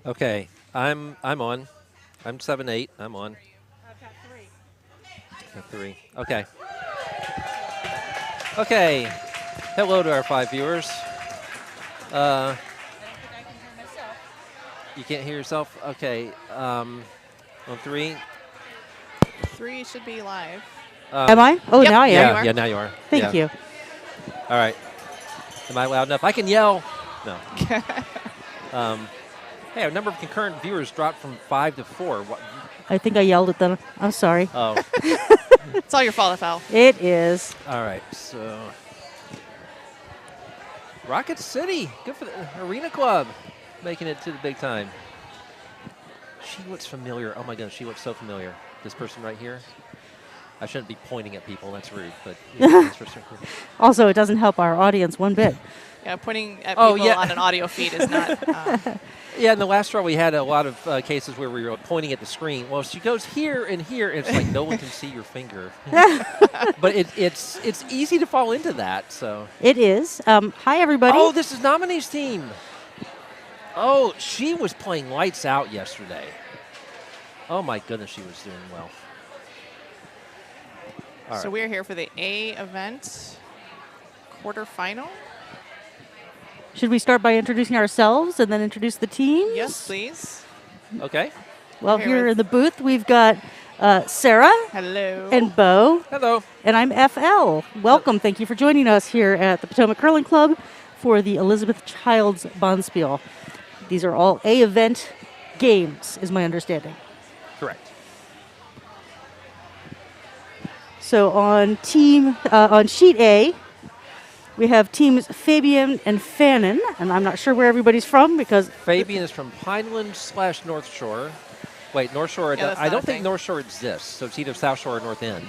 Okay, I'm on. I'm 7-8. I'm on. I've got 3. Got 3. Okay. Okay. Hello to our 5 viewers. I don't think I can hear myself. You can't hear yourself? Okay. On 3. 3 should be live. Am I? Oh, Yep, now I am. there you Yeah, are. yeah, now you are. Thank Yeah. you. All right. Am I loud enough? I can yell. No. Hey, our number of concurrent viewers dropped from 5 to 4. What? I think I yelled at them. I'm sorry. Oh, It's all your fault, FL. It is. all right. So, Rocket City, good for the Arena Club, making it to the big time. She looks familiar. Oh my goodness, she looks so familiar. This person right here. I shouldn't be pointing at people. That's rude. But this person here. Also, it doesn't help our audience one bit. Yeah, pointing at Oh, people yeah. on an audio feed is not. Yeah, in the last draw, we had a lot of cases where we were pointing at the screen. Well, she goes here, and it's like no one can see your finger. But it's easy to fall into that. So. It is. Hi, everybody. Oh, this is Nominee's team. Oh, she was playing lights out yesterday. Oh my goodness, she was doing well. All So right. we're here for the A event quarterfinal. Should we start by introducing ourselves and then introduce the teams? Yes, please. Okay. Well, Here here with- in the booth, we've got Sarah Hello. and Bo, Hello. and I'm FL. Welcome. Thank you for joining us here at the Potomac Curling Club for the Elizabeth Childs Bonspiel. These are all A event games, is my understanding. Correct. So on sheet A, we have teams Fabian and Fannin, and I'm not sure where everybody's from because Fabian is from Pineland/North Shore. Wait, North Shore. Yeah, that's I not don't a think thing. North Shore exists, so it's either South Shore or North End.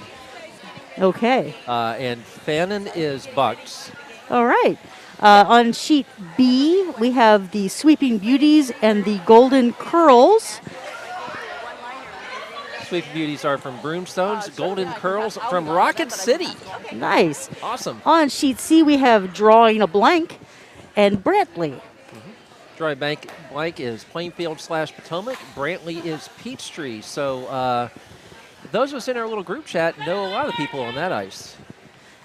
okay, And Fannin is Bucks. all right. On sheet B, we have the Sweeping Beauties and the Golden Curls. Sweet Beauties are from Broomstones. Golden Curls from Rocket City. Nice. Awesome. On sheet C, we have Drawing a Blank and Brantley. Dry Bank Blank is Plainfield/Potomac. Brantley is Peachtree. So those of us in our little group chat know a lot of people on that ice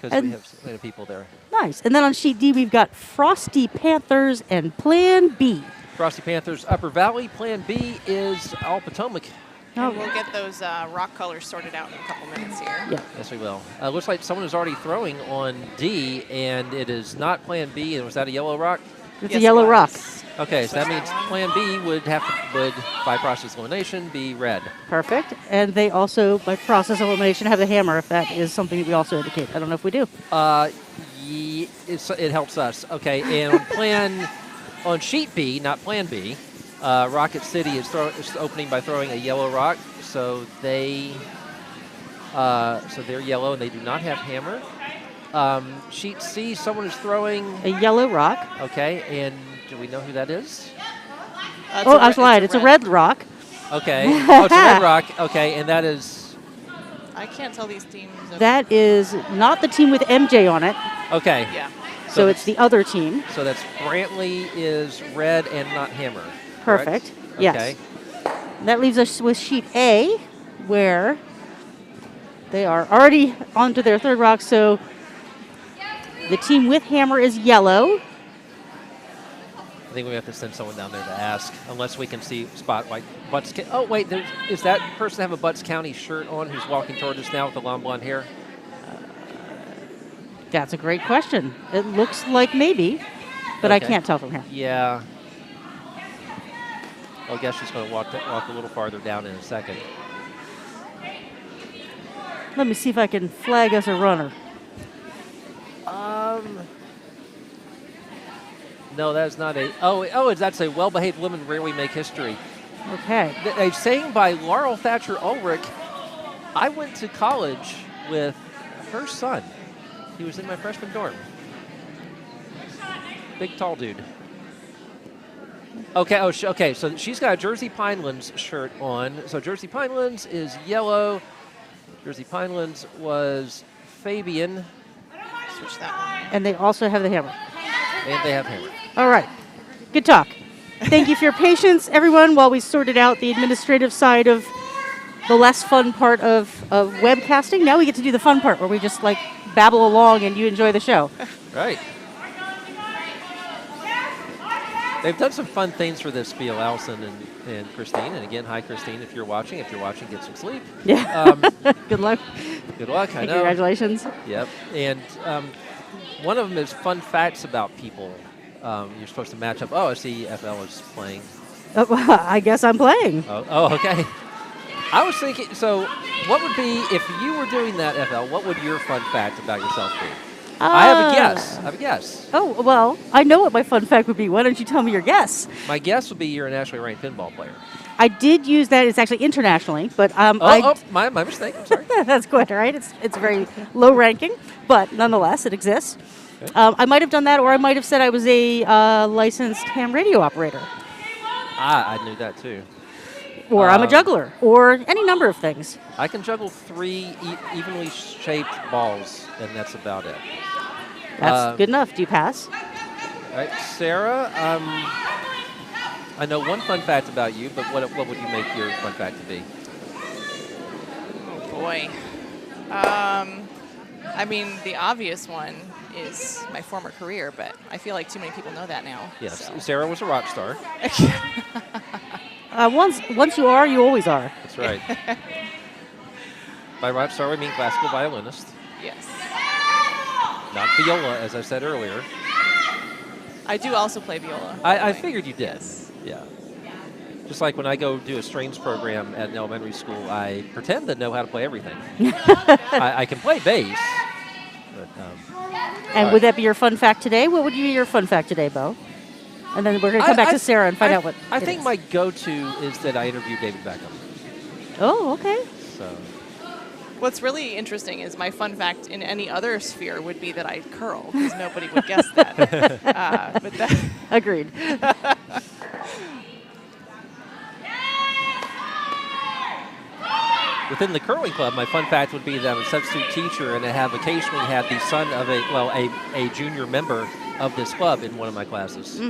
because we And- have so many people there. Nice. And then on sheet D, we've got Frosty Panthers and Plan B. Frosty Panthers Upper Valley. Plan B is all Potomac. And we'll get those rock colors sorted out in a couple minutes here. Yeah. Yes, we will. Looks like someone is already throwing on D, and it is not Plan B. And was that a yellow rock? It's Yes, a yellow it rock. was. Okay, so that Switch means that one. Plan B would by process elimination, be red. Perfect. And they also, by process of elimination, have the hammer if that is something that we also indicate. I don't know if we do. It helps us. Okay, and on sheet B, not Plan B, Rocket City is opening by throwing a yellow rock, so they're yellow and they do not have hammer. Sheet C, someone is throwing. A yellow rock. Okay, and do we know who that is? Oh, I was lying. It's a red rock. Okay, oh, it's a red rock. Okay, and that is I can't tell these teams. That is not the team with MJ on it, okay. Yeah. so it's the other team. So that's Brantley is red and not hammer. correct? Perfect. Yes. Okay. That leaves us with sheet A, where they are already onto their third rock. So the team with hammer is yellow. I think we have to send someone down there to ask, unless we can spot like Butts. Oh wait, is that person have a Butts County shirt on who's walking toward us now with the long blonde hair? That's a great question. It looks like maybe, but I Okay. can't tell from here. Yeah. I guess she's going to walk a little farther down in a second. Let me see if I can flag us a runner. No, that's not a. Oh, that's a well-behaved women rarely make history. Okay. A saying by Laurel Thatcher Ulrich. I went to college with her son. He was in my freshman dorm. Big, tall dude. Okay. Okay. So she's got a Jersey Pinelands shirt on. So Jersey Pinelands is yellow. Jersey Pinelands was Fabian, Switch that one. And they also have the hammer. and they have hammer. All right. Good talk. Thank you for your patience, everyone, while we sorted out the administrative side of the less fun part of webcasting. Now we get to do the fun part where we just like babble along and you enjoy the show. Right. They've done some fun things for this spiel, Allison and Christine. And again, hi, Christine, if you're watching. If you're watching, get some sleep. Yeah. Good luck. Good luck, I know. Congratulations. Yep. And one of them is fun facts about people. You're supposed to match up. Oh, I see FL is playing. I guess I'm playing. Oh, okay. I was thinking, so what would be, if you were doing that, FL, what would your fun fact about yourself be? I have a guess. Oh, well, I know what my fun fact would be. Why don't you tell me your guess? My guess would be you're a nationally ranked pinball player. I did use that. It's actually internationally, but my mistake. I'm sorry. That's quite all right. It's very low ranking, but nonetheless, it exists. Okay. I might have done that, or I might have said I was a licensed ham radio operator. I knew that too. Or I'm a juggler, or any number of things. I can juggle 3 evenly shaped balls, and that's about it. That's good enough. Do you pass? All right, Sarah, I know one fun fact about you, but what would you make your fun fact to be? Oh, boy. I mean, the obvious one is my former career, but I feel like too many people know that now. Yes, so. Sarah was a rock star. Once you are, you always are. That's right. By rock star, we mean classical violinist. Yes. Not viola, as I said earlier. I do also play viola. I figured you did. Yes. Yeah. Just like when I go do a strings program at an elementary school, I pretend to know how to play everything. I can play bass. But, and would that be your fun fact today? What would be your fun fact today, Bo? And then we're going to come back to Sarah and find out what I think my go-to is that I interviewed David Beckham. Oh, okay. So. What's really interesting is my fun fact in any other sphere would be that I curl, because nobody would guess that. But that Agreed. Within the curling club, my fun fact would be that I'm a substitute teacher, and I have occasionally had the son of a junior member of this club in one of my classes.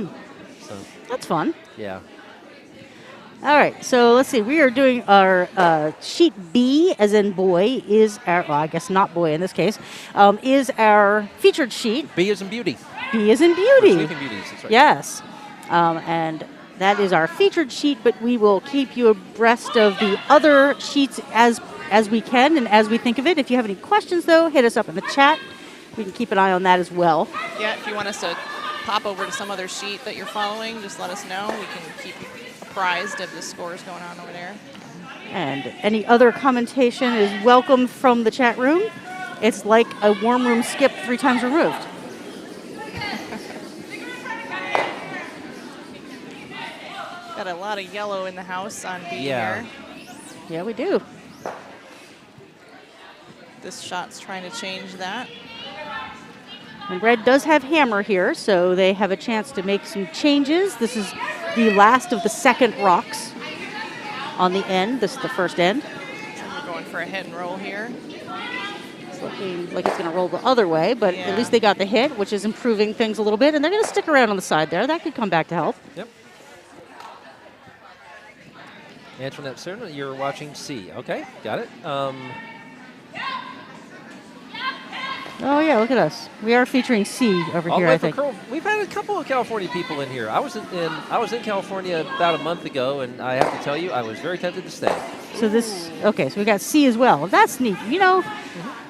So That's fun. yeah. All right, so let's see. We are doing our sheet B, as in boy, is our, well, I guess not boy in this case, is our featured sheet. B is in beauty. B is in Or beauty. Sleeping Beauties, that's right. Yes. And that is our featured sheet, but we will keep you abreast of the other sheets as we can and as we think of it. If you have any questions, though, hit us up in the chat. We can keep an eye on that as well. Yeah, if you want us to pop over to some other sheet that you're following, just let us know. We can keep you apprised of the scores going on over there. And any other commentation is welcome from the chat room. It's like a warm room skip 3 times removed. Got a lot of yellow in the house on B Yeah. here. Yeah, we do. This shot's trying to change that. And red does have hammer here, so they have a chance to make some changes. This is the last of the second rocks on the end. This is the first end. So we're going for a hit and roll here. It's looking like it's going to roll the other way, but Yeah. at least they got the hit, which is improving things a little bit. And they're going to stick around on the side there. That could come back to help. Yep. Antoinette Cerna, you're watching C. Okay, got it. Oh, yeah, look at us. We are featuring C over All the here, way I from think. Curl. We've had a couple of California people in here. I was in California about a month ago, and I have to tell you, I was very tempted to stay. So this, okay, so we got C as well. That's neat. You know,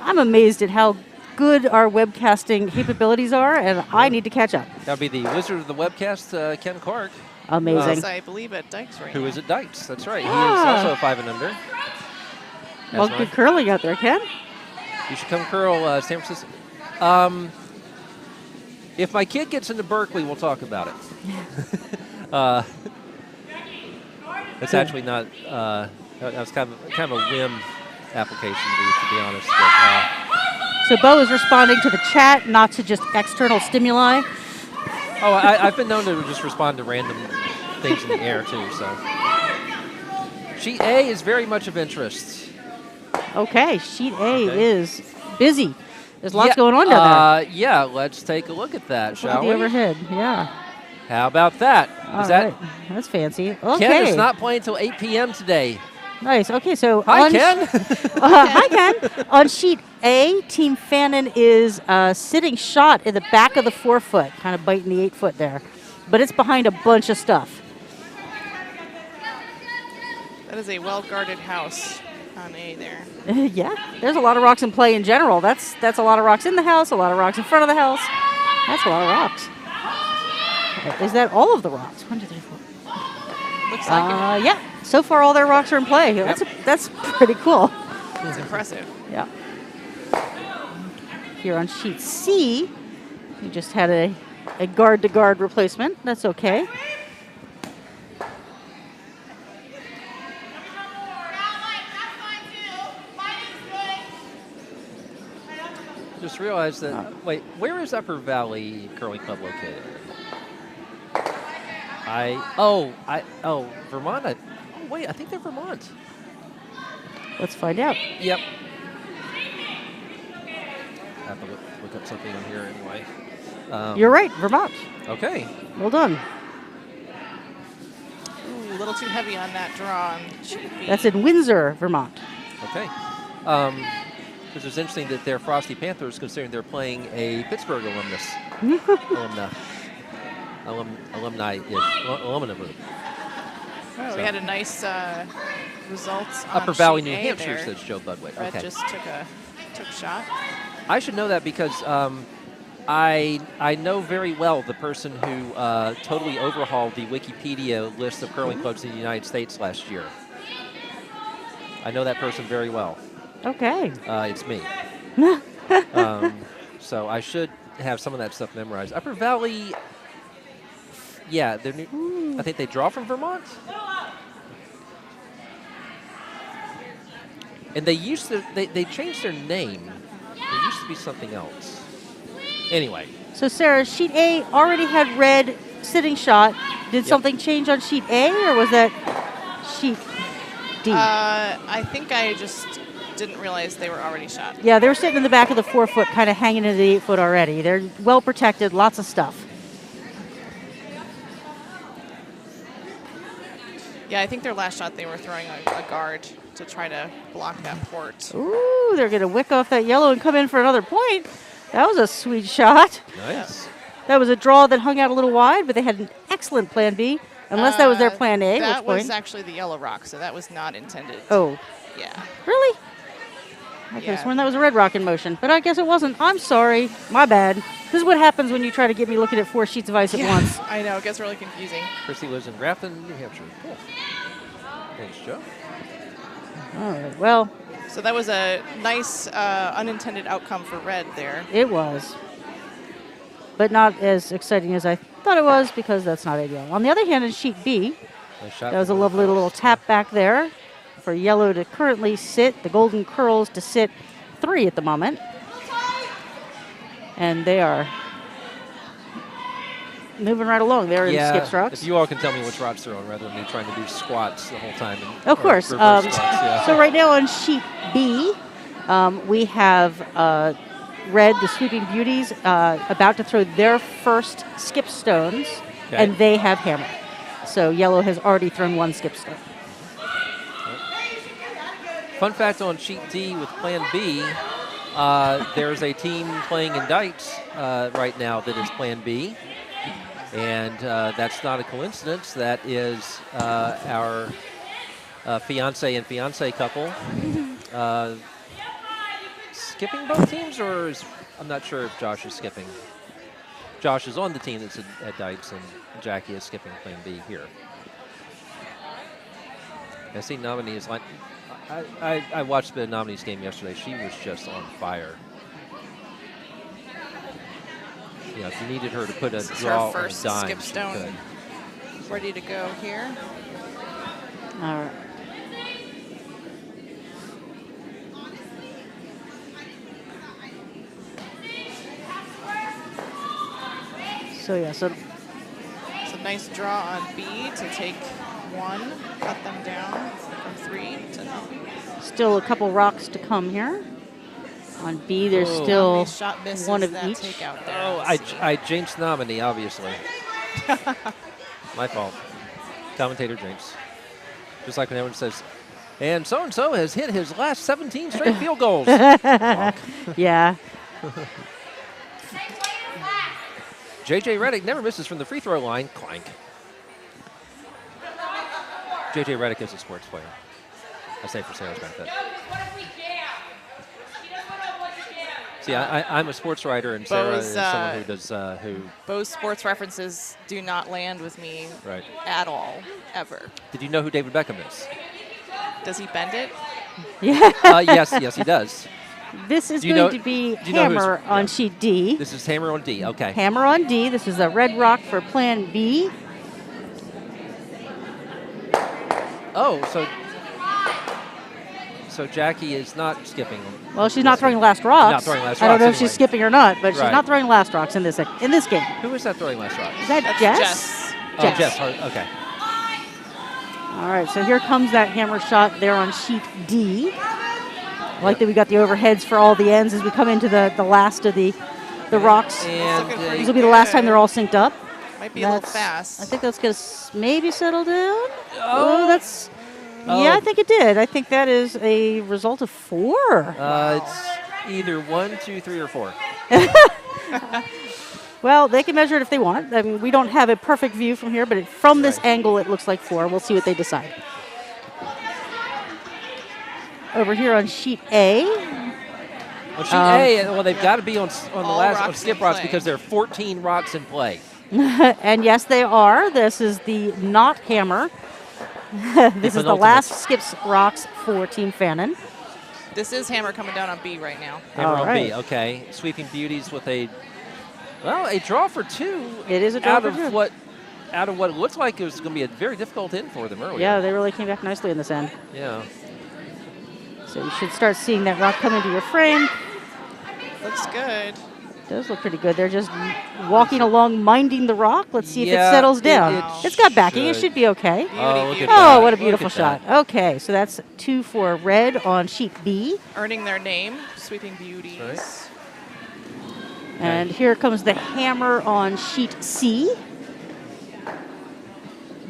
I'm amazed at how good our webcasting capabilities are, and I need to catch up. That would be the wizard of the webcast, Ken Clark, Amazing. Yes, I believe at Dykes right who now. is at Dykes. That's right. He Ah. is also 5 and under. Well, That's good nice. curling out there, Ken. You should come curl San Francisco. If my kid gets into Berkeley, we'll talk about it. It's actually not. That was kind of a whim application, to be honest. But, So Bo is responding to the chat, not to just external stimuli. I've been known to just respond to random things in the air too. So, sheet A is very much of interest. Okay, sheet A Okay. is busy. There's lots going on down there. Yeah, let's take a look at that, Look at shall the we? overhead, yeah. How about that? All Is that right. That's fancy. Okay. Ken is not playing till 8 p.m. today. Nice. Okay, so Hi, on Ken. hi, Ken. On sheet A, Team Fannin is sitting shot in the back of the 4-foot, kind of biting the 8-foot there. But it's behind a bunch of stuff. That is a well-guarded house on A there. Yeah, there's a lot of rocks in play in general. That's a lot of rocks in the house, a lot of rocks in front of the house. That's a lot of rocks. Is that all of the rocks? 1, 2, 3, 4. Looks like Yeah. So far, all their rocks are in play. That's pretty cool. it's impressive. Yeah. Here on sheet C, we just had a guard-to-guard replacement. That's okay. Just realized that. Wait, where is Upper Valley Curling Club located? Vermont. Wait, I think they're Vermont. Let's find out. Yep. I have to look up something in here anyway. You're right, Vermont. Okay. Well done. Ooh, a little too heavy on that draw on sheet B. That's in Windsor, Vermont. Okay. Because it's interesting that they're Frosty Panthers, considering they're playing a Pittsburgh alumni group. Oh, So. we had a nice results on Upper Valley, sheet New A Hampshire, there. says Joe Budway. Red Okay. just took shot. I should know that because I know very well the person who totally overhauled the Wikipedia list of curling clubs in the United States last year. I know that person very well. Okay. It's me. So I should have some of that stuff memorized. Upper Valley, yeah, they're new. I think they draw from Vermont. And they changed their name. There used to be something else. Anyway. So, Sarah, sheet A already had red sitting shot. Did Yep. something change on sheet A, or was that sheet D? I think I just didn't realize they were already shot. Yeah, they were sitting in the back of the 4-foot, kind of hanging into the 8-foot already. They're well protected, lots of stuff. Yeah, I think their last shot they were throwing a guard to try to block that port. Ooh, they're going to wick off that yellow and come in for another point. That was a sweet shot. Nice. That was a draw that hung out a little wide, but they had an excellent plan B, unless that was their plan A. That which was point? actually the yellow rock, so that was not intended. Oh, Yeah. really? I could have Yeah. sworn that was a red rock in motion, but I guess it wasn't. I'm sorry. My bad. This is what happens when you try to get me looking at 4 sheets of ice at once. I know, it gets really confusing. Christy lives in Grafton, New Hampshire. Cool. Thanks, Joe. All right, well, So that was a nice unintended outcome for red there. it was. But not as exciting as I thought it was because that's not ideal. On the other hand, in sheet B, Nice shot. that was a from lovely little tap back there for yellow to currently sit, the golden curls to sit 3 at the moment. And they are moving right along. They're in skip strokes. If you all can tell me which rocks they're on rather than me trying to do squats the whole time. Of course. Reverse squats, yeah. So right now on sheet B, we have red, the Sweeping Beauties, about to throw their first skip stones, Okay. and they have hammer. So yellow has already thrown 1 skip stone. Fun fact on sheet D with Plan B, there's a team playing in Dykes right now that is Plan B. And that's not a coincidence. That is our fiance and fiance couple. Skipping both teams, or I'm not sure if Josh is skipping. Josh is on the team that's at Dykes, and Jackie is skipping Plan B here. I see Nominee is like, I watched the Nominee's game yesterday. She was just on fire. You know, if you needed her to put a This is draw her on a first dime, skip she stone. could. Ready to go here. All right. So yeah, so It's a nice draw on B to take 1, cut them down from 3 to nothing. still a couple rocks to come here. On B, there's Oh. still These shot misses one of that each. takeout there. Oh, Let's see. I jinxed Nominee, obviously. My fault. Commentator Jinx. Just like when everyone says, and so-and-so has hit his last 17 straight field goals. Bonk. Yeah. J.J. Redick never misses from the free throw line. Clank. J.J. Redick is a sports player. I say for Sarah's benefit. See, I'm a sports writer, and Sarah is someone who does Bo's sports references do not land with me at all, ever. Did you know who David Beckham is? Does he bend it? Yeah. Yes, he does. This is going to be Hammer on sheet D. This is Hammer on D, okay. Hammer on D. This is a red rock for plan B. Oh, so Jackie is not skipping. Well, she's not throwing last rocks. Not throwing last rocks. I don't know if anyway. she's skipping or not, but she's not throwing last rocks in this game. Who is that throwing last rocks? Is that That's Jess? Jess. Oh, Jess. Okay. All right, so here comes that hammer shot there on sheet D. I like that we got the overheads for all the ends as we come into the last of the rocks. And These will be the last time they're all synced up. Might be a little fast. I think that's going to maybe settle down. That's... Yeah, I think it did. I think that is a result of 4. It's either 1, 2, 3, or 4. Well, they can measure it if they want. I mean, we don't have a perfect view from here, but from this angle, it looks like 4. We'll see what they decide. Over here on sheet A. On sheet A, well, they've got to be on the last rocks skip in rocks play. because there are 14 rocks in play. And yes, they are. This is the not hammer. This is the last skips rocks for Team Fannin. This is Hammer coming down on B right now. Hammer on right. B, okay. Sweeping Beauties with a draw for 2. It is a draw for 2. Out of what it looks like it was going to be a very difficult end for them earlier. Yeah, they really came back nicely in this end. Yeah. So you should start seeing that rock come into your frame. Looks good. Does look pretty good. They're just walking along, minding the rock. Let's see if it Yeah, settles down. it It's got backing. It should. should be okay. Oh, look at Oh, that. what a Look beautiful at shot. that. Okay, so that's 2 for red on sheet B. Earning their name, Sweeping Beauties. Right. And here comes the hammer on sheet C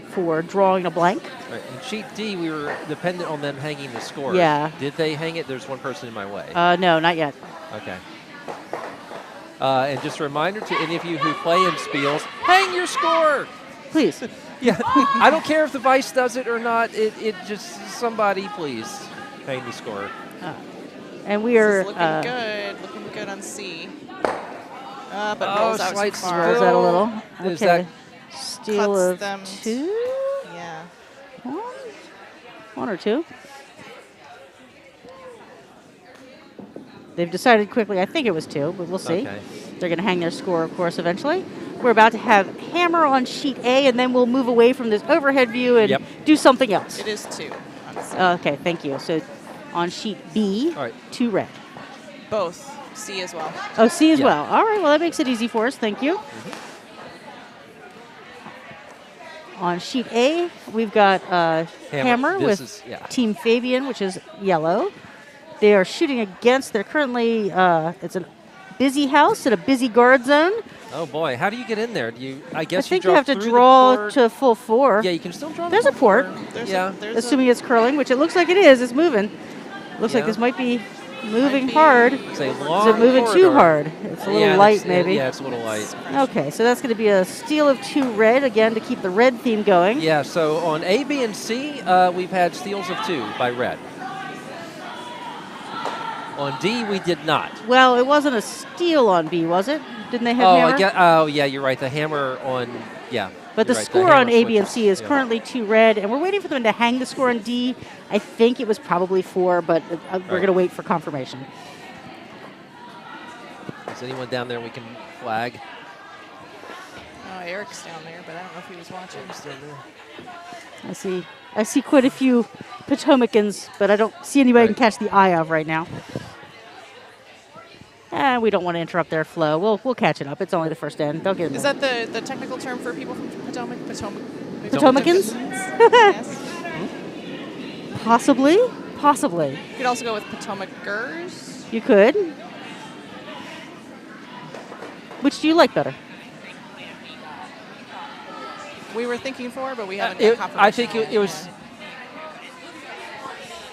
for drawing a blank. Right. In sheet D, we were dependent on them hanging the score. Yeah. Did they hang it? There's one person in my way. No, not yet. Okay. And just a reminder to any of you who play in Spiels, hang your score. Please. Yeah. I don't care if the Vice does it or not. It just, somebody please hang the score. And we are... This is looking good on C. But rolls out too slight far. Rolls out a little. Okay. Is that steal cuts of them 2? Yeah. 1 or 2? They've decided quickly. I think it was 2, but we'll see. Okay. They're going to hang their score, of course, eventually. We're about to have hammer on sheet A, and then we'll move away from this overhead view and do something else. It is 2 on C. Okay, thank you. So on sheet B, All right. 2 red. Both. C as well. Oh, C as Yeah. well. All right, well, that makes it easy for us. Thank you. On sheet A, we've got hammer This with is- yeah. Team Fabian, which is yellow. They are shooting against, they're currently, it's a busy house in a busy guard zone. Oh boy, how do you get in there? I guess I think you you have to through the draw port. to full 4. Yeah, you can still draw. There's the a port. There's Assuming it's curling, which it looks like it is. It's moving. Looks like Yeah. this might be moving be. hard. It's a Is long it moving too corridor. hard? It's a little Yeah, light, it's- maybe. Yeah, it's a little light. Okay, so that's going to be a steal of 2 red, again, to keep the red theme going. Yeah, so on A, B, and C, we've had steals of 2 by red. On D, we did not. Well, it wasn't a steal on B, was it? Didn't they have hammer? Oh, yeah, you're right. The hammer on, yeah. But the you're right, score on hammer A, B, and switches. C is Yeah. currently 2 red, and we're waiting for them to hang the score on D. I think it was probably 4, but we're going to wait for confirmation. Is anyone down there we can flag? Oh, Eric's down there, but I don't know if he was watching. I see quite a few Potomacans, but I don't see anybody I can catch the eye of right now. And we don't want to interrupt their flow. We'll catch it up. It's only the first end. They'll get in Is there. that the technical term for people from Potomac? Potomacans? Yes. Possibly. You could also go with Potomacers. You could. Which do you like better? we were thinking 4, but we haven't got confirmation. I think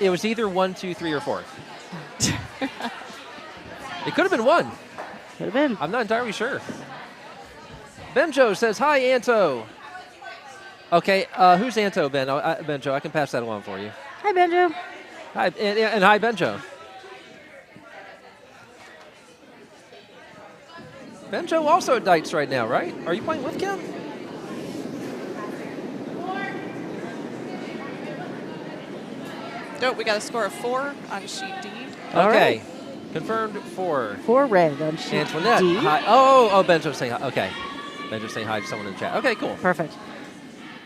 it was either 1, 2, 3, or 4. It could have been 1. Could have been. I'm not entirely sure. Benjo says, hi, Anto. Okay, who's Anto, Ben? Benjo, I can pass that along for you. Hi, Benjo. Hi, and hi, Benjo. Benjo also at Dites right now, right? Are you playing with Kim? Nope, we got a score of 4 on sheet D. All Okay. right. Confirmed 4. 4 red on sheet Antoinette, D. hi. Oh, Benjo's saying hi. Okay. Benjo's saying hi to someone in the chat. Okay, cool. Perfect.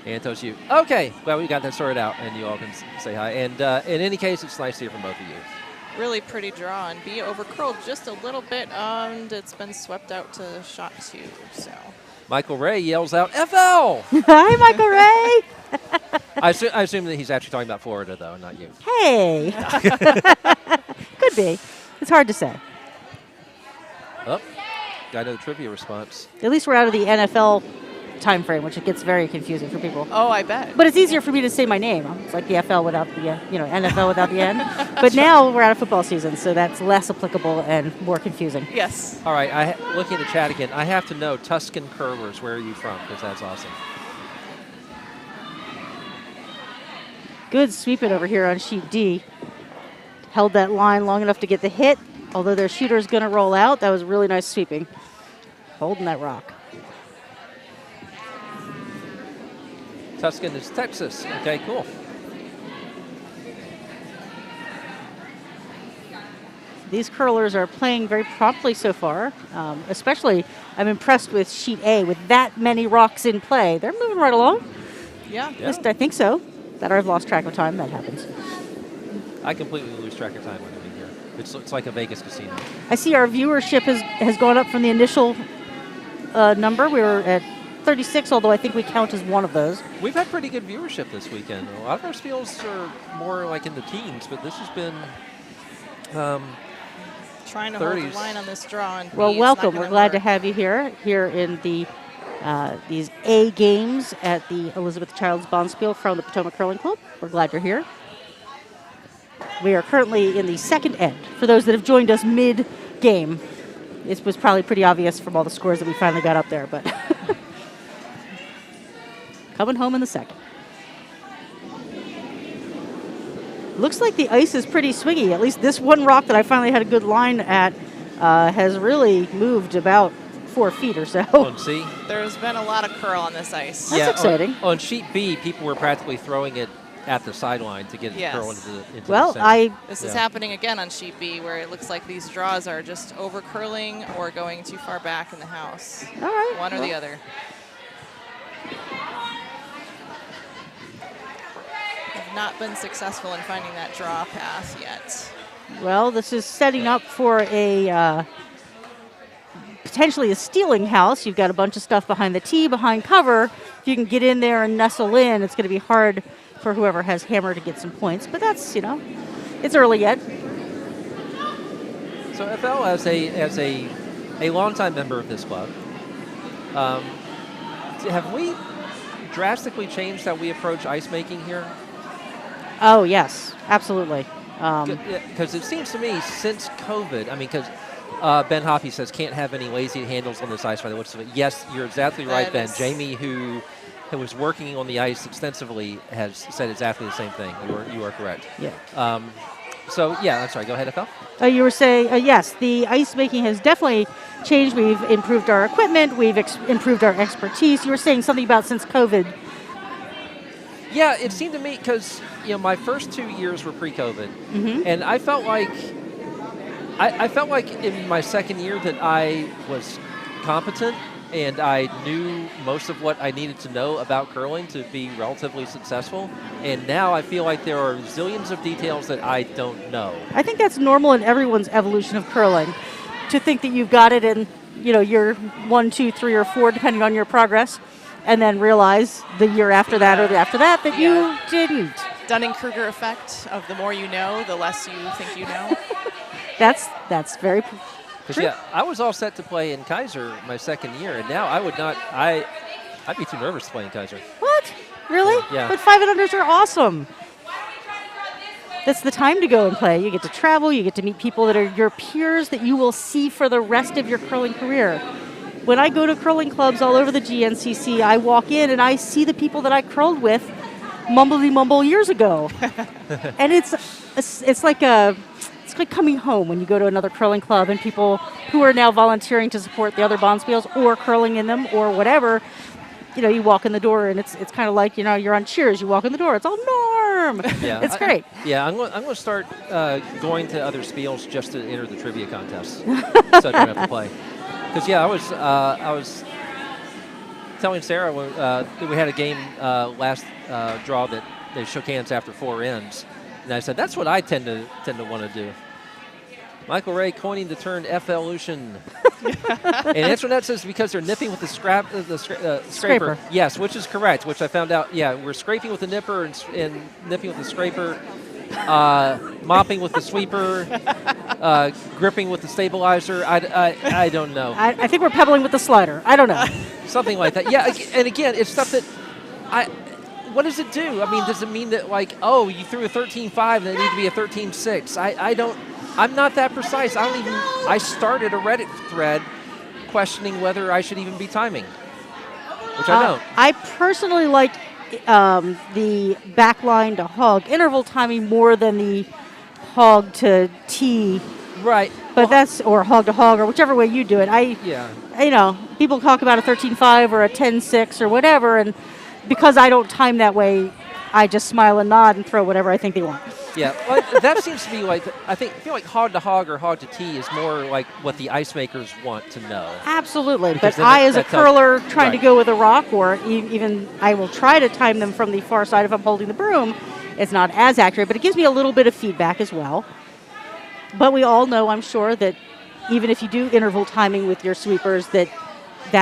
Anto's you. Okay, well, we got that sorted out, and you all can say hi. And in any case, it's nice to hear from both of you. Really pretty draw, and B overcurled just a little bit, and it's been swept out to shot 2. So Michael Ray yells out, FL! Hi, Michael Ray. I assume that he's actually talking about Florida, though, not you. Hey. Could be. It's hard to say. Oh, got another trivia response. At least we're out of the NFL time frame, which it gets very confusing for people. oh, I bet. But it's easier for me to say my name. It's like the FL without the, NFL without the N. But now we're out of football season, so that's less applicable and more confusing. Yes. All right, looking at the chat again, I have to know, Tuscan Curlers, where are you from? Because that's awesome. Good sweeping over here on sheet D. Held that line long enough to get the hit. Although their shooter's going to roll out, that was really nice sweeping. Holding that rock. Tuscan is Texas. Okay, cool. These curlers are playing very promptly so far. Especially, I'm impressed with sheet A. With that many rocks in play, they're moving right along. Yeah. At least I think so. That I've lost track of time. That happens. I completely lose track of time when I'm in here. It's like a Vegas casino. I see our viewership has gone up from the initial number. We were at 36, although I think we count as one of those. We've had pretty good viewership this weekend. A lot of our fields are more like in the teens, but this has been Trying to hold 30s. the line on this draw. And Well, B, it's not welcome. gonna We're glad to work. have you here in the these A games at the Elizabeth Childs Bonspiel from the Potomac Curling Club. We're glad you're here. We are currently in the second end. For those that have joined us mid-game, it was probably pretty obvious from all the scores that we finally got up there, but coming home in the second. Looks like the ice is pretty swingy. At least this one rock that I finally had a good line at has really moved about 4 feet or so. on C. There's been a lot of curl on this ice. That's exciting. On sheet B, people were practically throwing it at the sideline to get it Yes. to curl into the Well, center. This is Yeah. happening again on sheet B, where it looks like these draws are just over curling or going too far back in the house. All right. One or the well, other. Have not been successful in finding that draw path yet. Well, this is setting up for a potentially a stealing house. You've got a bunch of stuff behind the tee, behind cover. If you can get in there and nestle in, it's going to be hard for whoever has hammer to get some points. But that's, it's early yet. So FL, as a longtime member of this club, have we drastically changed how we approach ice making here? Oh, yes, absolutely. Because it seems to me since COVID, because Ben Hoppy says can't have any lazy handles on this ice. Yes, you're exactly right, That Ben. is- Jamie, who was working on the ice extensively, has said exactly the same thing. You are correct. Yeah. So, yeah, I'm sorry. Go ahead, FL. You were saying, yes, the ice making has definitely changed. We've improved our equipment. We've improved our expertise. You were saying something about since COVID. Yeah, it seemed to me because my first 2 years were pre-COVID, and I felt like in my second year that I was competent and I knew most of what I needed to know about curling to be relatively successful. And now I feel like there are zillions of details that I don't know. I think that's normal in everyone's evolution of curling, to think that you've got it in, year 1, 2, 3, or 4, depending on your progress, and then realize the year after that or the after that Yeah. you didn't. Dunning-Kruger effect of the more you know, the less you think you know. That's very Because, I was all set to play in Kaiser my second year, and now I would not. I I'd be too nervous playing Kaiser. What? Really? Yeah. But 5 and unders are awesome. That's the time to go and play. You get to travel. You get to meet people that are your peers that you will see for the rest of your curling career. When I go to curling clubs all over the GNCC, I walk in and I see the people that I curled with mumble years ago. And it's like coming home when you go to another curling club and people who are now volunteering to support the other bonspiels or curling in them or whatever. You walk in the door and it's kind of like, you're on Cheers. You walk in the door, it's all Norm. Yeah, It's great. I'm going to start going to other spiels just to enter the trivia contest, so I don't have to play. Because I was telling Sarah when we had a game last draw that they shook hands after 4 ends, and I said that's what I tend to want to do. Michael Ray coining the term F-elution. And Antoinette says because they're nipping with the scraper. Yes, which is correct, which I found out. Yeah, we're scraping with the nipper and nipping with the scraper, mopping with the sweeper, gripping with the stabilizer. I don't know. I think we're pebbling with the slider. I don't know. Something like that. Yeah, and again, it's stuff that what does it do? I mean, does it mean that, you threw a 13.5 and it needs to be a 13.6? I don't. I'm not that precise. I started a Reddit thread questioning whether I should even be timing, which I don't. I personally like the backline to hog interval timing more than the hog to tee. Right. But or hog to hog or whichever way you do it. People talk about a 13.5 or a 10.6 or whatever, and because I don't time that way, I just smile and nod and throw whatever I think they want. Yeah, well, that seems to be I feel like hog to hog or hog to tee is more like what the ice makers want to know. Absolutely, because but as a curler trying to go with a rock, or even I will try to time them from the far side if I'm holding the broom, it's not as accurate, but it gives me a little bit of feedback as well. But we all know, I'm sure, that even if you do interval timing with your sweepers, that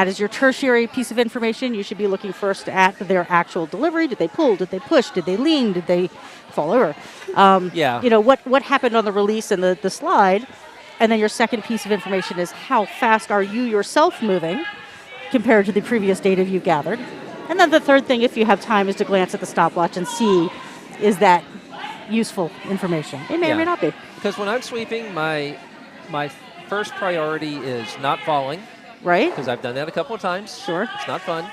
is your tertiary piece of information. You should be looking first at their actual delivery. Did they pull? Did they push? Did they lean? Did they fall over? What happened on the release and the slide? And then your second piece of information is how fast are you yourself moving compared to the previous data you've gathered. And then the third thing, if you have time, is to glance at the stopwatch and see, is that useful information? It may or may not be. Because when I'm sweeping, my first priority is not falling. Right. Because I've done that a couple of times. Sure. It's not fun.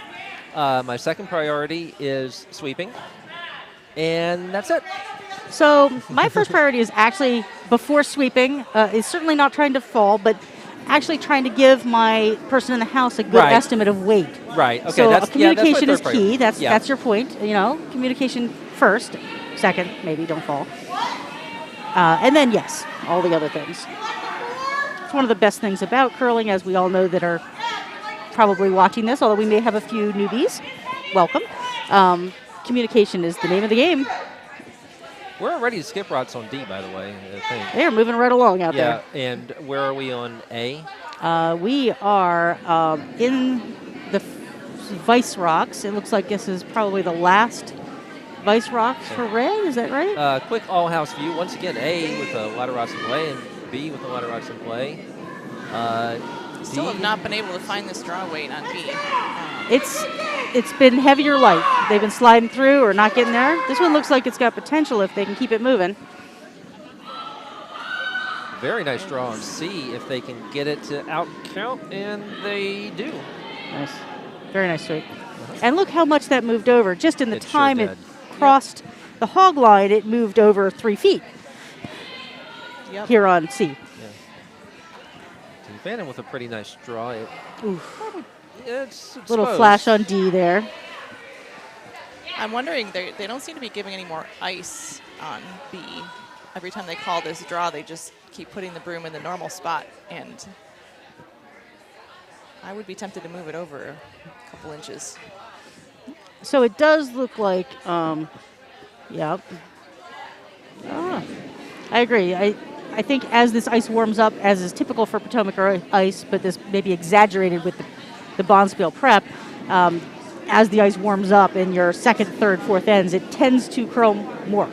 My second priority is sweeping. And that's it. So my first priority is actually, before sweeping, is certainly not trying to fall, but actually trying to give my person in the house a good estimate of weight. Right. Okay. So communication is key. That's your point. Communication first. Second, maybe don't fall. And then, yes, all the other things. It's one of the best things about curling, as we all know that are probably watching this, although we may have a few newbies. Welcome. Communication is the name of the game. We're ready to skip rots on D, by the way, I think. They're moving right along out there. Yeah, and where are we on A? We are in the Vice Rocks. It looks like this is probably the last Vice Rocks for Ray. Is that right? Quick all-house view. Once again, A with a lot of rocks in play, and B with a lot of rocks in play. Still have not been able to find this draw weight on B. It's been heavier light. They've been sliding through or not getting there. This one looks like it's got potential if they can keep it moving. Very nice draw on C if they can get it to out count, and they do. Nice. Very nice sweep. And look how much that moved over. Just in the time sure it crossed the hog line, it moved over 3 feet here on C. Bannon with a pretty nice draw. It's little flash on D there. I'm wondering, they don't seem to be giving any more ice on B. Every time they call this draw, they just keep putting the broom in the normal spot, and I would be tempted to move it over a couple inches. So it does look like, I agree. I think as this ice warms up, as is typical for Potomac ice, but this may be exaggerated with the bonspiel prep, as the ice warms up in your second, third, fourth ends, it tends to curl more.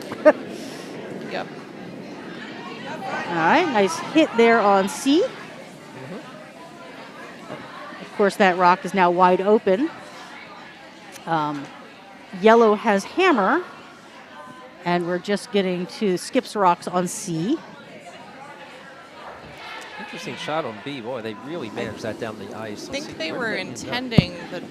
Yep. All right, nice hit there on C. Of course, that rock is now wide open. Yellow has hammer, and we're just getting to Skips Rocks on C. Interesting shot on B. Boy, they really managed that down the ice. I think Let's see, they where were did that end up? intending the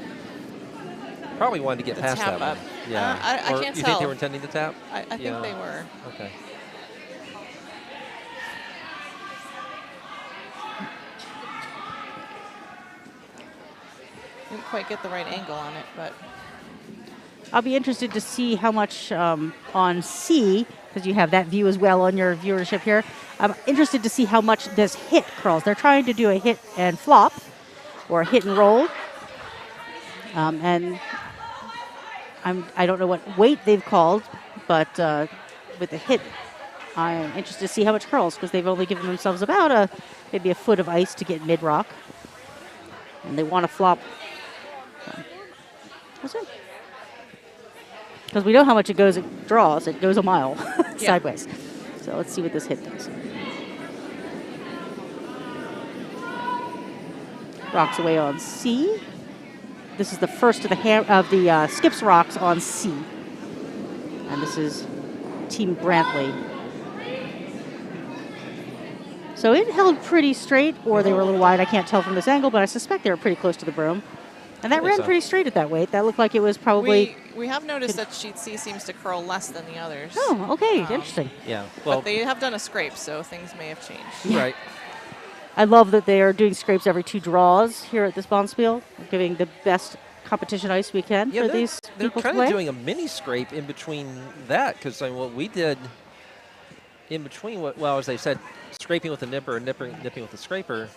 Probably wanted to get the past tap that up. one. Yeah. I Or can't you tell. think they were intending to tap? I think Yeah. they were. Okay. Didn't quite get the right angle on it, but I'll be interested to see how much on C, because you have that view as well on your viewership here. I'm interested to see how much this hit curls. They're trying to do a hit and flop, or a hit and roll. And I don't know what weight they've called, but with the hit, I'm interested to see how much curls, because they've only given themselves about maybe a foot of ice to get mid-rock. And they want to flop. That's it. Because we know how much it goes, it draws. It goes a mile sideways. So let's see what this hit does. Rocks away on C. This is the first of the Skips Rocks on C. And this is Team Brantley. So it held pretty straight, or they were a little wide. I can't tell from this angle, but I suspect they were pretty close to the broom. And that ran pretty straight at that weight. That looked like it was probably... we have noticed that sheet C seems to curl less than the others. Oh, okay. Interesting. Yeah. Well, but they have done a scrape, so things may have changed. Yeah. Right. I love that they are doing scrapes every 2 draws here at this Bonspiel, giving the best competition ice we can for these they're people to kind play. of doing a mini scrape in between that, because what we did in between, as they said, scraping with a nipper and nipping with a scraper.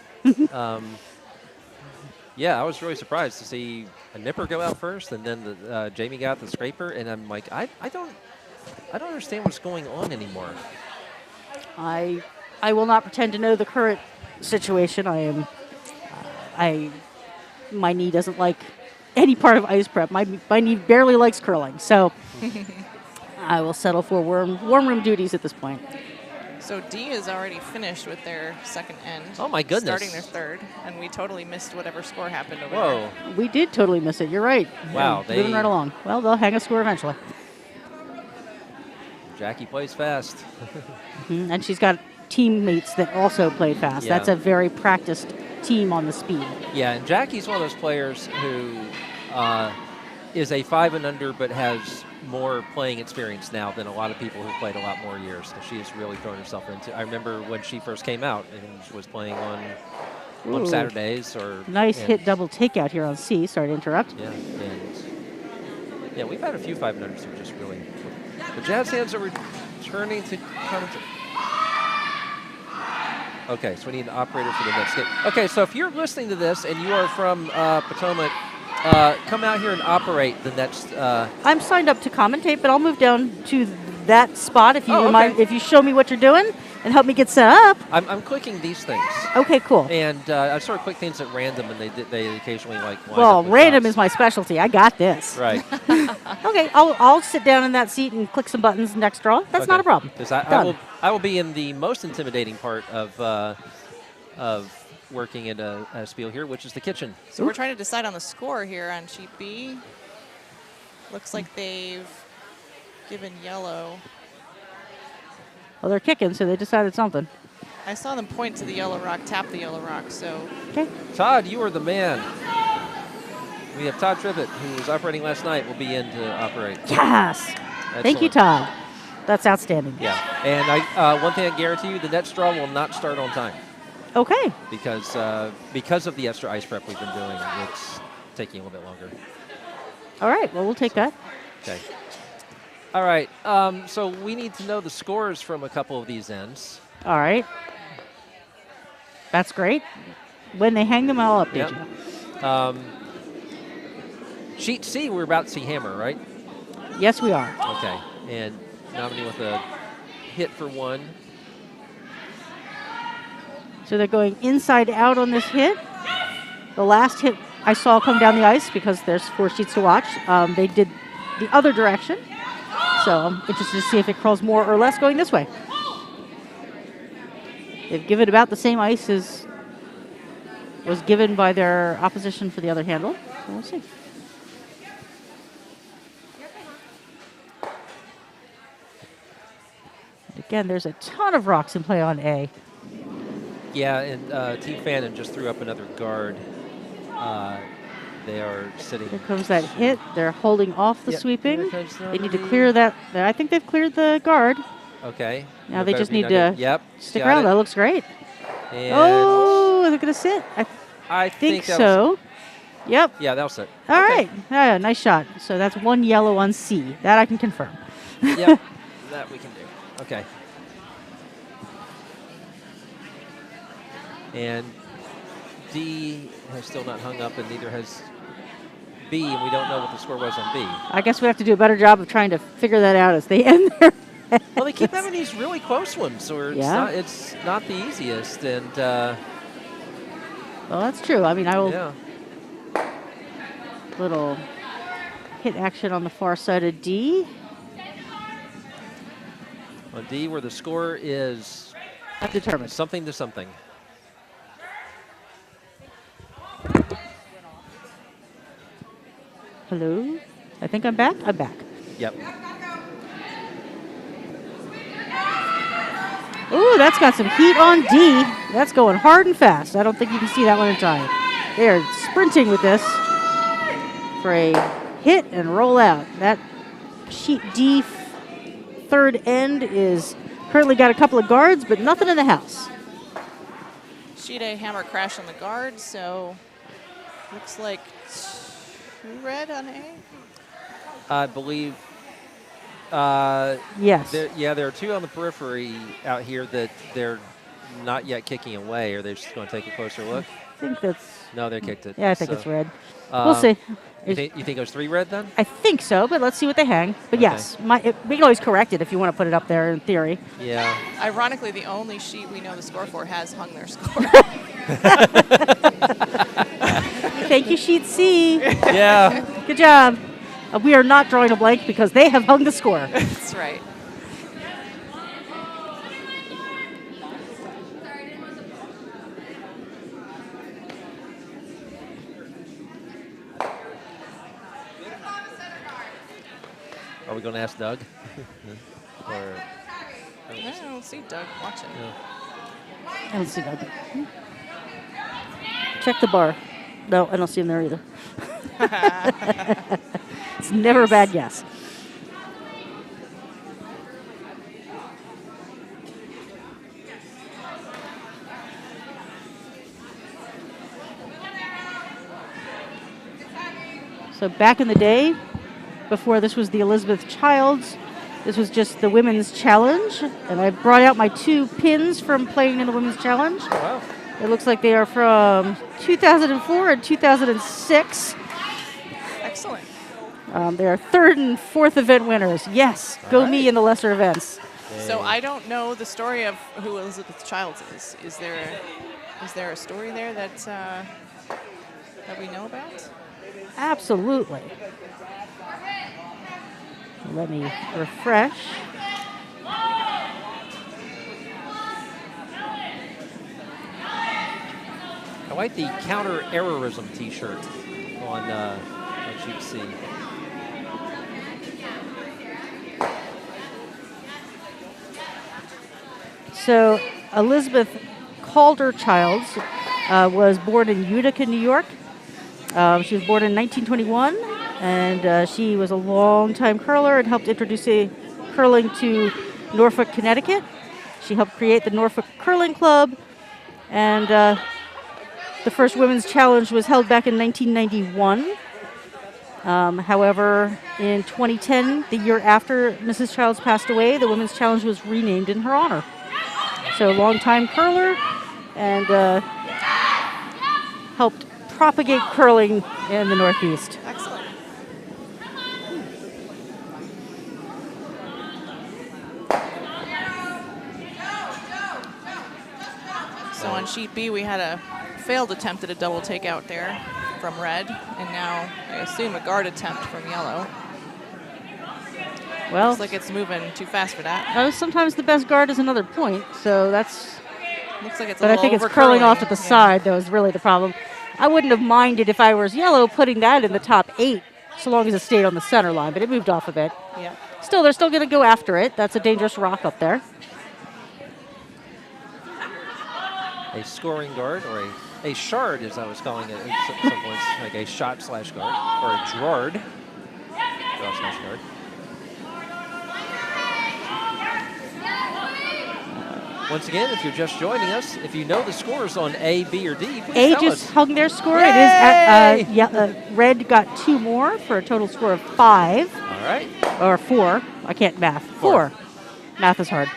Yeah, I was really surprised to see a nipper go out first, and then Jamie got the scraper, and I'm like, I don't understand what's going on anymore. I will not pretend to know the current situation. My knee doesn't like any part of ice prep. My knee barely likes curling, so I will settle for warm room duties at this point. So D is already finished with their second end. Oh my goodness! Starting their third, and we totally missed whatever score happened over Whoa! there. We did totally miss it. You're right. Wow, moving right along. Well, they'll hang a score eventually. Jackie plays fast. And she's got teammates that also play fast. Yeah. That's a very practiced team on the speed. Yeah, and Jackie's one of those players who is a 5 and under, but has more playing experience now than a lot of people who played a lot more years. So she has really thrown herself into. I remember when she first came out and was playing on Saturdays or. Nice hit double takeout here on C. Sorry to interrupt. Yeah, and yeah, we've had a few 5 and unders who just really. The Jazz hands are returning to commentary. Okay, so we need an operator for the next game. Okay, so if you're listening to this and you are from Potomac, come out here and operate the next. I'm signed up to commentate, but I'll move down to that spot if you okay. if you show me what you're doing and help me get set up. I'm clicking these things. Okay, cool. And I sort of click things at random, and they occasionally like. Well, random is my specialty. I got this. Right. Okay, I'll sit down in that seat and click some buttons next draw. That's not a problem. Because I will be in the most intimidating part of working at a spiel here, which is the kitchen. So we're trying to decide on the score here on sheet B. Looks like they've given yellow. Well, they're kicking, so they decided something. I saw them point to the yellow rock, tap the yellow rock, so. Okay. Todd, you are the man. We have Todd Tribbett, who was operating last night, will be in to operate. Yes. Excellent. Thank you, Todd. That's outstanding. Yeah. And one thing I guarantee you, the next draw will not start on time. Okay. Because of the extra ice prep we've been doing, it's taking a little bit longer. All right. Well, we'll take that. Okay. All right. So we need to know the scores from a couple of these ends. All right. That's great. When they hang them, I'll update you. Sheet C, we're about to see hammer, right? Yes, we are. Okay. And Nominee with a hit for 1. So they're going inside out on this hit. The last hit I saw come down the ice, because there's 4 sheets to watch. They did the other direction. So I'm interested to see if it crawls more or less going this way. They've given about the same ice as was given by their opposition for the other handle. So we'll see. Again, there's a ton of rocks in play on A. Yeah, and Team Fannin just threw up another guard. They are sitting. Here comes that hit. They're holding off the Yep, sweeping. here comes They need to somebody. clear that. I think they've cleared the guard. Okay. Now There they better just be need not to Yep. stick got around. it. That looks great. And Oh, they're going to sit. I Think that was- so. Yep. yeah, that was it. All Okay. right. Yeah, nice shot. So that's 1 yellow on C. That I can confirm. Yep. That we can do. Okay. And D has still not hung up, and neither has B, and we don't know what the score was on B. I guess we have to do a better job of trying to figure that out as they end their. Well, they keep having these really close ones, or Yeah. it's not the easiest, and Well, that's true. I mean, I will. yeah. Little hit action on the far side of D. On D, where the score is Undetermined. something to something. Hello? I think I'm back. I'm back. Yep. Ooh, that's got some heat on D. That's going hard and fast. I don't think you can see that one in time. They are sprinting with this for a hit and roll out. That sheet D third end is currently got a couple of guards, but nothing in the house. Sheet A hammer crash on the guard, so looks like 2 red on A. I believe. Yes. There are 2 on the periphery out here that they're not yet kicking away. Are they just going to take a closer look? I think that's. No, they kicked it. Yeah, I think So, it's red. We'll see. You think it was 3 red then? I think so, but let's see what they hang. But Okay. yes, we can always correct it if you want to put it up there in theory. Yeah. Ironically, the only sheet we know the score for has hung their score. Thank you, sheet C. Yeah. Good job. We are not drawing a blank because they have hung the score. That's right. Are we going to ask Doug? Or I don't see Doug watching. I don't see that. Check the bar. No, I don't see him there either. It's never a bad guess. So back in the day, before this was the Elizabeth Childs, this was just the Women's Challenge. And I brought out my 2 pins from playing in the Women's Challenge. wow. It looks like they are from 2004 and 2006. Excellent. They are 3rd and 4th event winners. Yes, go me right. in the lesser events. So I don't know the story of who Elizabeth Childs is. Is there a story there that we know about? Absolutely. Let me refresh. I like the counter-errorism T-shirt on sheet C. So Elizabeth Calder Childs was born in Utica, New York. She was born in 1921, and she was a long-time curler and helped introduce curling to Norfolk, Connecticut. She helped create the Norfolk Curling Club, and the first Women's Challenge was held back in 1991. However, in 2010, the year after Mrs. Childs passed away, the Women's Challenge was renamed in her honor. So long-time curler, and helped propagate curling in the Northeast. Excellent. So on sheet B, we had a failed attempt at a double takeout there from red, and now I assume a guard attempt from yellow. Well, Looks like it's moving too fast for that. sometimes the best guard is another point, so that's. Looks like it's a But I little think it's over curling off to the Yeah. side that was really the problem. I wouldn't have minded if I was yellow putting that in the top 8, so long as it stayed on the center line, but it moved off a bit. Yeah. Still, they're still going to go after it. That's a dangerous rock up there. a scoring guard, or a shard, as I was calling it at some points, like a shot/guard, or a Gerard. Draw/guard. Once again, if you're just joining us, if you know the scores on A, B, or D, please A tell just us. hung their score. Yay! It is at, Red got 2 more for a total score of 5. All right. Or 4. I can't math. 4. Math is hard.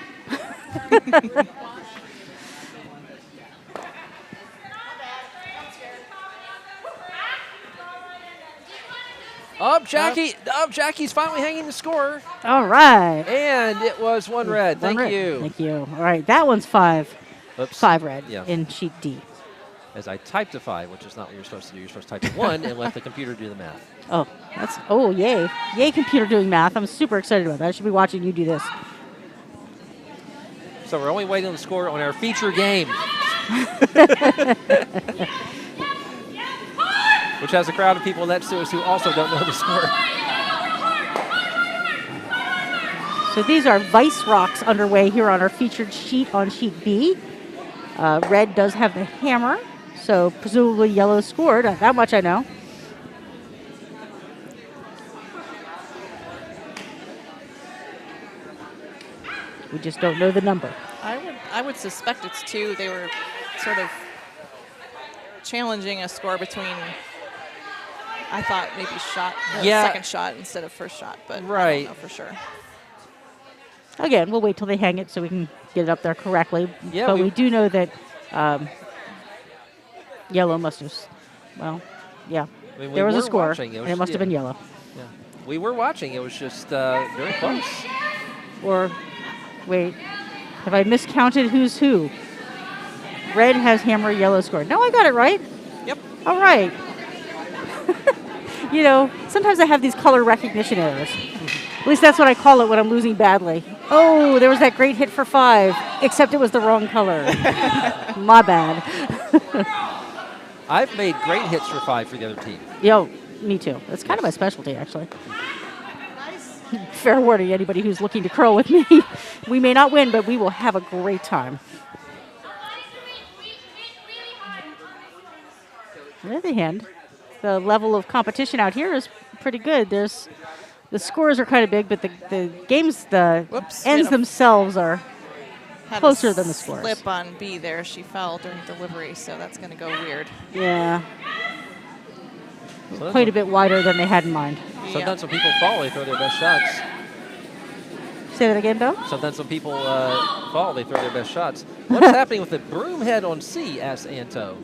Jackie's finally hanging the score. All right. And it was 1 red. Thank you. Thank you. All right. That one's 5. Oops. 5 red Yeah. in sheet D. As I typed a 5, which is not what you're supposed to do. You're supposed to type a 1 and let the computer do the math. Oh, yay. Yay, computer doing math. I'm super excited about that. I should be watching you do this. So we're only waiting on the score on our feature game. Which has a crowd of people next to us who also don't know the score. So these are Vice Rocks underway here on our featured sheet on sheet B. Red does have the hammer, so presumably yellow scored. That much I know. We just don't know the number. I would suspect it's 2. They were sort of challenging a score between, I thought maybe second shot instead of first shot, but I don't know for sure. Again, we'll wait till they hang it so we can get it up there correctly. Yeah, but we do know that yellow must have, yeah. I mean, there was a score, watching. and it must have been yellow. Yeah. We were watching. It was just very close. Or, wait, have I miscounted who's who? Red has hammer, yellow scored. No, I got it right. Yep. All right. You know, sometimes I have these color recognition errors. At least that's what I call it when I'm losing badly. Oh, there was that great hit for 5, except it was the wrong color. My bad. I've made great hits for 5 for the other team. Yo, me too. That's kind of my specialty, actually. Fair warning, anybody who's looking to curl with me. We may not win, but we will have a great time. On the other hand, the level of competition out here is pretty good. The scores are kind of big, but the games, the ends themselves are closer than the scores. Slip on B there. She fell during delivery, so that's going to go weird. Yeah. Quite a bit wider than they had in mind. Sometimes when people fall, they throw their best shots. Say that again, Bill? Sometimes when people fall, they throw their best shots. What's happening with the Broomhead on C, asks Anto.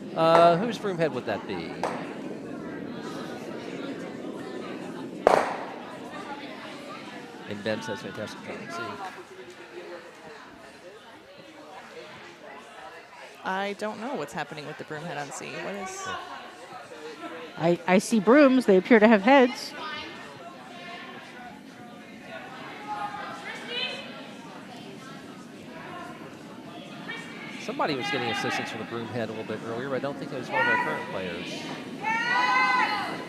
Whose Broomhead would that be? And Ben says fantastic job on C. I don't know what's happening with the Broomhead on C. What is... I see brooms. They appear to have heads. Somebody was getting assistance from the Broomhead a little bit earlier, but I don't think it was one of our current players. I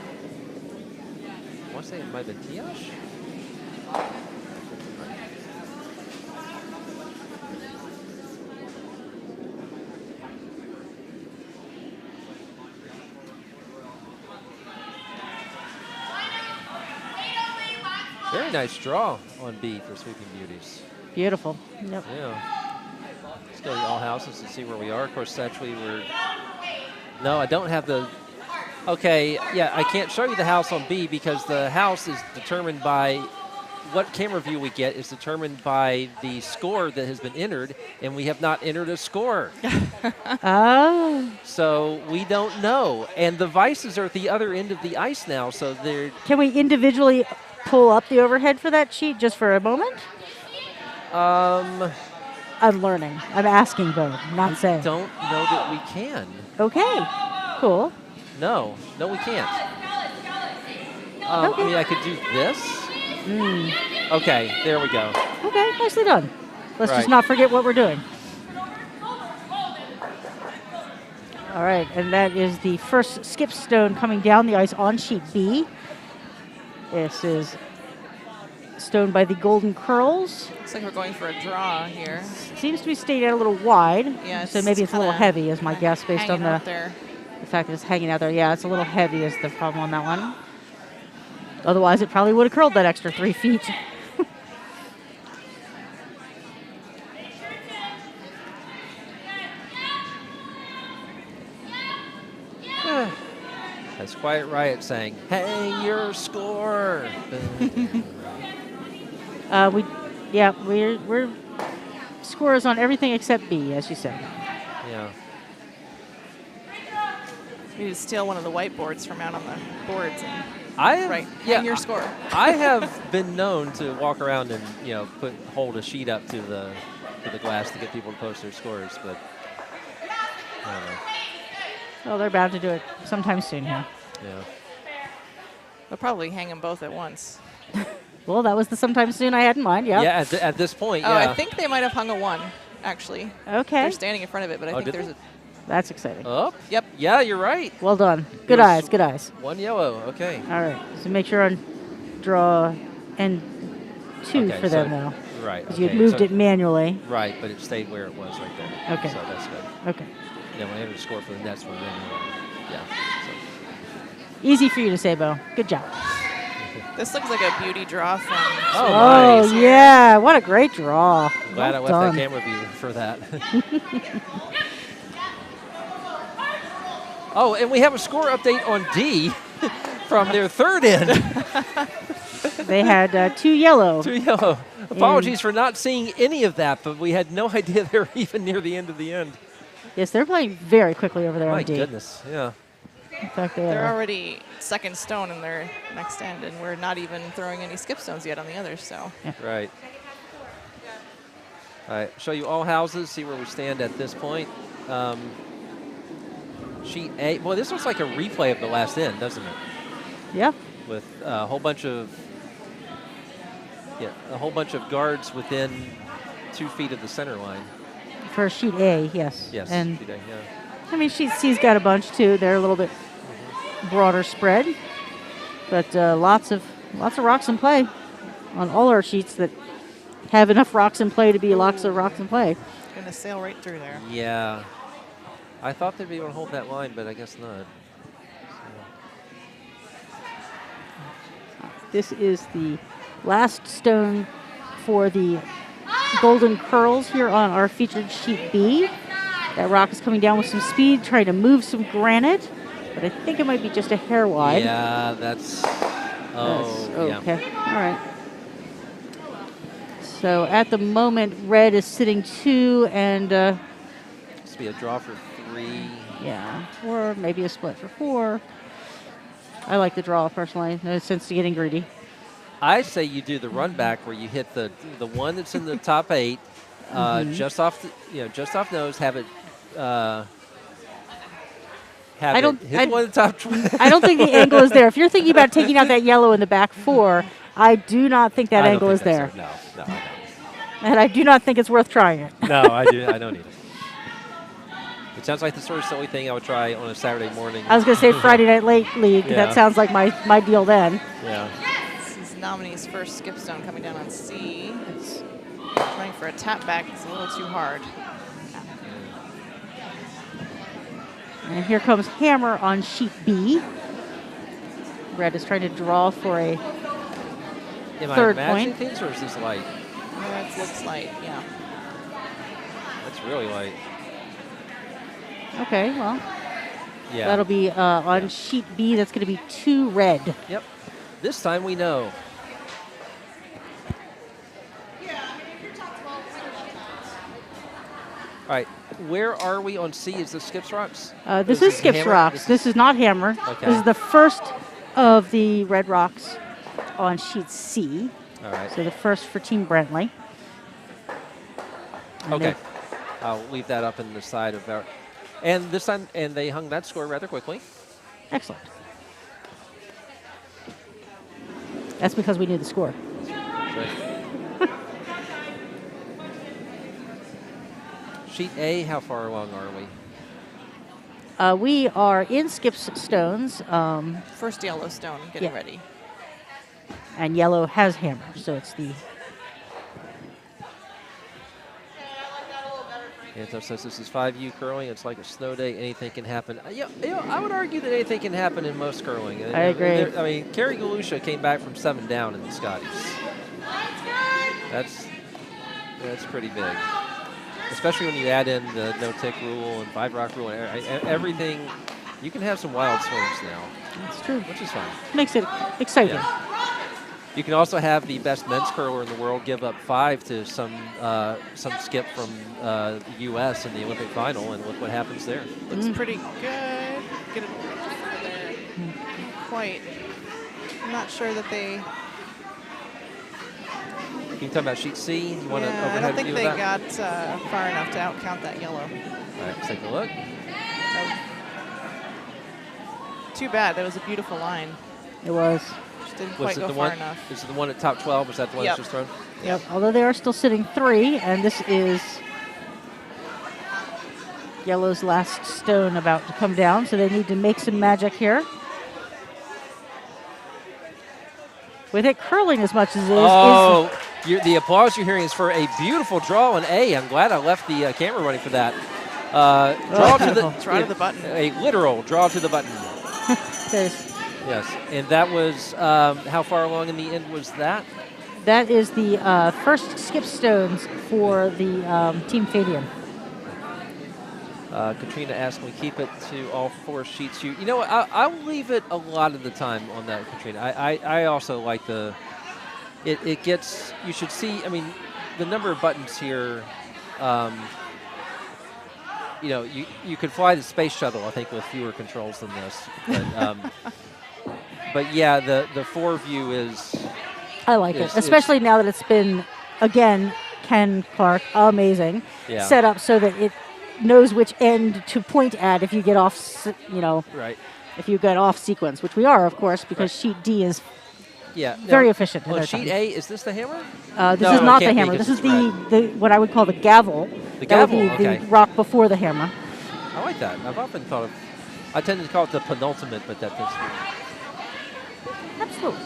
want to say it might have been Tiosh? Very nice draw on B for Sweeping Beauties. Beautiful. Yep. Yeah. Let's go to all houses and see where we are. Of course, actually, no, I don't have the... Okay, yeah, I can't show you the house on B because the house is determined by what camera view we get is determined by the score that has been entered, and we have not entered a score. Oh. So we don't know. And the vices are at the other end of the ice now, so they're... Can we individually pull up the overhead for that sheet just for a moment? I'm learning. I'm asking, though, not saying. I don't know that we can. Okay. Cool. No, we can't. Okay. I mean, I could do this. Okay, there we go. Okay, nicely done. Let's Right. just not forget what we're doing. All right, and that is the first skip stone coming down the ice on sheet B. This is stone by the Golden Curls. Looks like we're going for a draw here. Seems to be staying out a little wide. Yeah, so maybe it's a little heavy, is my guess, based on the fact that it's hanging out there. Yeah, it's a little heavy is the problem on that one. Otherwise, it probably would have curled that extra 3 feet. That's Quiet Riot saying, "Hang your score." We're scores on everything except B, as you said. Yeah. We need to steal one of the whiteboards from out on the boards and hang your score. I have been known to walk around and hold a sheet up to the glass to get people to post their scores, but I don't know. Well, they're bound to do it sometime soon here. Yeah. They'll probably hang them both at once. Well, that was the sometime soon I had in mind, yeah. Yeah, at this point, Oh, I think they might have hung a 1, actually. Okay. They're standing in front of it, but I think there's a... That's exciting. Oh, Yep. Yeah, you're right. Well done. Good eyes, good eyes. 1 yellow, okay. All right, so make sure on draw N2 for them, though. Right. Because you had moved it manually. Right, but it stayed where it was right there. Okay. So that's good. Okay. Yeah, when I have to score for the next one, then yeah. Easy for you to say, Bo. Good job. This looks like a beauty draw from... Oh, yeah. What a great draw. Glad I left that camera view for that. Oh, and we have a score update on D from their third end. They had 2 yellow. 2 yellow. Apologies for not seeing any of that, but we had no idea they were even near the end of the end. Yes, they're playing very quickly over there on D. My goodness, yeah. In fact, they're already second stone in their next end, and we're not even throwing any skip stones yet on the others, so. Yeah. Right. All right, show you all houses, see where we stand at this point. Sheet A, boy, this looks like a replay of the last end, doesn't it? Yeah. With a whole bunch of guards within 2 feet of the center line. For sheet A, yes. Yes, and sheet A, yeah. I mean, sheet C's got a bunch too. They're a little bit broader spread, but lots of rocks in play on all our sheets that have enough rocks in play to be lots of rocks in play. Going to sail right through there. Yeah. I thought they'd be able to hold that line, but I guess not. So. This is the last stone for the Golden Curls here on our featured sheet B. That rock is coming down with some speed, trying to move some granite, but I think it might be just a hair wide. Yeah, that's okay. Yeah. All right. So at the moment, red is sitting 2, and this be a draw for 3. Yeah, or maybe a split for 4. I like the draw personally. No sense to getting greedy. I say you do the run back where you hit the one that's in the top 8, just off nose. Have it. Hit one of the top. I don't think the angle is there. If you're thinking about taking out that yellow in the back 4, I do not think that angle is there. No, I don't. And I do not think it's worth trying it. No, I don't either. It sounds like the sort of silly thing I would try on a Saturday morning. I was going to say Friday Night League. Yeah. That sounds like my deal then. Yeah. This is Nominee's first skip stone coming down on C. It's trying for a tap back. It's a little too hard. And here comes Hammer on sheet B. Red is trying to draw for a third point. Things, or is this light? It looks light, yeah. That's really light. Okay, well, yeah. That'll be on sheet B. That's going to be 2 red. Yep. This time we know. All right, where are we on C? Is this Skips Rocks? This is Skips Rocks. This is not Hammer. Okay. This is the first of the red rocks on sheet C. All right. So the first for Team Brantley. And okay. I'll leave that up in the side of our... And this time, and they hung that score rather quickly. Excellent. That's because we knew the score. Right. Sheet A, how far along are we? We are in Skip's Stones. First yellow stone, getting ready. And yellow has hammer, so it's the Anto says this is 5U curling. It's like a snow day. Anything can happen. I would argue that anything can happen in most curling. I agree. I mean, Carrie Galusha came back from 7 down in the Scotties. That's pretty big. Especially when you add in the no-tick rule and 5-rock rule and everything. You can have some wild swings now. That's true. Which is fun. Makes it exciting. Yeah. You can also have the best men's curler in the world give up 5 to some skip from the U.S. in the Olympic final, and look what happens there. Looks pretty good. Get it there. Quite. I'm not sure that they. Can you talk about sheet C? You want to I overhead don't think view they of that? got far enough to outcount that yellow. All right, let's take a look. Too bad. That was a beautiful line. It was. Just didn't quite go far enough. Is it the one at top 12? Was that the one that's just thrown? Yep. Although they are still sitting 3, and this is yellow's last stone about to come down, so they need to make some magic here. With it curling as much as it is. The applause you're hearing is for a beautiful draw on A. I'm glad I left the camera running for that. Draw to the button. A literal draw to the button. Yes, and that was how far along in the end was that? That is the first skip stones for the Team Fabian. Katrina asked me keep it to all 4 sheets. You know what? I'll leave it a lot of the time on that, Katrina. I also like the. It gets. You should see. I mean, the number of buttons here. You know, you could fly the space shuttle, I think, with fewer controls than this. But yeah, the 4 view is. I like it, especially now that it's been, again, Ken Clark, amazing, set up so that it knows which end to point at if you get off, right. If you get off sequence, which we are, of course, because sheet D is very efficient. Well, sheet A, is this the hammer? This is not the hammer. This is the what I would call the gavel. The gavel, that would be the rock before the hammer. I like that. I've often thought of, I tend to call it the penultimate, but that fits. Absolutely.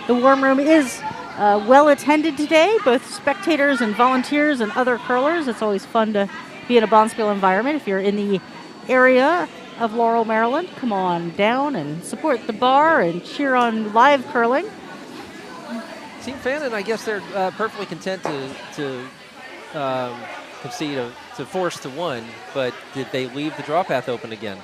The warm room is well attended today, both spectators and volunteers and other curlers. It's always fun to be in a Bonspiel environment. If you're in the area of Laurel, Maryland, come on down and support the bar and cheer on live curling. Team Fannin, I guess they're perfectly content to concede to force to 1, but did they leave the draw path open again?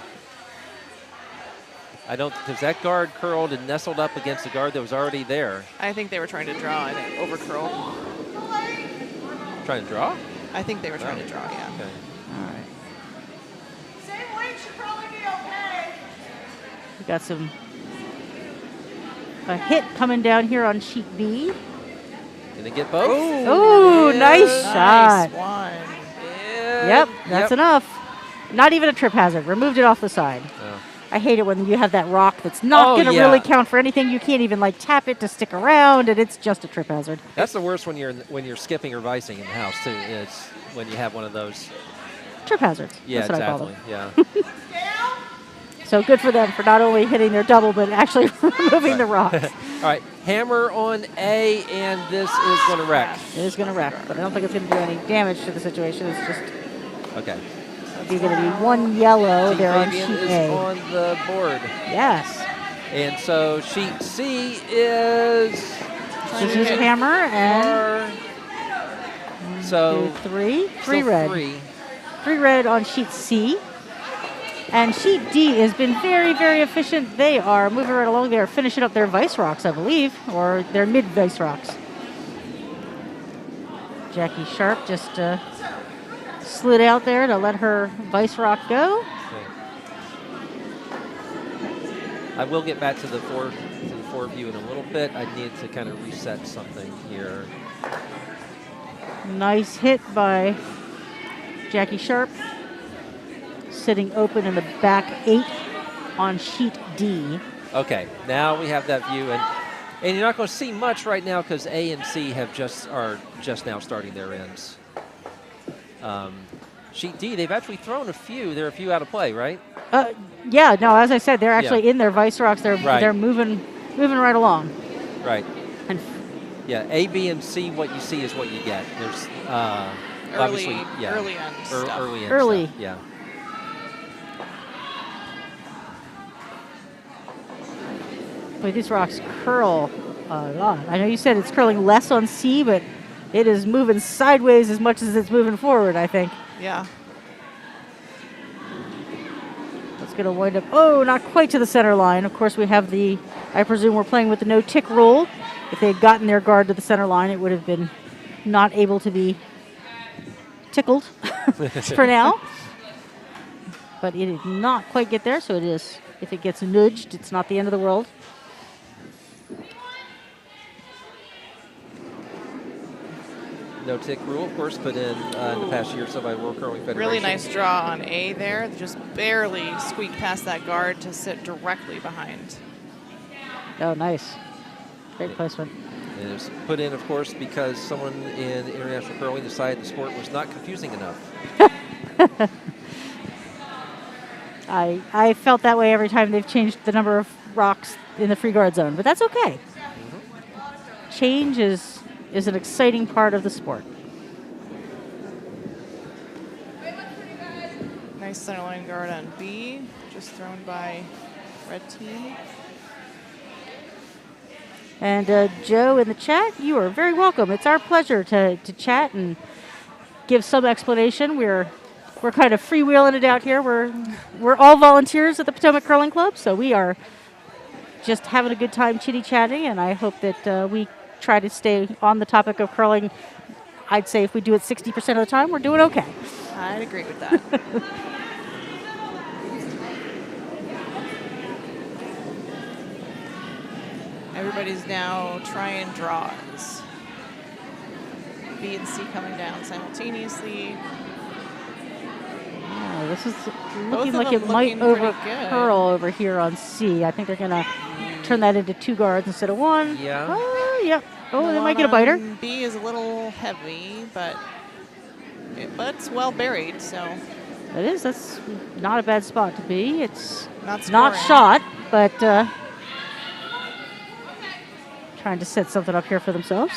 I don't, because that guard curled and nestled up against the guard that was already there. I think they were trying to draw and it over curled. Trying to draw? I think they were trying to draw, yeah. Okay. All right. Same weight should probably be okay. We got a hit coming down here on sheet B. Gonna get both? Oh, nice shot. Nice one. Yep, that's enough. Not even a trip hazard. Removed it off the side. Oh. I hate it when you have that rock that's not going to really count for anything. You can't even tap it to stick around, and it's just a trip hazard. That's the worst when you're skipping or vicing in the house too. It's when you have one of those trip hazards. Yeah, that's what exactly. I call them. Yeah. So good for them for not only hitting their double, but actually removing the rocks. All right, hammer on A, and this is going to wreck. It is going to wreck, but I don't think it's going to do any damage to the situation. It's just okay. You're going to be 1 yellow there on sheet A. On the board. Yes. And so sheet C is. This is hammer and. So 3 red. 3 red on sheet C. And sheet D has been very, very efficient. They are moving right along. They are finishing up their vice rocks, I believe, or their mid vice rocks. Jackie Sharp just slid out there to let her vice rock go. Okay. I will get back to the four view in a little bit. I need to kind of reset something here. Nice hit by Jackie Sharp. Sitting open in the back 8 on sheet D. Okay, now we have that view, and you're not going to see much right now because A and C are just now starting their ends. Sheet D, they've actually thrown a few. There are a few out of play, right? Yeah, no, as I said, they're actually in their vice rocks. They're Right. they're moving right along. Right. And Yeah, A, B, and C, what you see is what you get. There's obviously, early end stuff. Early end Early. stuff, yeah. boy, these rocks curl a lot. I know you said it's curling less on C, but it is moving sideways as much as it's moving forward, I think. Yeah. It's going to wind up, not quite to the center line. Of course, we have I presume we're playing with the no-tick rule. If they had gotten their guard to the center line, it would have been not able to be tickled for now. But it did not quite get there, so it is. If it gets nudged, it's not the end of the world. No tick rule, of course, put in the past year or so by World Curling Federation. Really nice draw on A there. Just barely squeaked past that guard to sit directly behind. Oh, nice. Great placement. And it was put in, of course, because someone in international curling decided the sport was not confusing enough. I felt that way every time they've changed the number of rocks in the free guard zone, but that's okay. Change is an exciting part of the sport. Nice centerline guard on B, just thrown by red team. And Joe in the chat, you are very welcome. It's our pleasure to chat and give some explanation. We're kind of freewheeling it out here. We're all volunteers at the Potomac Curling Club, so we are just having a good time chitty-chatting, and I hope that we try to stay on the topic of curling. I'd say if we do it 60% of the time, we're doing okay. I'd agree with that. Everybody's now trying draws. B and C coming down simultaneously. Oh, this is looking like it might over curl over here on C. I think they're going to turn that into 2 guards instead of 1. Yeah. Oh, yep. Oh, they might get a biter. B is a little heavy, but it's well buried, so. It is. That's not a bad spot to be. It's not shot, but trying to set something up here for themselves.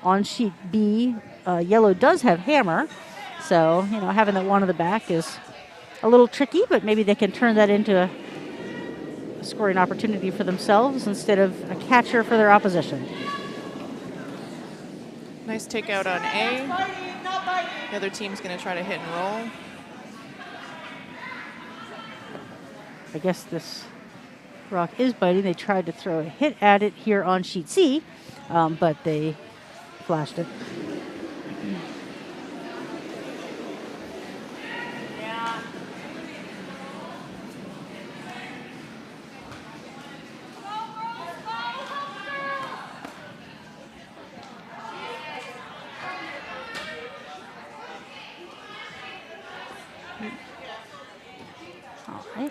On sheet B, yellow does have hammer, so having that 1 in the back is a little tricky, but maybe they can turn that into a scoring opportunity for themselves instead of a catcher for their opposition. Nice takeout on A. The other team's going to try to hit and roll. I guess this rock is biting. They tried to throw a hit at it here on sheet C, but they flashed it.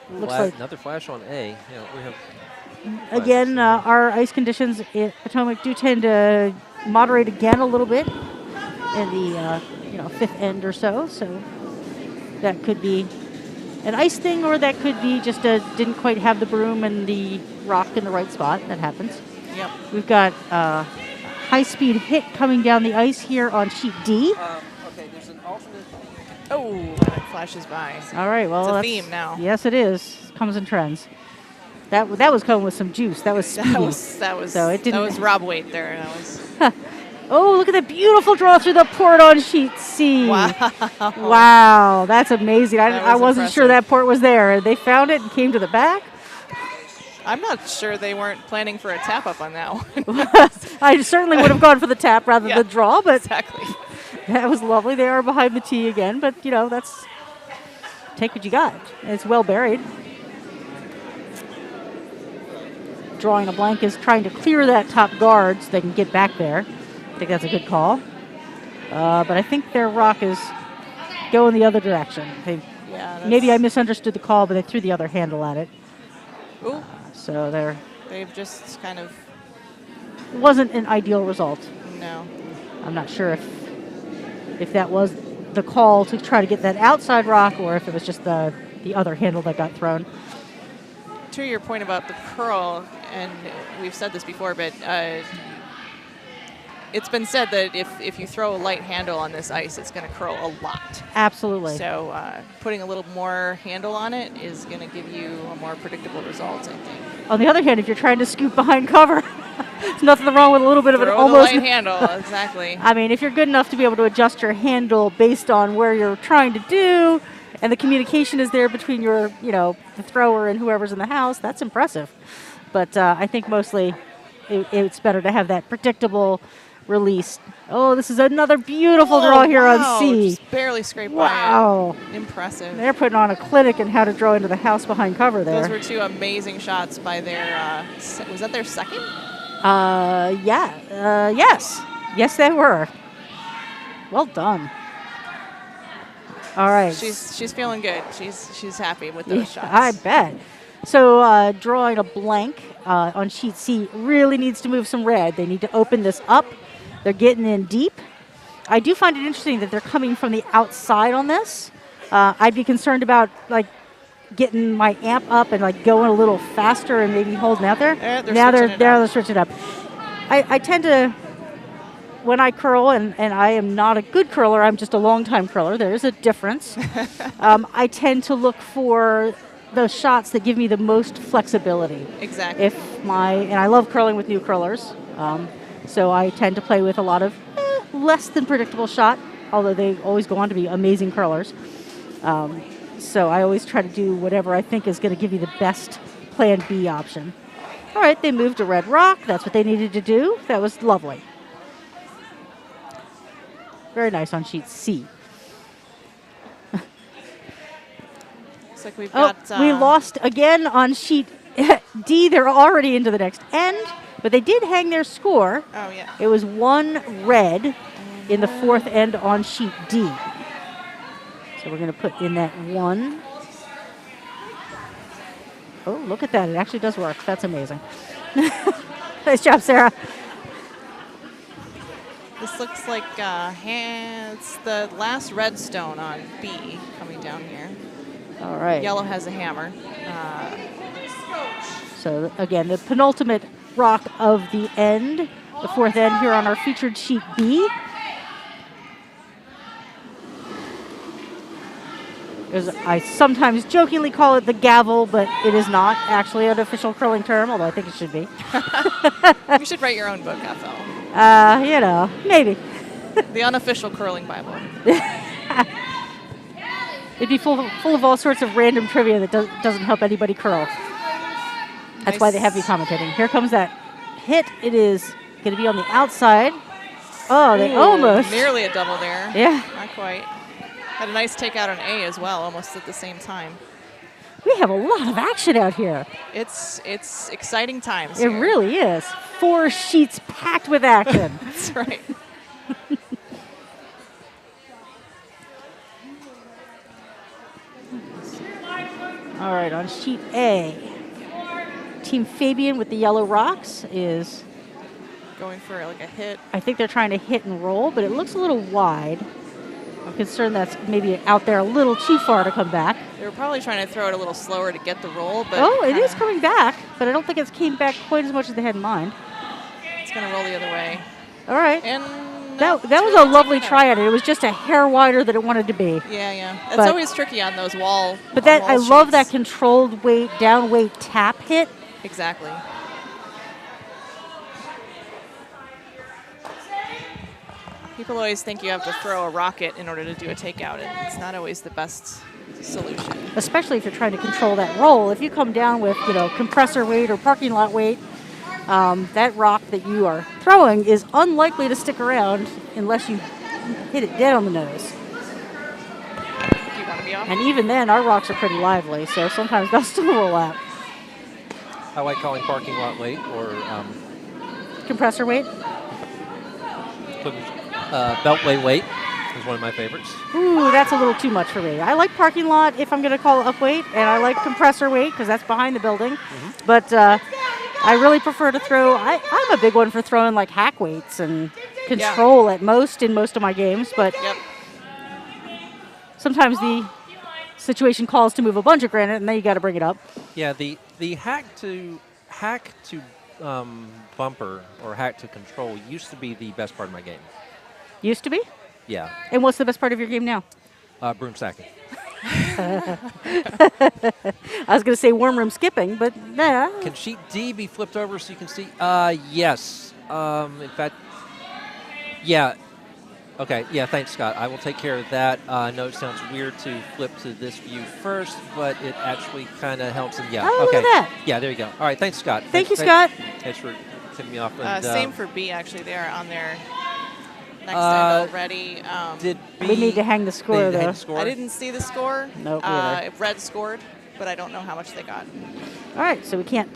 Looks like another flash on A. Yeah, we have again, our ice conditions at Potomac do tend to moderate again a little bit in the 5th end or so. So that could be an ice thing, or that could be just didn't quite have the broom and the rock in the right spot. That happens. Yep. We've got a high-speed hit coming down the ice here on sheet D. Okay, there's an alternate. Oh, that flashes by. All right, well, it's a that's theme now. Yes, it is. Comes in trends. That was coming with some juice. That was speedy. That was so it didn't. That was Rob Waite there. That was. Oh, look at that beautiful draw through the port on sheet C. Wow. Wow, that's amazing. I wasn't impressive. sure that port was there. They found it and came to the back. I'm not sure they weren't planning for a tap up on that one. I certainly would have gone for the tap rather than the draw, but exactly. That was lovely. They are behind the tee again, but that's take what you got. It's well buried. Drawing a blank is trying to clear that top guard so they can get back there. I think that's a good call. But I think their rock is going the other direction. Maybe I misunderstood the call, but they threw the other handle at it. Ooh. So they've just kind of. It wasn't an ideal result. No. I'm not sure if that was the call to try to get that outside rock or if it was just the other handle that got thrown. To your point about the curl, and we've said this before, but it's been said that if you throw a light handle on this ice, it's going to curl a lot. Absolutely. So putting a little more handle on it is going to give you a more predictable result, I think. On the other hand, if you're trying to scoop behind cover, there's nothing wrong with a little bit of an Throw almost the light handle, exactly. I mean, if you're good enough to be able to adjust your handle based on where you're trying to do, and the communication is there between your, the thrower and whoever's in the house, that's impressive. But I think mostly it's better to have that predictable release. Oh, this is another beautiful draw here on C. Just barely scraped Wow. by it. Impressive. They're putting on a clinic in how to draw into the house behind cover there. Those were two amazing shots by their, was that their second? Yes. Yes, they were. Well done. All right. She's feeling good. She's happy with those shots. I bet. So drawing a blank on sheet C really needs to move some red. They need to open this up. They're getting in deep. I do find it interesting that they're coming from the outside on this. I'd be concerned about getting my amp up and going a little faster and maybe holding out there. They're switching it up. I tend to, when I curl, and I am not a good curler, I'm just a long-time curler. There is a difference. I tend to look for those shots that give me the most flexibility. Exactly. And I love curling with new curlers, so I tend to play with a lot of less than predictable shot, although they always go on to be amazing curlers. So I always try to do whatever I think is going to give you the best plan B option. All right, they moved to red rock. That's what they needed to do. That was lovely. Very nice on sheet C. Looks like we've got... we lost again on sheet D. They're already into the next end, but they did hang their score. Oh, yeah. It was 1 red in the fourth end on sheet D. So we're going to put in that 1. Oh, look at that. It actually does work. That's amazing. Nice job, Sarah. This looks like it's the last red stone on B coming down here. All right. Yellow has a hammer. So, again, the penultimate rock of the end, the fourth end here on our featured sheet B. I sometimes jokingly call it the gavel, but it is not actually an official curling term, although I think it should be. You should write your own book, FL. Maybe. The unofficial curling Bible. It'd be full of all sorts of random trivia that doesn't help anybody curl. That's why they have me commentating. Here comes that hit. It is going to be on the outside. Oh, they almost. Nearly a double there. Yeah. Not quite. Had a nice takeout on A as well, almost at the same time. We have a lot of action out here. It's exciting times. It here. really is. 4 sheets packed with action. That's right. All right, on sheet A, Team Fabian with the yellow rocks is going for like a hit. I think they're trying to hit and roll, but it looks a little wide. I'm concerned that's maybe out there a little too far to come back. They were probably trying to throw it a little slower to get the roll, but it is coming back, but I don't think it's came back quite as much as they had in mind. It's going to roll the other way. All right. And that was a lovely try at it. It was just a hair wider than it wanted to be. Yeah. That's always tricky on those wall. But I love that controlled weight, down weight tap hit. Exactly. People always think you have to throw a rocket in order to do a takeout, and it's not always the best solution. Especially if you're trying to control that roll. If you come down with, compressor weight or parking lot weight, that rock that you are throwing is unlikely to stick around unless you hit it dead on the nose. Do you want to be off? And even then, our rocks are pretty lively, so sometimes they'll still roll out. I like calling parking lot weight or compressor weight. Beltway weight is one of my favorites. Ooh, that's a little too much for me. I like parking lot if I'm going to call it up weight, and I like compressor weight because that's behind the building. Mm-hmm. But I really prefer to throw. I'm a big one for throwing like hack weights and control at most in most of my games, but sometimes the situation calls to move a bunch of granite, and then you got to bring it up. Yeah, the hack to bumper or hack to control used to be the best part of my game. Used to be? Yeah. And what's the best part of your game now? Broom stacking. I was going to say warm room skipping, but yeah. Can sheet D be flipped over so you can see? Yes. In fact, yeah. Okay, yeah, thanks, Scott. I will take care of that. I know it sounds weird to flip to this view first, but it actually kind of helps. And yeah, oh, okay. Look at that. Yeah, there you go. All right, thanks, Scott. Thank you, Scott. Thanks for tipping me off. And, same for B, actually. They are on their next end already. Did B, we need to hang the score, though. I didn't see the score. Nope, Red scored, but I don't know how much they got. All right, so we can't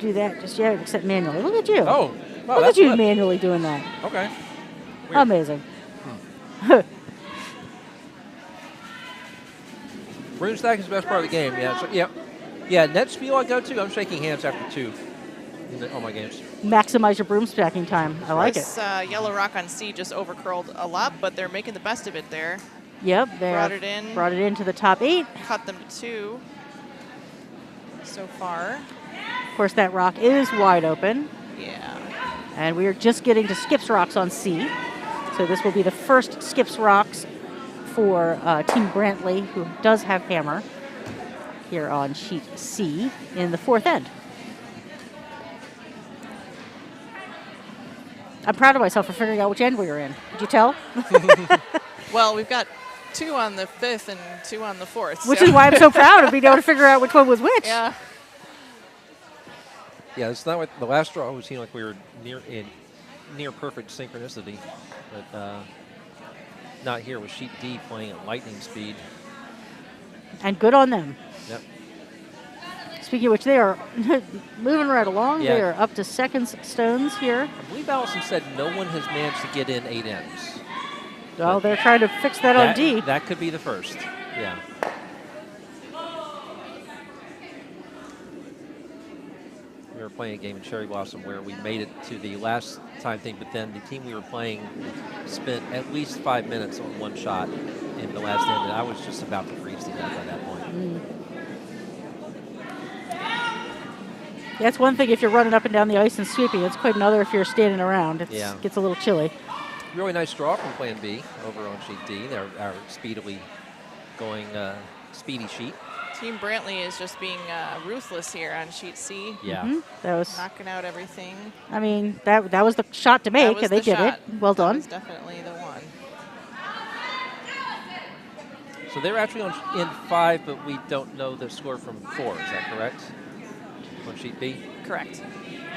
do that just yet, except manually. Look at you. Oh, wow, look at you manually doing that. Okay. Weird. Amazing. Broom stack is the best part of the game. Yeah. So, yeah. Next spiel I go to, I'm shaking hands after 2 in all my games. Maximize your broom stacking time. I like this, it. Yellow Rock on C just overcurled a lot, but they're making the best of it there. Yep. They brought it in. Brought it into the top 8. Cut them to 2 so far. Of course, that rock is wide open. Yeah. And we are just getting to skips rocks on C. So this will be the first skips rocks for Team Brantley, who does have hammer here on sheet C in the 4th end. I'm proud of myself for figuring out which end we were in. Did you tell? Well, we've got 2 on the 5th and 2 on the 4th. Which is why I'm so proud of being able to figure out which one was which. Yeah. Yeah, it's not like the last draw. It seemed like we were near perfect synchronicity, but not here with sheet D playing at lightning speed. And good on them. Yep. Speaking of which, they are moving right along. Yeah. They are up to second stones here. I believe Allison said no one has managed to get in 8 ends. Well, they're trying to fix that on D. That could be the first. Yeah. We were playing a game in Cherry Blossom where we made it to the last time thing, but then the team we were playing spent at least 5 minutes on one shot in the last end, and I was just about to freeze to death by that point. That's one thing if you're running up and down the ice and sweeping. It's quite another if you're standing around. It gets a little chilly. Really nice draw from Plan B over on sheet D. They're our speedily going speedy sheet. Team Brantley is just being ruthless here on sheet C. Yeah. That was knocking out everything. I mean, that was the shot to make, and they did it. Well done. That was definitely the one. So they're actually in 5, but we don't know the score from 4. Is that correct? On sheet B? Correct.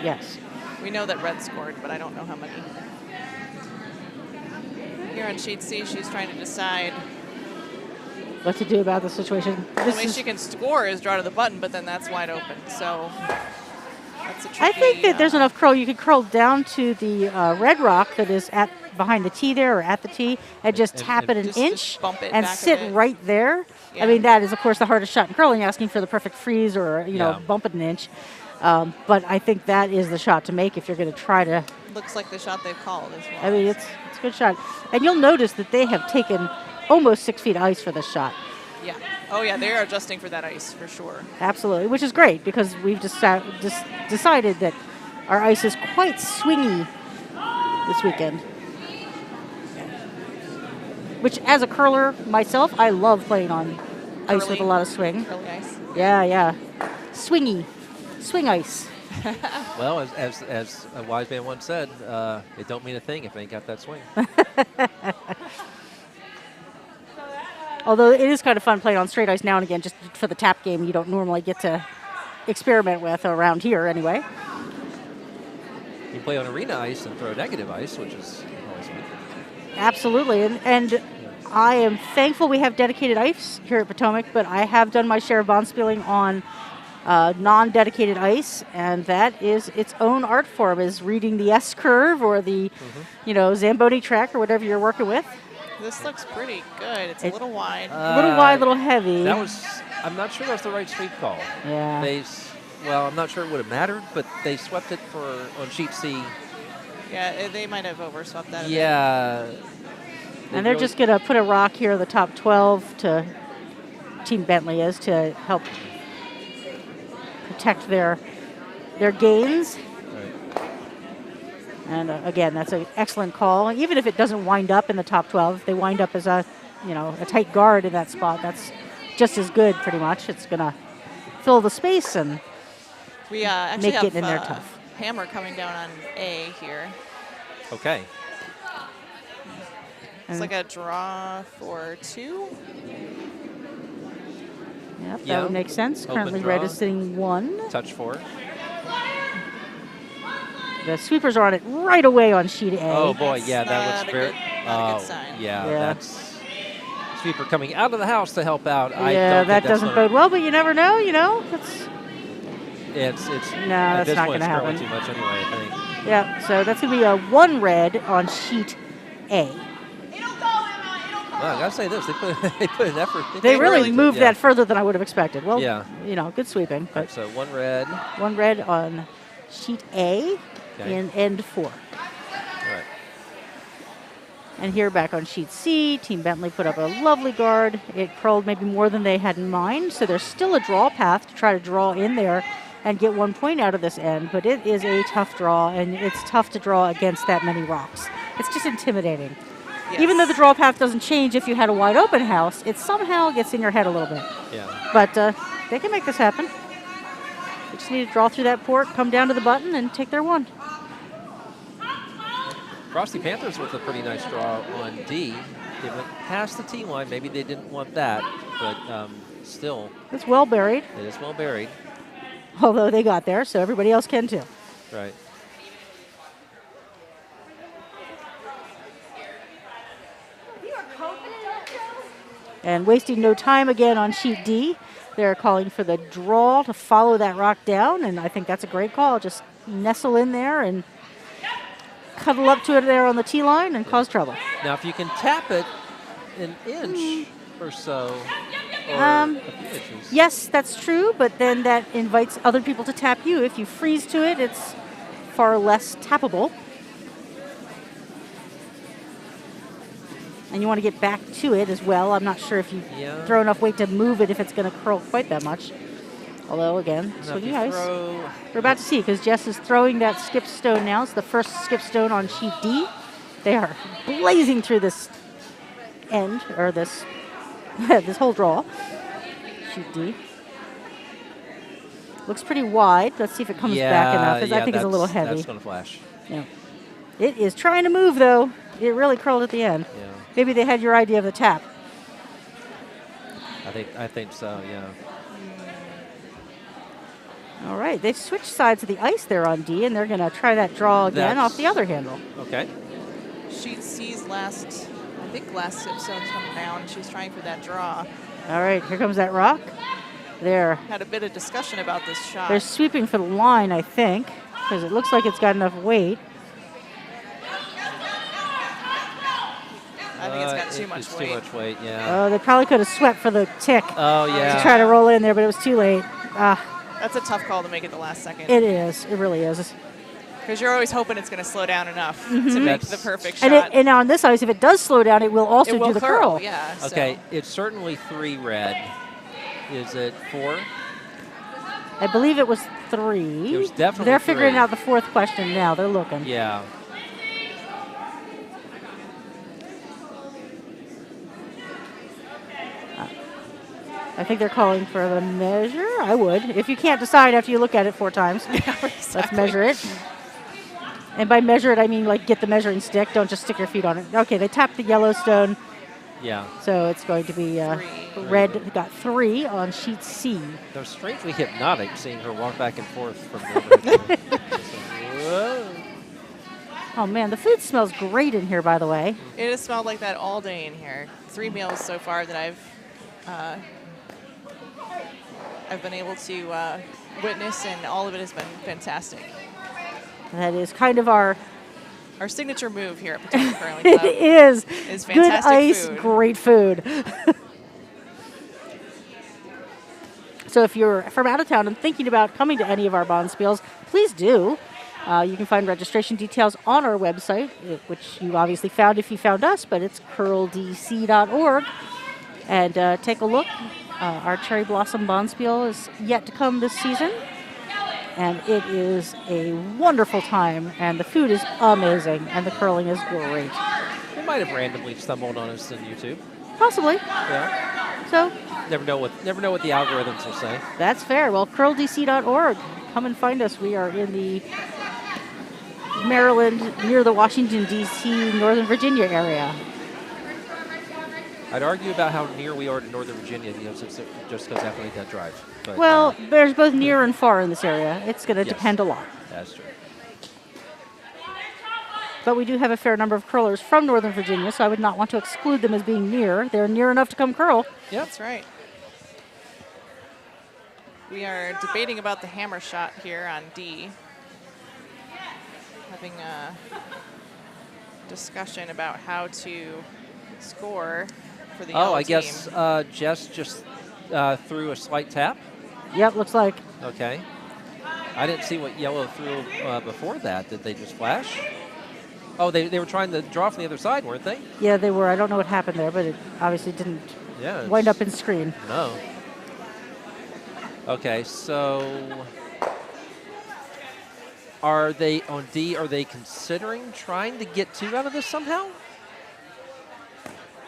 Yes. We know that Red scored, but I don't know how many. Here on sheet C, she's trying to decide what to do about the situation. The way she can score is draw to the button, but then that's wide open. So that's a tricky, I think that there's enough curl. You could curl down to the red rock that is behind the tee there, or at the tee, and just tap it an inch and sit right there. Yeah. I mean, that is, of course, the hardest shot in curling, asking for the perfect freeze or, bump it an inch. But I think that is the shot to make if you're going to try to. Looks like the shot they've called as well. I mean, it's a good shot. And you'll notice that they have taken almost 6 feet ice for this shot. Yeah. Oh, yeah, they are adjusting for that ice for sure. Absolutely, which is great because we've just decided that our ice is quite swingy this weekend. Which, as a curler myself, I love playing on ice with a lot of swing. Curly ice. Yeah. Swingy. Swing ice. Well, as a wise man once said, it don't mean a thing if it ain't got that swing. Although it is kind of fun playing on straight ice now and again, just for the tap game you don't normally get to experiment with around here anyway. You play on arena ice and throw negative ice, which is always fun. Absolutely, and I am thankful we have dedicated ice here at Potomac, but I have done my share of bondspieling on non-dedicated ice, and that is its own art form, is reading the S-curve or the, Zamboni track or whatever you're working with. This looks pretty good. It's a little wide. A little wide, a little heavy. I'm not sure that's the right sweep call. Yeah. well, I'm not sure it would have mattered, but they swept it on sheet C. Yeah, they might have overswept that. Yeah. And they're just going to put a rock here in the top 12 to Team Bentley is to help protect their gains. Right. And again, that's an excellent call. Even if it doesn't wind up in the top 12, if they wind up as a tight guard in that spot, that's just as good pretty much. It's going to fill the space and we actually make have getting in there tough. Hammer coming down on A here. Okay. It's like a draw for 2. Yep, that would make sense. Open Currently draw. red is sitting 1. Touch 4. The sweepers are on it right away on sheet A. Oh boy, yeah, that not looks a very. good- not a good sign. Yeah, Yeah. that's sweeper coming out of the house to help out. I Yeah, don't that think that's doesn't gonna- bode well, but you never know, It's No, at that's this not point, gonna it's growing happen. too much anyway, I think. Yeah, so that's going to be a 1 red on sheet A. Well, I gotta say this: they put an effort. They really did, moved yeah. that further than I would have expected. Well, Yeah. Good sweeping. But So 1 red. 1 red on sheet A Okay. in end 4. All right. And here back on sheet C, Team Bentley put up a lovely guard. It curled maybe more than they had in mind, so there's still a draw path to try to draw in there and get 1 point out of this end, but it is a tough draw, and it's tough to draw against that many rocks. It's just intimidating. Yes. Even though the draw path doesn't change if you had a wide open house, it somehow gets in your head a little bit. Yeah. But they can make this happen. They just need to draw through that port, come down to the button, and take their 1. Frosty Panthers with a pretty nice draw on D. They went past the T line. Maybe they didn't want that, but still, It's well buried, it is well buried. although they got there, so everybody else can too. Right. And wasting no time again on sheet D. They're calling for the draw to follow that rock down, and I think that's a great call. Just nestle in there and cuddle up to it there on the T line and cause trouble. Now, if you can tap it an inch or so, or a few inches. Yes, that's true, but then that invites other people to tap you. If you freeze to it, it's far less tappable. And you want to get back to it as well. I'm not sure if you throw enough weight to move it if it's going to curl quite that much. Although, again, swinging ice. We're about to see because Jess is throwing that skip stone now. It's the first skip stone on sheet D. They are blazing through this end, or this this whole draw. Sheet D. Looks pretty wide. Let's see if it comes back enough. I think it's a little heavy. That's going to flash. Yeah. It is trying to move, though. It really curled at the end. Yeah. Maybe they had your idea of the tap. I think so, yeah. All right, they've switched sides of the ice there on D, and they're going to try that draw again off the other handle. Okay. Sheet C's last skip stone's coming down. She's trying for that draw. All right, here comes that rock. They're Had a bit of discussion about this shot. They're sweeping for the line, I think, because it looks like it's got enough weight. I think it's got too much it's weight. too much weight, yeah. Oh, they probably could have swept for the tick Oh, yeah. to try to roll in there, but it was too late. That's a tough call to make at the last second. It is. It really is. Because you're always hoping it's going to slow down enough to make the perfect And, shot. and on this ice, if it does slow down, it will also it will do the curl. Yeah. Okay, it's certainly 3 red. Is it 4? I believe it was 3. It was definitely They're figuring 3. out the 4th question now. They're looking. Yeah. I think they're calling for the measure. I would. If you can't decide after you look at it 4 times, let's measure it. And by measure it, I mean like get the measuring stick. Don't just stick your feet on it. Okay, they tapped the Yellowstone. Yeah. So it's going to be red got 3 on sheet C. They're strangely hypnotic seeing her walk back and forth from the Whoa. Oh man, the food smells great in here, by the way. It has smelled like that all day in here. 3 meals so far that I've been able to witness, and all of it has been fantastic. That is kind of our signature move here at Potomac Curling it Club. is fantastic good ice, food. great food. So if you're from out of town and thinking about coming to any of our bonspiels, please do. You can find registration details on our website, which you obviously found if you found us, but it's curldc.org. And take a look. Our Cherry Blossom Bonspiel is yet to come this season. And it is a wonderful time, and the food is amazing, and the curling is great. They might have randomly stumbled on us on YouTube. Possibly. Yeah. So never know what the algorithms will say. that's fair. Well, curldc.org. Come and find us. We are in the Maryland, near the Washington, D.C., Northern Virginia area. I'd argue about how near we are to Northern Virginia, since just because I have to make that drive. But, Well, there's both near and far in this area. It's going to depend a lot. That's true. But we do have a fair number of curlers from Northern Virginia, so I would not want to exclude them as being near. They're near enough to come curl. Yep. That's right. We are debating about the hammer shot here on D. Having a discussion about how to score for the yellow I team. guess Jess just threw a slight tap. Yep, looks like. Okay. I didn't see what yellow threw before that. Did they just flash? Oh, they were trying to draw from the other side, weren't they? Yeah, they were. I don't know what happened there, but it obviously didn't wind up in screen. No. Okay, so are they on D? Are they considering trying to get 2 out of this somehow?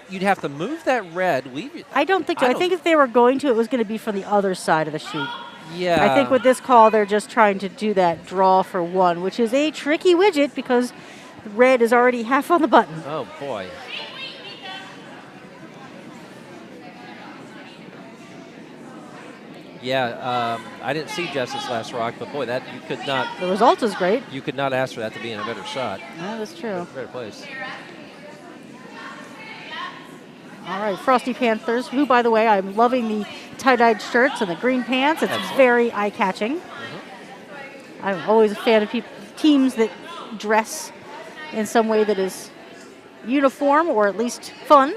You'd have to move that red. I don't think so. I think if they were going to, it was going to be from the other side of the sheet. Yeah. I think with this call, they're just trying to do that draw for 1, which is a tricky widget because red is already half on the button. Oh, boy. Yeah, I didn't see Jess's last rock, but boy, that you could not. The result is great. You could not ask for that to be in a better shot. That is true. Better place. All right, Frosty Panthers, who, by the way, I'm loving the tie-dyed shirts and the green pants. It's Excellent. very eye-catching. I'm always a fan of teams that dress in some way that is uniform or at least fun.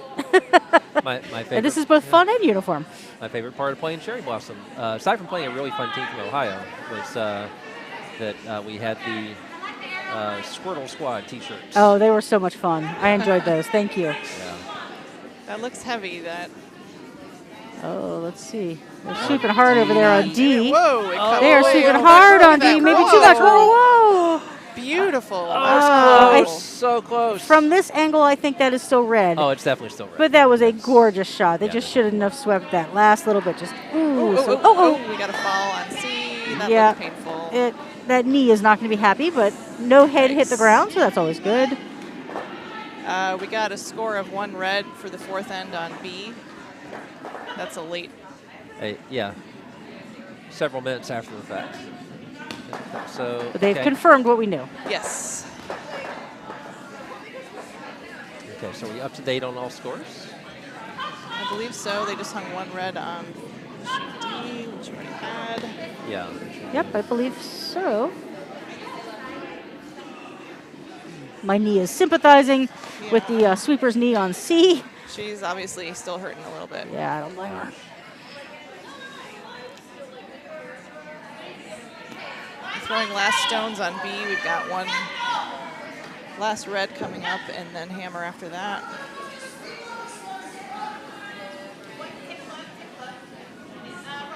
My favorite. And this is both fun and uniform. My favorite part of playing Cherry Blossom, aside from playing a really fun team from Ohio, was that we had the Squirtle Squad T-shirts. Oh, they were so much fun. I enjoyed those. Thank you. Yeah. That looks heavy. Oh, let's see. They're sweeping hard over there on D. Whoa! It cut They are way sweeping over. hard Look on at D. that Maybe roll. too much. Whoa! Beautiful. I- So close. From this angle, I think that is still red. Oh, it's definitely still red. But that was a gorgeous shot. They Yeah. just shouldn't have swept that last little bit. Just ooh. We got a fall on C. That Yeah. looked painful. That knee is not going to be happy, but no head hit the ground, so that's always good. We got a score of 1 red for the 4th end on B. That's a late. Yeah. Several minutes after the fact. So. But they've okay. confirmed what we knew. Yes. Okay, so are we up to date on all scores? I believe so. They just hung 1 red on sheet D, which we already had. Yeah. Yep, I believe so. My knee is sympathizing with the sweeper's knee on C. She's obviously still hurting a little bit. Yeah, I don't blame her. Throwing last stones on B. We've got 1 last red coming up and then hammer after that.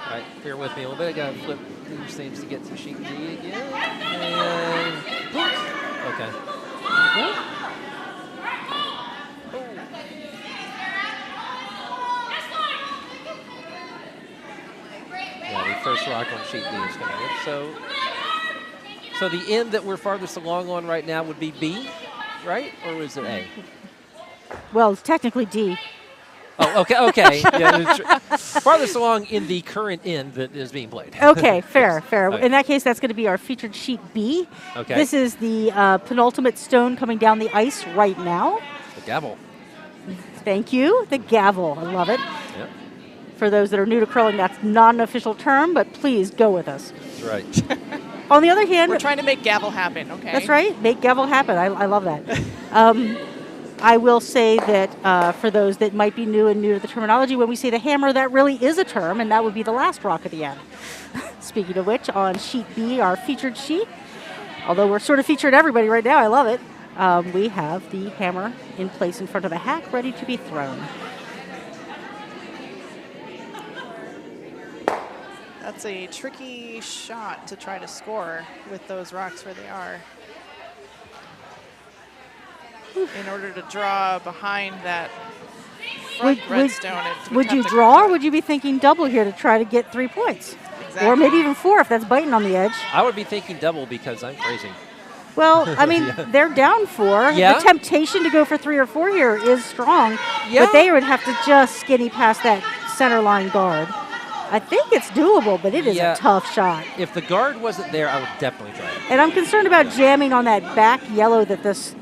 All right, bear with me a little bit. I got to flip these things to get to sheet D again. And okay. Yeah, the first rock on sheet D is going to hit. So the end that we're farthest along on right now would be B, right? Or is it A? Well, it's technically D. Oh, okay. Yeah, farthest along in the current end that is being played. Okay, fair. Okay. In that case, that's going to be our featured sheet B. Okay. This is the penultimate stone coming down the ice right now. The gavel. Thank you. The gavel. I love it. Yep. For those that are new to curling, that's not an official term, but please go with us. That's right. On the other hand, We're trying to make gavel happen, okay? that's right. Make gavel happen. I love that. I will say that for those that might be new to the terminology, when we say the hammer, that really is a term, and that would be the last rock at the end. Speaking of which, on sheet B, our featured sheet, although we're sort of featuring everybody right now, I love it, we have the hammer in place in front of the hack, ready to be thrown. That's a tricky shot to try to score with those rocks where they are. In order to draw behind that front redstone, would you draw, or would you be thinking double here to try to get 3 points? Exactly. Or maybe even 4 if that's biting on the edge. I would be thinking double because I'm crazy. Well, I mean, they're down 4. Yeah. The temptation to go for 3 or 4 here is strong, Yeah. but they would have to just skinny past that center line guard. I think it's doable, but it is a tough shot. If the guard wasn't there, I would definitely try it. And I'm concerned about jamming on that back yellow that this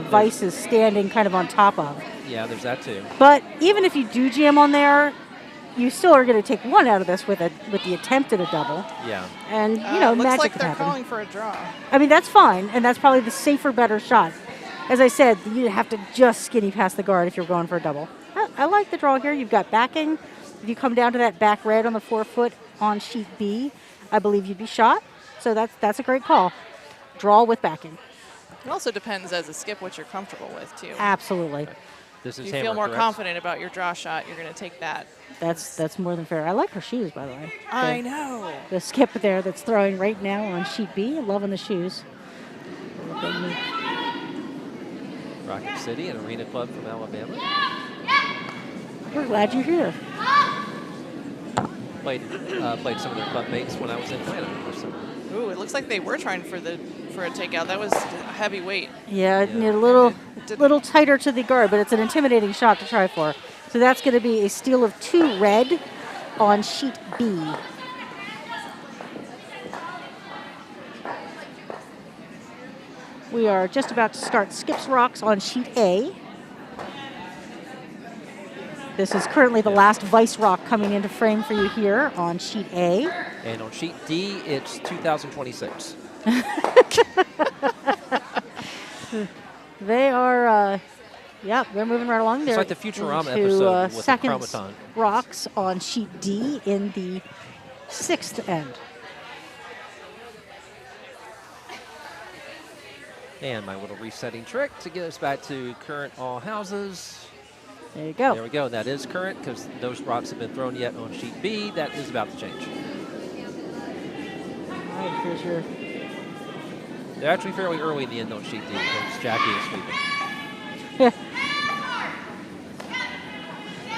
vise is standing kind of on top of. Yeah, there's that too. But even if you do jam on there, you still are going to take 1 out of this with the attempt at a double. Yeah. And, looks magic like could they're happen. calling for a draw. I mean, that's fine, and that's probably the safer, better shot. As I said, you have to just skinny past the guard if you're going for a double. I like the draw here. You've got backing. If you come down to that back red on the 4-foot on sheet B, I believe you'd be shot. So that's a great call. Draw with backing. It also depends as a skip what you're comfortable with, too. Absolutely. This is If you hammer, feel more correct? confident about your draw shot, you're going to take that. That's more than fair. I like her shoes, by the way. I know. The skip there that's throwing right now on sheet B. Loving the shoes. Rocket City, an arena club from Alabama. We're glad you're here. Played some of their club mates when I was in Atlanta this summer. Ooh, it looks like they were trying for a takeout. That was a heavy weight. Yeah, a little tighter to the guard, but it's an intimidating shot to try for. So that's going to be a steal of 2 red on sheet B. We are just about to start skips rocks on sheet A. This is currently the last vice rock coming into frame for you here on sheet A. And on sheet D, it's 2026. They are, they're moving right along. It's They're like the Futurama into, episode with the second chromaton. rocks on sheet D in the 6th end. And my little resetting trick to get us back to current all houses. There you go. There we go. That is current because those rocks have been thrown yet on sheet B. That is about to change. All right, here's your... They're actually fairly early in the end on sheet D because Jackie is sweeping.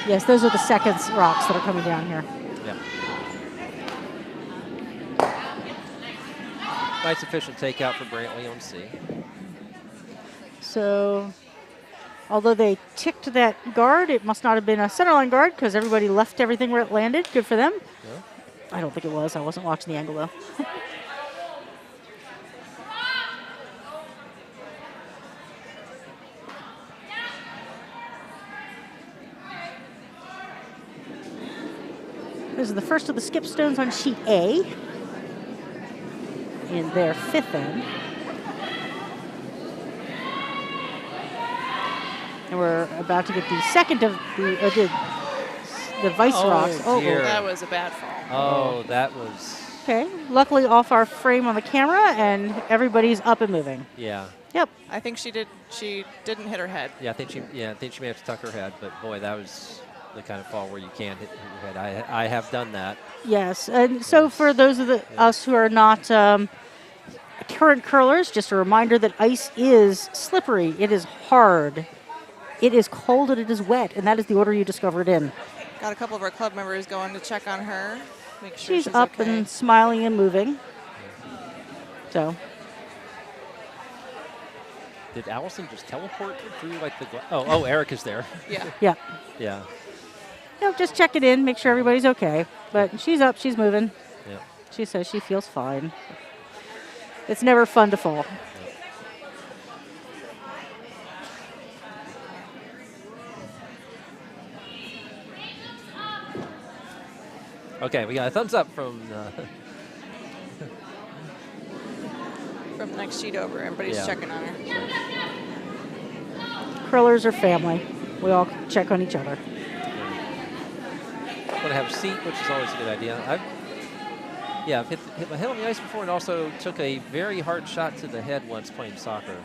Yes, those are the second rocks that are coming down here. Yeah. Nice efficient takeout for Brantley on C. So, although they ticked that guard, it must not have been a centerline guard because everybody left everything where it landed. Good for them. Yeah. I don't think it was. I wasn't watching the angle, though. This is the first of the skip stones on sheet A in their 5th end. And we're about to get the second of the vice rocks. Oh, dear. That was a bad fall. Oh, that was... Okay. Luckily off our frame on the camera, and everybody's up and moving. Yeah. Yep. I think she didn't hit her head. Yeah, I think she may have to tuck her head, but boy, that was the kind of fall where you can't hit your head. I have done that. Yes. And so for those of us who are not current curlers, just a reminder that ice is slippery. It is hard. It is cold and it is wet, and that is the order you discover it in. Got a couple of our club members going to check on her, make sure she's up okay. and smiling and moving. So. Did Allison just teleport through like the... Oh, Eric is there. Yeah. Yeah. Yeah. Just check it in, make sure everybody's okay. But she's up, she's moving. Yeah. She says she feels fine. It's never fun to fall. Okay, we got a thumbs up from... From the next sheet over, everybody's checking on her. curlers are family. We all check on each other. I'm going to have a seat, which is always a good idea. I've hit my head on the ice before and also took a very hard shot to the head once playing soccer.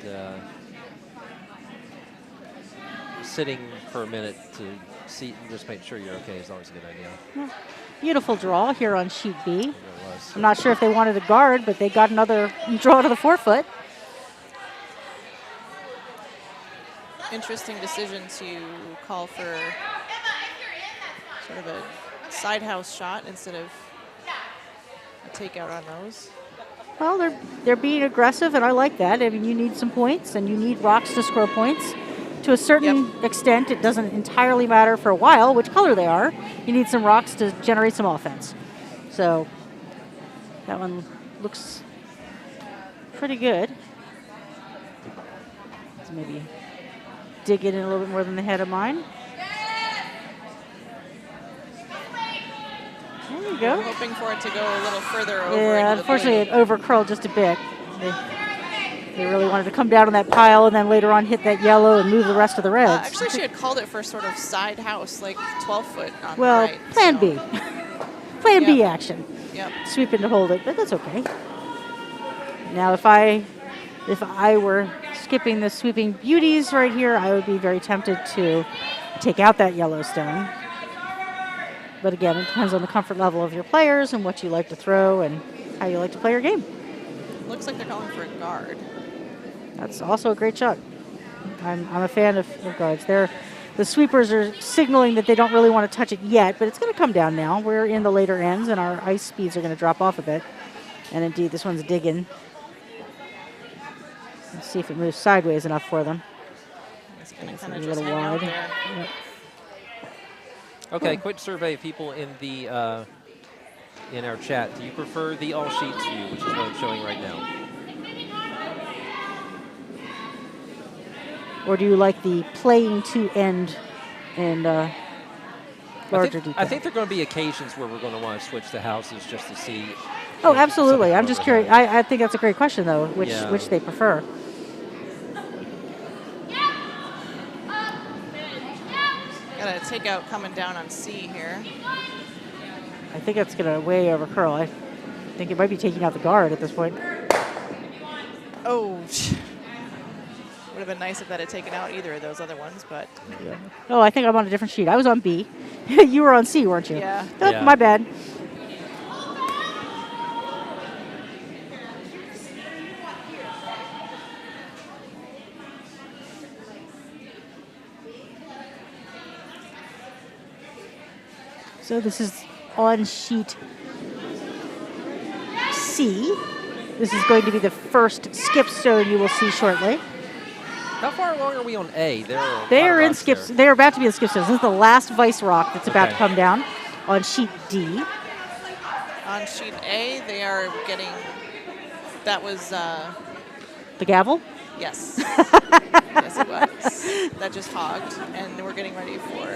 And sitting for a minute to see and just make sure you're okay is always a good idea. Yeah. Beautiful draw here on sheet B. It was. I'm not sure if they wanted a guard, but they got another draw to the forefoot. Interesting decision to call for sort of a side house shot instead of a takeout on those. Well, they're being aggressive, and I like that. I mean, you need some points, and you need rocks to score points. To a certain extent, it doesn't entirely matter for a while which color they are. You need some rocks to generate some offense. So that one looks pretty good. Let's maybe dig it in a little bit more than the head of mine. There you go. I'm hoping for it to go a little further over. Yeah, into the unfortunately it blade. over curled just a bit. They really wanted to come down on that pile and then later on hit that yellow and move the rest of the reds. Actually, she had called it for sort of side house, like 12 foot on Well, the right. plan B. Plan B Yep. action. Yep. Sweep in to hold it, but that's okay. Now, if I were skipping the sweeping beauties right here, I would be very tempted to take out that yellow stone. But again, it depends on the comfort level of your players and what you like to throw and how you like to play your game. Looks like they're calling for a guard. That's also a great shot. I'm a fan of guards. The sweepers are signaling that they don't really want to touch it yet, but it's going to come down now. We're in the later ends, and our ice speeds are going to drop off a bit. And indeed, this one's digging. Let's see if it moves sideways enough for them. It's going to It's kind a of little just hang out wide. there. Yep. Okay, quick survey of people in the in our chat. Do you prefer the all sheets view, which is what I'm showing right now? Or do you like the playing to end and larger detail? I think there are going to be occasions where we're going to want to switch the houses just to see. Oh, absolutely. something I'm just overhead. curious. I think that's a great question, though, which Yeah. which they prefer. Got a takeout coming down on C here. I think that's going to way over curl. I think it might be taking out the guard at this point. Oh, would have been nice if that had taken out either of those other ones, but Oh, I think I'm on a different sheet. I was on B. You were on C, weren't you? yeah. Oh, Yeah. my bad. So this is on sheet C. This is going to be the first skip stone you will see shortly. How far along are we on A? They're in skips. They're about to be in skip stones. This is the last vice rock that's about to Okay. come down on sheet D. On sheet A, they are getting. That was The gavel. yes, yes it was. That just hogged, and we're getting ready for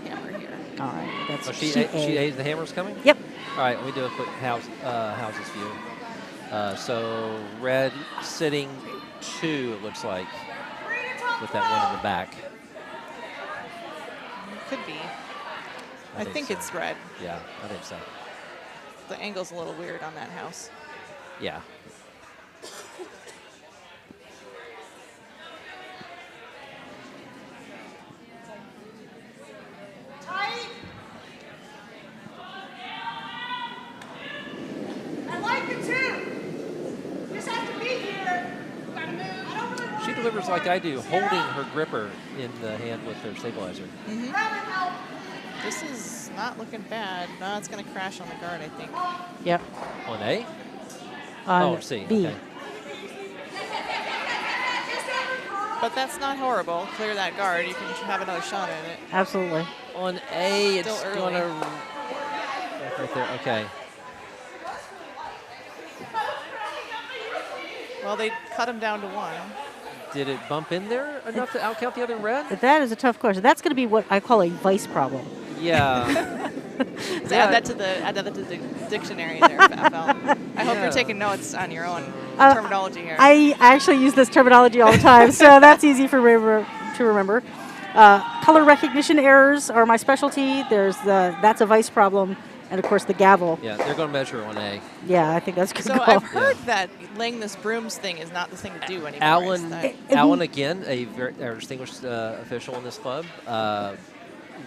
hammer here. All right, that's Oh, sheet sheet A. A is the hammer's coming? Yep. All right, let me do a quick houses view. So red sitting 2, it looks like, with that one in the back. Could be. I think so. it's red. Yeah, I think so. The angle's a little weird on that house. Yeah. She delivers like I do, holding her gripper in the hand with her stabilizer. This is not looking bad. No, it's going to crash on the guard, I think. Yep. On A? On Oh, C. B. Okay. But that's not horrible. Clear that guard. You can have another shot at it. Absolutely. On A, it's Still going early. to... Right there, okay. Well, they cut him down to 1. Did it bump in there enough to outcount the other red? But that is a tough question. That's going to be what I call a vice problem. Yeah. So add that to the dictionary there, FL. I hope Yeah. you're taking notes on your own. terminology here. I actually use this terminology all the time, so that's easy for me to remember. Color recognition errors are my specialty. There's that's a vice problem, and of course the gavel. Yeah, they're going to measure on A. Yeah, I think that's good. So call. I've heard that laying this brooms thing is not the thing to do anymore. Alan again, a very distinguished official in this club,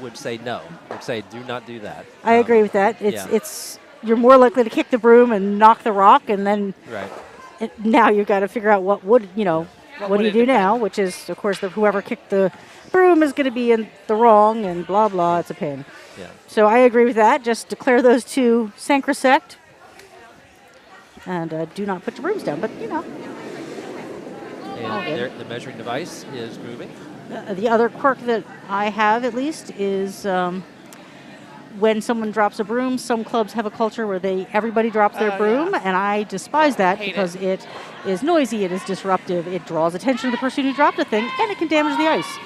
would say no. Would say do not do that. I agree with that. It's you're more likely to kick the broom and knock the rock, and then now you've got to figure out what do you do now? Which is, of course, whoever kicked the broom is going to be in the wrong, and blah blah. It's a pain. Yeah. So I agree with that. Just declare those two sacrosanct, and do not put your brooms down. But And the measuring device is moving. The other quirk that I have, at least, is when someone drops a broom. Some clubs have a culture where everybody drops their broom, and I despise that because it is noisy, it is disruptive, it draws attention to the person who dropped the thing, and it can damage the ice.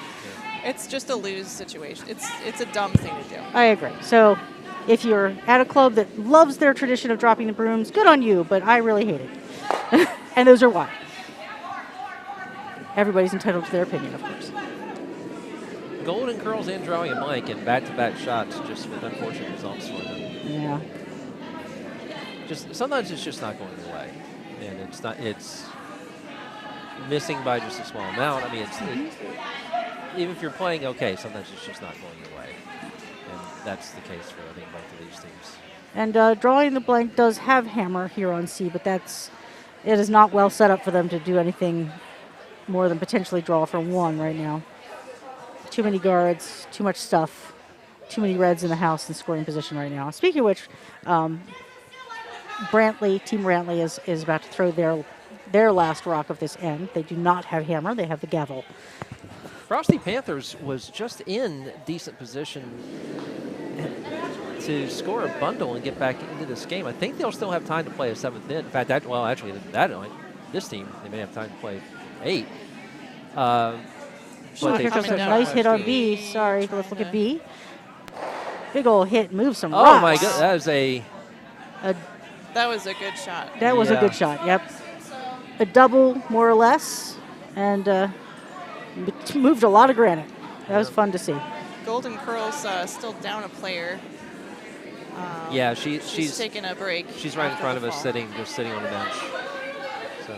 It's just a lose situation. It's a dumb thing to do. I agree. So if you're at a club that loves their tradition of dropping the brooms, good on you, but I really hate it. And those are why. Everybody's entitled to their opinion, of course. Golden curls and drawing a blank and back-to-back shots, just with unfortunate results for them. Yeah. Just sometimes it's just not going your way, and it's missing by just a small amount. I mean, even if you're playing okay, sometimes it's just not going your way, and that's the case for I think both of these teams. And drawing the blank does have hammer here on C, but it is not well set up for them to do anything more than potentially draw for one right now. Too many guards, too much stuff, too many reds in the house in scoring position right now. Speaking of which, Team Brantley is about to throw their last rock of this end. They do not have hammer, they have the gavel. Frosty Panthers was just in decent position to score a bundle and get back into this game. I think they'll still have time to play a 7th in. In fact, this team, they may have time to play 8. Here comes a nice hit on B. Sorry, but let's look at B. Big old hit, move some rocks. Oh my God, that was a good shot. That was a good shot, yep. A double, more or less, and moved a lot of granite. That was fun to see. Golden Curls still down a player. She's taking a break. She's right in front of us, just sitting on the bench. So.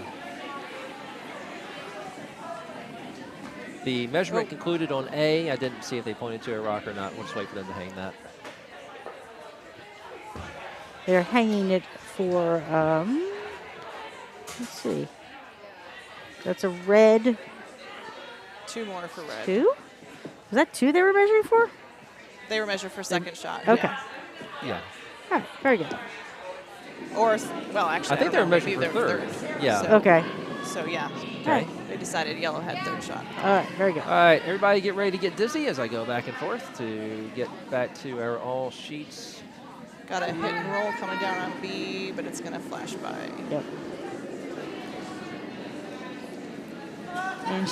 The measurement concluded on A. I didn't see if they pointed to a rock or not. We'll just wait for them to hang that. They're hanging it for, let's see. That's a red. 2 more for red. 2? Was that 2 they were measuring for? They were measuring for second shot. Okay. Yeah. All right, very good. Or, well, actually, I think they were measuring for third. Yeah. Okay. So, yeah. Okay. They decided yellow had third shot. All right, very good. All right, everybody get ready to get dizzy as I go back and forth to get back to our all sheets. Got a hit and roll coming down on B, but it's going to flash by. Yep. And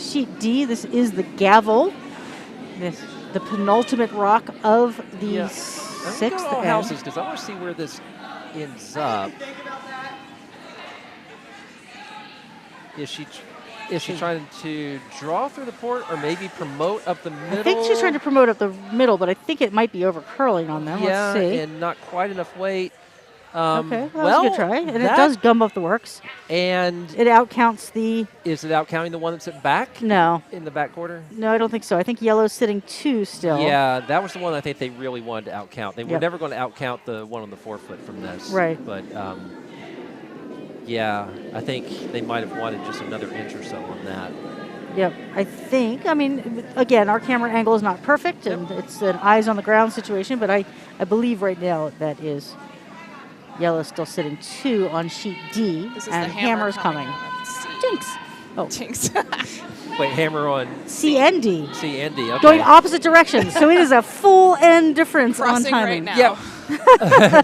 sheet D, this is the gavel. The penultimate rock of the 6th houses, because I want to see where this ends up. Is she trying to draw through the port or maybe promote up the middle? I think she's trying to promote up the middle, but I think it might be over curling on them. Yeah, let's see. And not quite enough weight. Okay, well, that's a good try. And it does gum up the works. And it outcounts the... Is it outcounting the one that's at back? No. In the back quarter? No, I don't think so. I think yellow's sitting 2 still. Yeah, that was the one I think they really wanted to outcount. They were never going to outcount the one on the forefoot from this. Right. But, yeah, I think they might have wanted just another inch or so on that. Yep, I think. I mean, again, our camera angle is not perfect, and it's an eyes on the ground situation, but I believe right now that is... Yellow still sitting 2 on sheet D, and hammer's coming. Jinx. Oh. Jinx. Wait, hammer on C and D. C and D. Okay. Going opposite directions, so it is a full end difference on timing. Right now. Yep.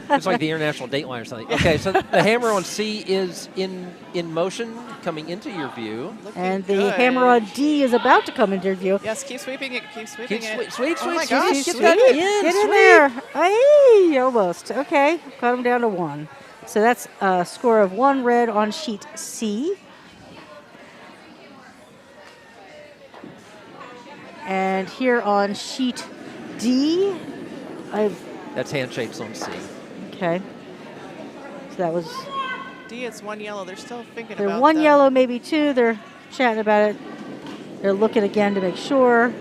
It's like the international date line or something. Okay, so the hammer on C is in motion, coming into your view. And the hammer on D is about to come into your view. Yes, keep sweeping it. Keep sweeping it. Sweep, oh my gosh, get that in. Get in there. Hey, almost. Okay, cut him down to 1. So that's a score of 1 red on sheet C. And here on sheet D, That's handshakes on C. okay. So that was, D, it's 1 yellow. They're still thinking they're about 1 the- yellow, maybe 2. They're chatting about it. They're looking again to make sure.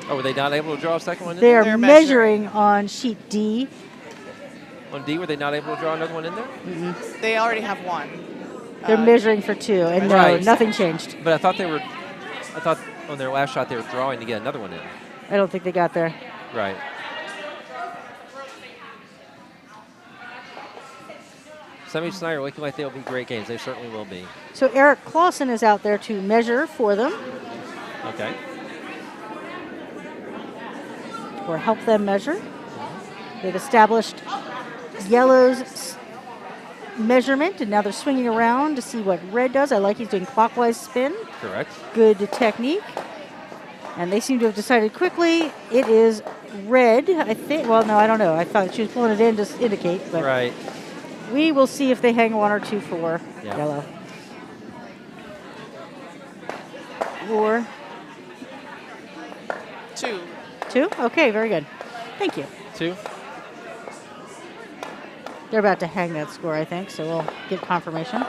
Oh, were they not able to draw a second one in They there? are They're measuring on sheet D. On D, were they not able to draw another one in there? They already have 1. They're measuring for 2, and no, Right. nothing changed. But I thought on their last shot they were drawing to get another one in. I don't think they got there. Right. Semi tonight are looking like they'll be great games. They certainly will be. So Eric Clausen is out there to measure for them, Okay. or help them measure. They've established yellow's measurement, and now they're swinging around to see what red does. I like he's doing clockwise spin. Correct. Good technique. And they seem to have decided quickly it is red, I think. Well, no, I don't know. I thought she was pulling it in to indicate, but Right. we will see if they hang 1 or 2 for Yeah. yellow. Or 2. 2? Okay, very good. Thank you. 2. They're about to hang that score, I think, so we'll get confirmation.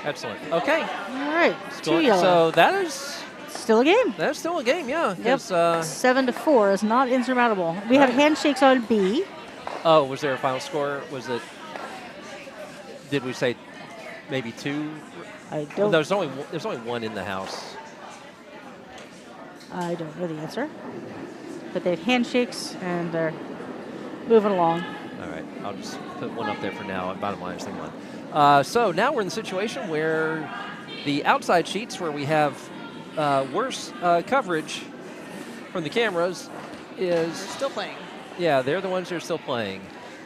Excellent. Okay. All right, 2 yellow. So that is Still a game. that's still a game, yeah. Yep. 'Cause, 7-4 is not insurmountable. We have Right. handshakes on B. oh, was there a final score? Was it? Did we say maybe 2? I Well, don't. there's only 1 in the house. I don't know the answer. But they have handshakes and they're moving along. All right, I'll just put 1 up there for now. Bottom line is thing 1. So now we're in the situation where the outside sheets, where we have worse coverage from the cameras, is Still playing. yeah, they're the ones who are still playing.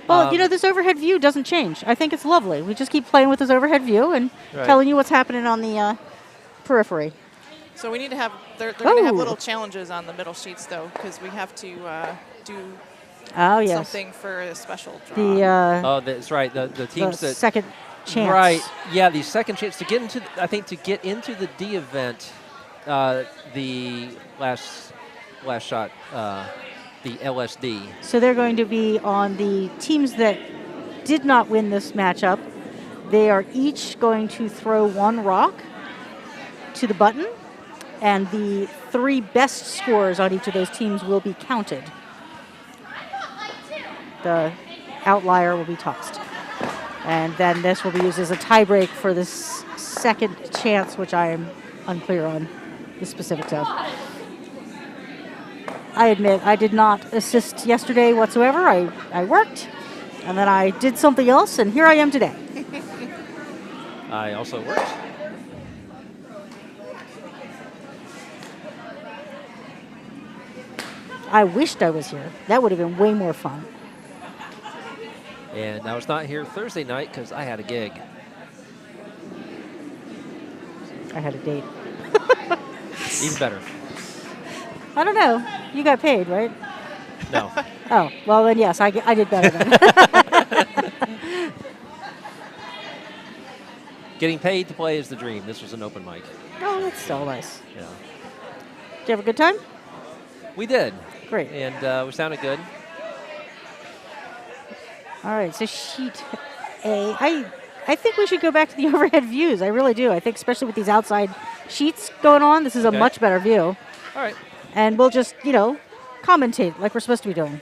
Well, you know, this overhead view doesn't change. I think it's lovely. We just keep playing with this overhead view and Right. telling you what's happening on the periphery. So we need to have, they're going to have Oh. little challenges on the middle sheets, though, because we have to do Oh, yes. something for a special draw. The, Oh, that's right. The the teams that second chance. right, yeah, the second chance to get into. I think to get into the D event, the last shot, the LSD. So they're going to be on the teams that did not win this matchup. They are each going to throw 1 rock to the button, and the 3 best scores on each of those teams will be counted. The outlier will be tossed. And then this will be used as a tiebreak for this second chance, which I am unclear on the specifics of. I admit I did not assist yesterday whatsoever. I worked, and then I did something else, and here I am today. I also worked. I wished I was here. That would have been way more fun. And I was not here Thursday night because I had a gig. I had a date. Even better. I don't know. You got paid, right? No. Oh, well then yes, I did better then. Getting paid to play is the dream. This was an open mic. Oh, that's still nice. Yeah. Did you have a good time? We did. Great. And we sounded good. All right, so sheet A. I think we should go back to the overhead views. I really do. I think especially with these outside sheets going on, this is a Okay. much better view. All right. And we'll just, commentate like we're supposed to be doing.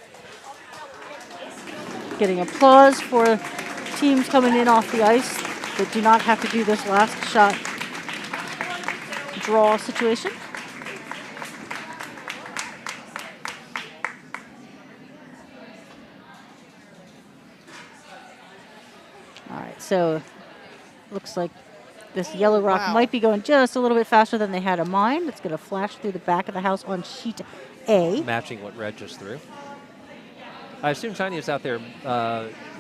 Getting applause for teams coming in off the ice that do not have to do this last shot draw situation. All right, so looks like this yellow rock Wow. might be going just a little bit faster than they had in mind. It's going to flash through the back of the house on sheet A. Matching what Red just threw. I assume Tanya is out there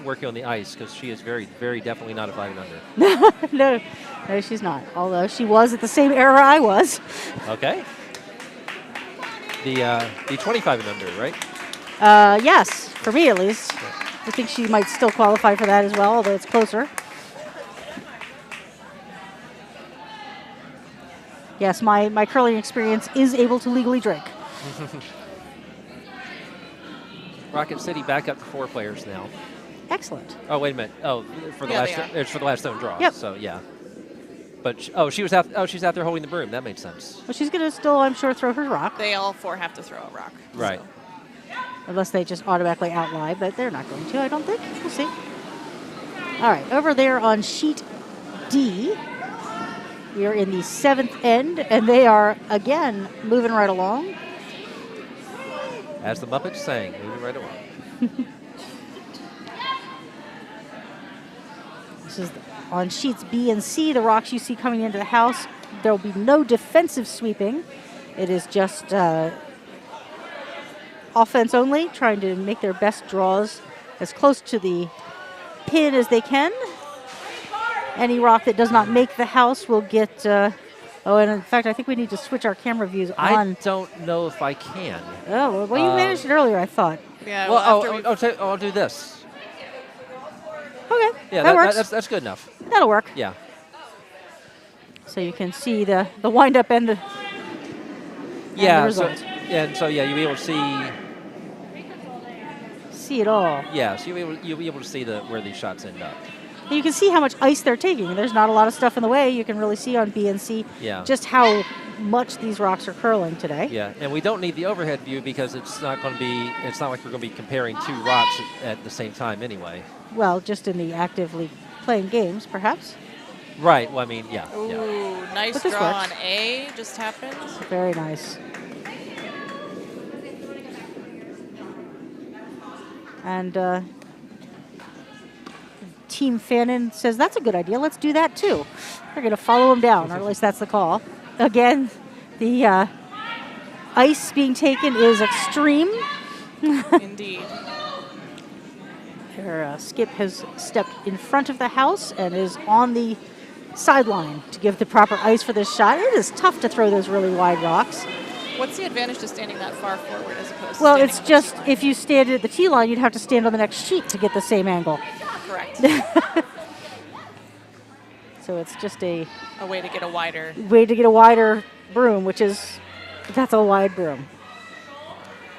working on the ice because she is very, very definitely not a 5 and under. No, she's not. Although she was at the same era I was. Okay. The 25 and under, right? Yes, for me at least. I think she might still qualify for that as well, although it's closer. Yes, my curling experience is able to legally drink. Rocket City back up to 4 players now. Excellent. Oh, wait a minute. Oh, for the it's for the last stone draw. Yep. So yeah. But she's out there holding the broom. That made sense. Well, she's going to still, I'm sure, throw her rock. They all 4 have to throw a rock. Right. So. Unless they just automatically outlie, but they're not going to, I don't think. We'll see. All right, over there on sheet D, we are in the 7th end, and they are, again, moving right along. As the Muppets sang, moving right along. This is on sheets B and C, the rocks you see coming into the house. There will be no defensive sweeping. It is just offense only, trying to make their best draws as close to the pin as they can. Any rock that does not make the house will get... and in fact, I think we need to switch our camera views on. I don't know if I can. Oh, well, you managed it earlier, I thought. Yeah. Well, I'll do this. Okay, Yeah, that works. That's good enough. That'll work. Yeah. So you can see the wind-up and the Yeah. results. You'll be able to See it all. Yeah. So you'll be able to see where these shots end up. And you can see how much ice they're taking. There's not a lot of stuff in the way. You can really see on B and C just how much these rocks are curling today. Yeah, and we don't need the overhead view because it's not like we're going to be comparing 2 rocks at the same time anyway. Well, just in the actively playing games, perhaps. Right. Well, I mean, yeah. Ooh, yeah. nice But this draw works. on A just happened. Very nice. And Team Fannin says, that's a good idea. Let's do that, too. They're going to follow him down, or at least that's the call. Again, the ice being taken is extreme. Indeed. Their skip has stepped in front of the house and is on the sideline to give the proper ice for this shot. It is tough to throw those really wide rocks. What's the advantage to standing that far forward as opposed to Well, standing it's on the just tee line? if you stand at the tee line, you'd have to stand on the next sheet to get the same angle. Correct. So it's just a A way to get a wider. way to get a wider broom, that's a wide broom.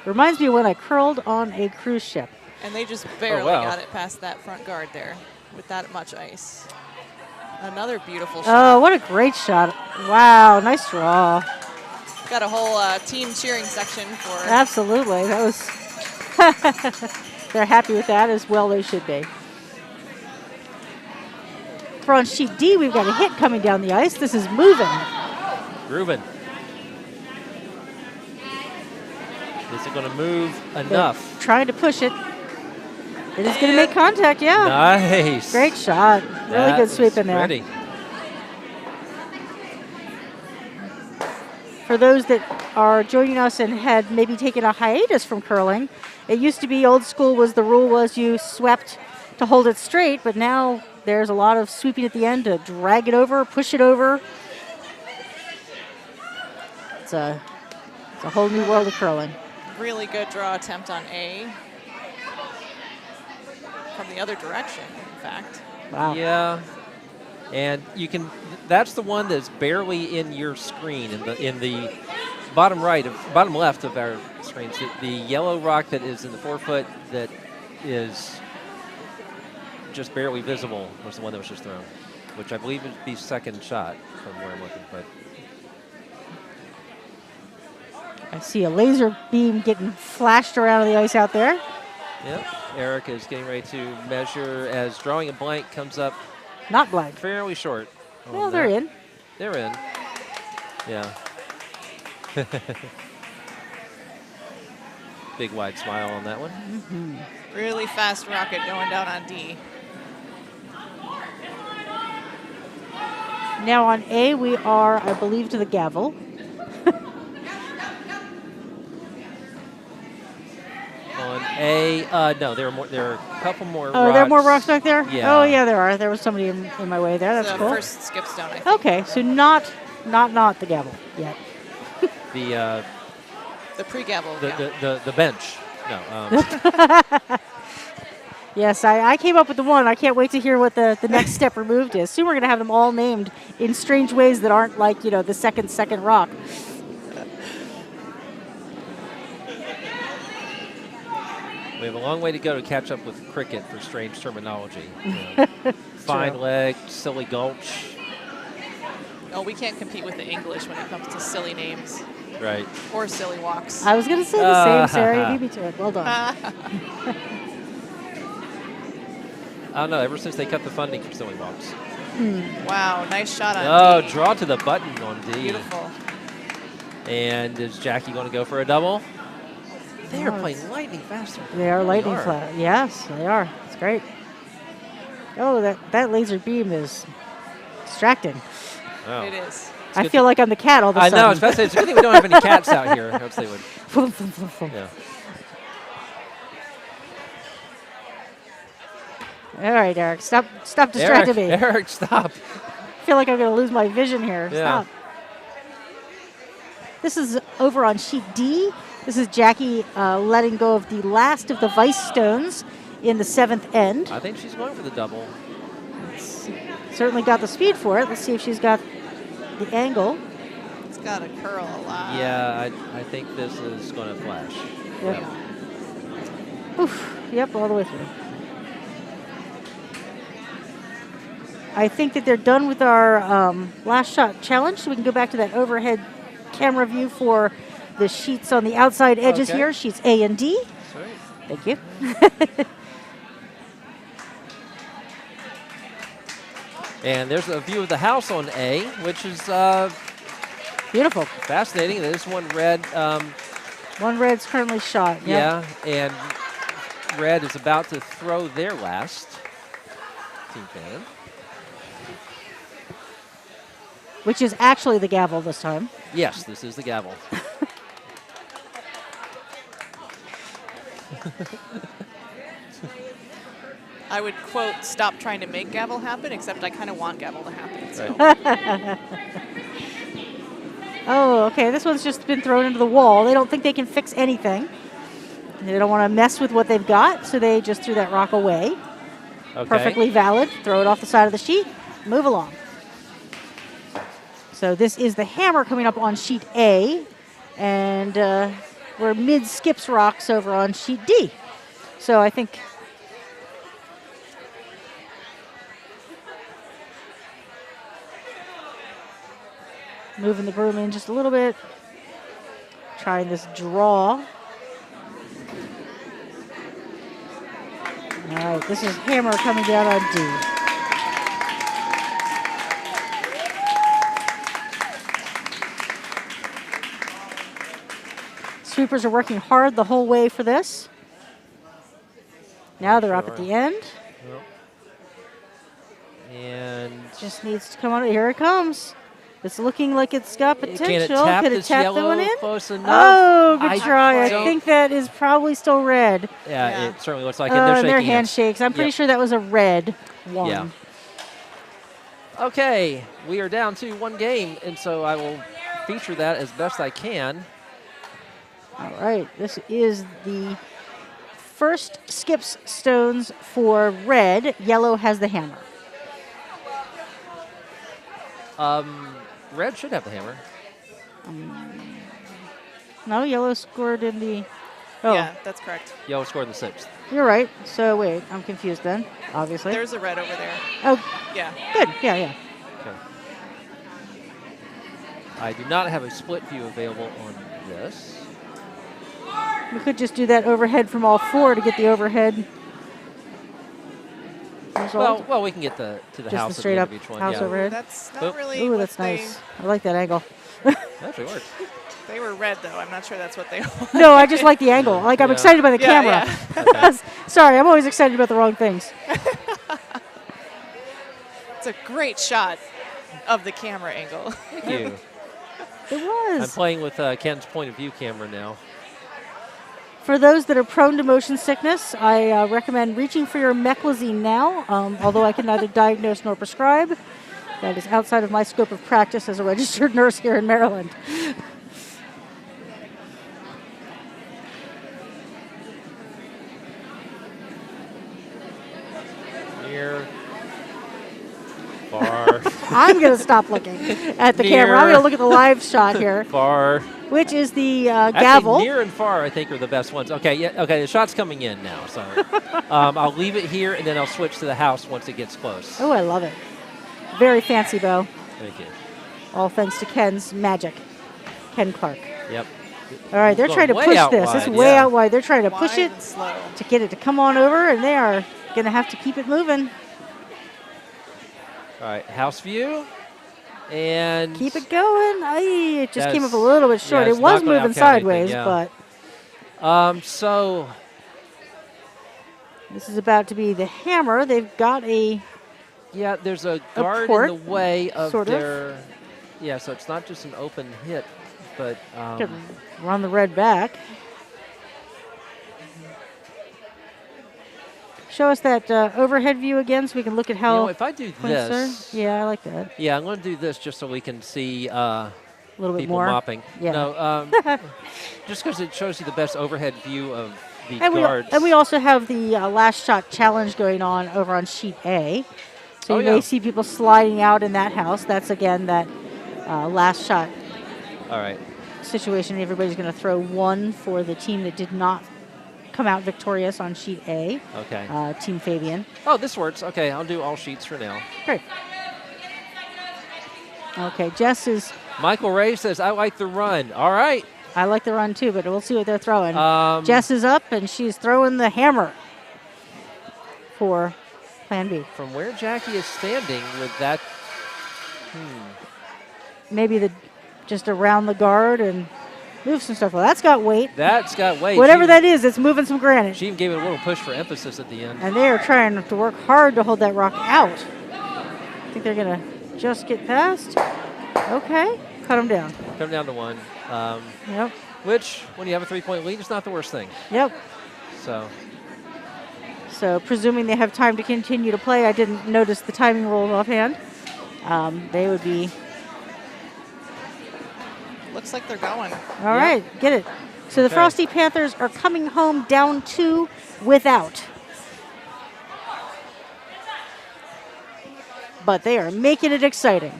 Reminds me of when I curled on a cruise ship. And they just barely wow. got it past that front guard there with that much ice. Another beautiful Oh, shot. what a great shot. Wow, nice draw. Got a whole team cheering section for... Absolutely. That was... They're happy with that as well they should be. For on sheet D, we've got a hit coming down the ice. This is moving. Grooving. Is it going to move enough? They're trying to push it. It is going to make contact, yeah. Nice. Great shot. Really good sweep in there. Ready. For those that are joining us and had maybe taken a hiatus from curling, it used to be old school the rule was you swept to hold it straight, but now there's a lot of sweeping at the end to drag it over, push it over. It's a whole new world of curling. Really good draw attempt on A. From the other direction, in fact. Wow. Yeah. And that's the one that's barely in your screen in the bottom left of our screens. The yellow rock that is in the 4-foot that is just barely visible was the one that was just thrown, which I believe would be second shot from where I'm looking. But I see a laser beam getting flashed around the ice out there. yep, Eric is getting ready to measure as drawing a blank comes up Not blank. fairly short. Well, they're in. They're in. Yeah. Big wide smile on that one. Mm-hmm. Really fast rocket going down on D. Now on A, we are, I believe, to the gavel. On A, no, there are a couple more rocks. Oh, there are more rocks back there? Yeah. Oh, yeah, there are. There was somebody in my way there. That's the cool. first skip stone, I think. Okay, so not the gavel yet. The The pre-gavel. the bench. No. Yes, I came up with the one. I can't wait to hear what the next step removed is. Soon we're going to have them all named in strange ways that aren't like, the second rock. We have a long way to go to catch up with cricket for strange terminology. Fine leg, silly gulch. Oh, we can't compete with the English when it comes to silly names. Right. Or silly walks. I was going to say the same, Sarah. You beat me to it. Well done. I don't know. Ever since they cut the funding for silly walks. Wow, nice shot on Oh, D. draw to the button on D. Beautiful. And is Jackie going to go for a double? They are playing lightning faster. They are lightning flat. Yes, they are. It's great. Oh, that laser beam is distracting. Oh. It is. I feel like I'm the cat all of a sudden. I know. It's a good thing we don't have any cats out here. Else they would. Yeah. All right, Eric. Stop distracting me. Eric, stop. I feel like I'm going to lose my vision here. Yeah. Stop. This is over on sheet D. This is Jackie letting go of the last of the Vice Stones in the 7th end. I think she's going for the double. Certainly got the speed for it. Let's see if she's got the angle. It's got to curl a lot. Yeah, I think this is going to flash. Yep. Oof. Yep, all the way through. I think that they're done with our last shot challenge, so we can go back to that overhead camera view for the sheets on the outside edges here, sheets A and D. Sorry. Thank you. And there's a view of the house on A, which is beautiful. Fascinating. There's one red. One red's currently shot. Yep. Yeah, and red is about to throw their last team fan. Which is actually the gavel this time. Yes, this is the gavel. I would quote, stop trying to make gavel happen, except I kind of want gavel to happen. So. Right. Oh, okay. This one's just been thrown into the wall. They don't think they can fix anything. They don't want to mess with what they've got, so they just threw that rock away. Okay. Perfectly valid. Throw it off the side of the sheet. Move along. So this is the hammer coming up on sheet A, and we're mid-skips rocks over on sheet D. So I think moving the broom in just a little bit, trying this draw. All right, this is hammer coming down on D. Sweepers are working hard the whole way for this. Now they're up at the end. Yep. And just needs to come on. Here it comes. It's looking like it's got potential. Can it tap, Could it tap the one in? Close enough? Oh, good try. I think that is probably still red. Yeah, it certainly looks like it. They're shaking they're hands. handshakes. I'm pretty sure that was a red one. Yeah. Okay, we are down to one game, and so I will feature that as best I can. All right, this is the first skips stones for red. Yellow has the hammer. Red should have the hammer. No, yellow scored in the... Oh. Yeah, that's correct. Yellow scored in the 6th. You're right. So wait, I'm confused then, obviously. There's a red over there. Oh, yeah. Good, yeah. Okay. I do not have a split view available on this. We could just do that overhead from all four to get the overhead result. Well, we can get to the just house the straight at up the end of each one. house overhead. That's not really. Ooh, that's nice. I like that angle. Actually worked. They were red though. I'm not sure that's what they were. No, I just like the angle. Like I'm excited by the camera. Okay. Sorry, I'm always excited about the wrong things. It's a great shot of the camera angle. Thank you. It was. I'm playing with Ken's point of view camera now. For those that are prone to motion sickness, I recommend reaching for your meclizine now, although I can neither diagnose nor prescribe. That is outside of my scope of practice as a registered nurse here in Maryland. near, far, I'm going to stop looking at the camera. I'm going to look at the live shot here, far. which is the Actually, gavel. near and far, I think, are the best ones. Okay, yeah, okay, the shot's coming in now. So I'll leave it here, and then I'll switch to the house once it gets close. Oh, I love it. Very fancy bow. Thank you. All thanks to Ken's magic. Ken Clark. Yep. All right, they're Going trying to way push out this. wide, It's way yeah. out wide. They're trying to push Wide it and slow. to get it to come on over, and they are going to have to keep it moving. All right, house view. And Keep it going. Ay, it just came up a That's- little bit short. yeah, It it's was not gonna moving outcount anything, sideways, yeah. but so this is about to be the hammer. They've got a yeah, there's a guard port, in the way of sort of. their. Yeah, so it's not just an open hit, but run the red back. Show us that overhead view again so we can look at how if I do points this, are. Yeah, I like that. yeah, I'm going to do this just so we can see A little bit people more. mopping. Yeah. No, just because it shows you the best overhead view of the And guards. we also have the last shot challenge going on over on sheet A. So Oh, you yeah. may see people sliding out in that house. That's, again, that last shot All right. situation. Everybody's going to throw one for the team that did not come out victorious on sheet A, Okay. Team Fabian. Oh, this works. Okay, I'll do all sheets for now. Great. Okay, Jess is, Michael Ray says, I like the run. All right. I like the run too, but we'll see what they're throwing. Um, Jess is up, and she's throwing the hammer for Plan B. From where Jackie is standing with that. Maybe just around the guard and move some stuff. Well, that's got weight. That's got weight. Whatever She- that is, it's moving some granite. She even gave it a little push for emphasis at the end. And they are trying to work hard to hold that rock out. I think they're going to just get past. Okay, cut them down. Come down to one. Yep, Which, when you have a 3-point lead, is not the worst thing. yep. So, So presuming they have time to continue to play, I didn't notice the timing rules offhand. They would be, Looks like they're going. all right, get it. So the Okay. Frosty Panthers are coming home down 2 without. But they are making it exciting.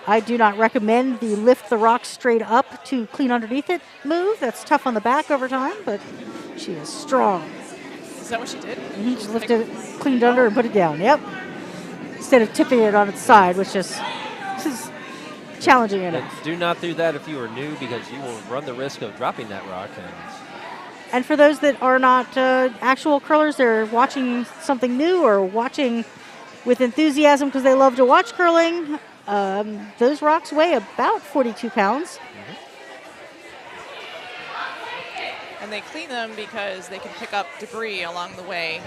I do not recommend the lift the rock straight up to clean underneath it move. That's tough on the back over time, but she is strong. Is that what she did? He just lifted it, cleaned under, and put it down. Yep. Instead of tipping it on its side, which is this is challenging enough. but do not do that if you are new because you will run the risk of dropping that rock. And for those that are not actual curlers, they're watching something new or watching with enthusiasm because they love to watch curling. Those rocks weigh about 42 pounds. And they clean them because they can pick up debris along the way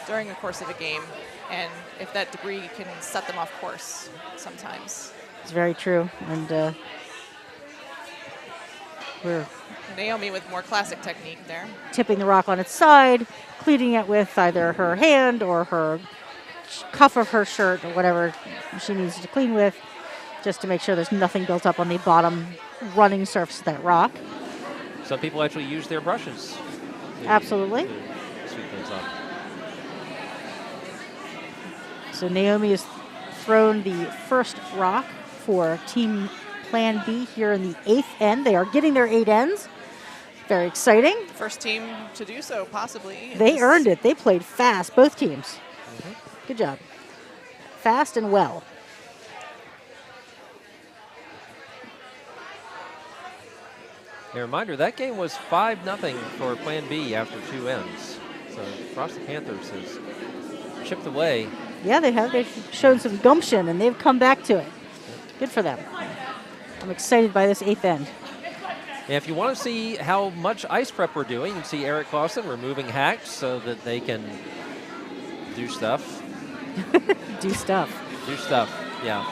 during the course of a game. And if that debris can set them off course sometimes. It's very true. And we're Naomi with more classic technique there. tipping the rock on its side, cleaning it with either her hand or her cuff of her shirt or whatever she needs to clean with, just to make sure there's nothing built up on the bottom running surface of that rock. Some people actually use their brushes. to- Absolutely. to sweep things up. So Naomi has thrown the first rock for Team Plan B here in the 8th end. They are getting their 8 ends. Very exciting. First team to do so, possibly. in They this- earned it. They played fast, both teams. Good job. Fast and well. A reminder, that game was 5-0 for Plan B after 2 ends. So Frosty Panthers has chipped away. Yeah, they have. They've shown some gumption, and they've come back to it. Good for them. I'm excited by this 8th end. And if you want to see how much ice prep we're doing, you can see Eric Clausen removing hacks so that they can do stuff. Do stuff. Do stuff, yeah.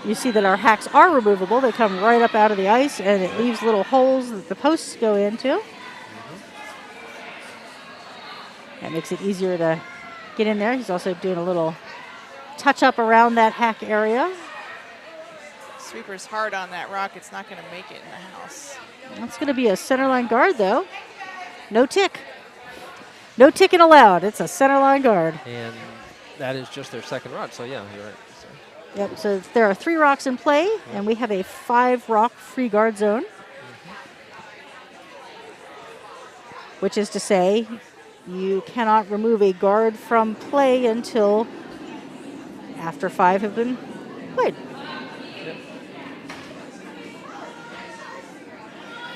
You see that our hacks are removable. They come right up out of the ice, and it leaves little holes that the posts go into. That makes it easier to get in there. He's also doing a little touch up around that hack area. Sweeper's hard on that rock. It's not going to make it in the house. That's going to be a centerline guard, though. No tick. No ticking allowed. It's a centerline guard. And that is just their second rock, so yeah, you're right. So. Yep, so there are 3 rocks in play, and we have a 5-rock free guard zone. Which is to say, you cannot remove a guard from play until after 5 have been played. Yep.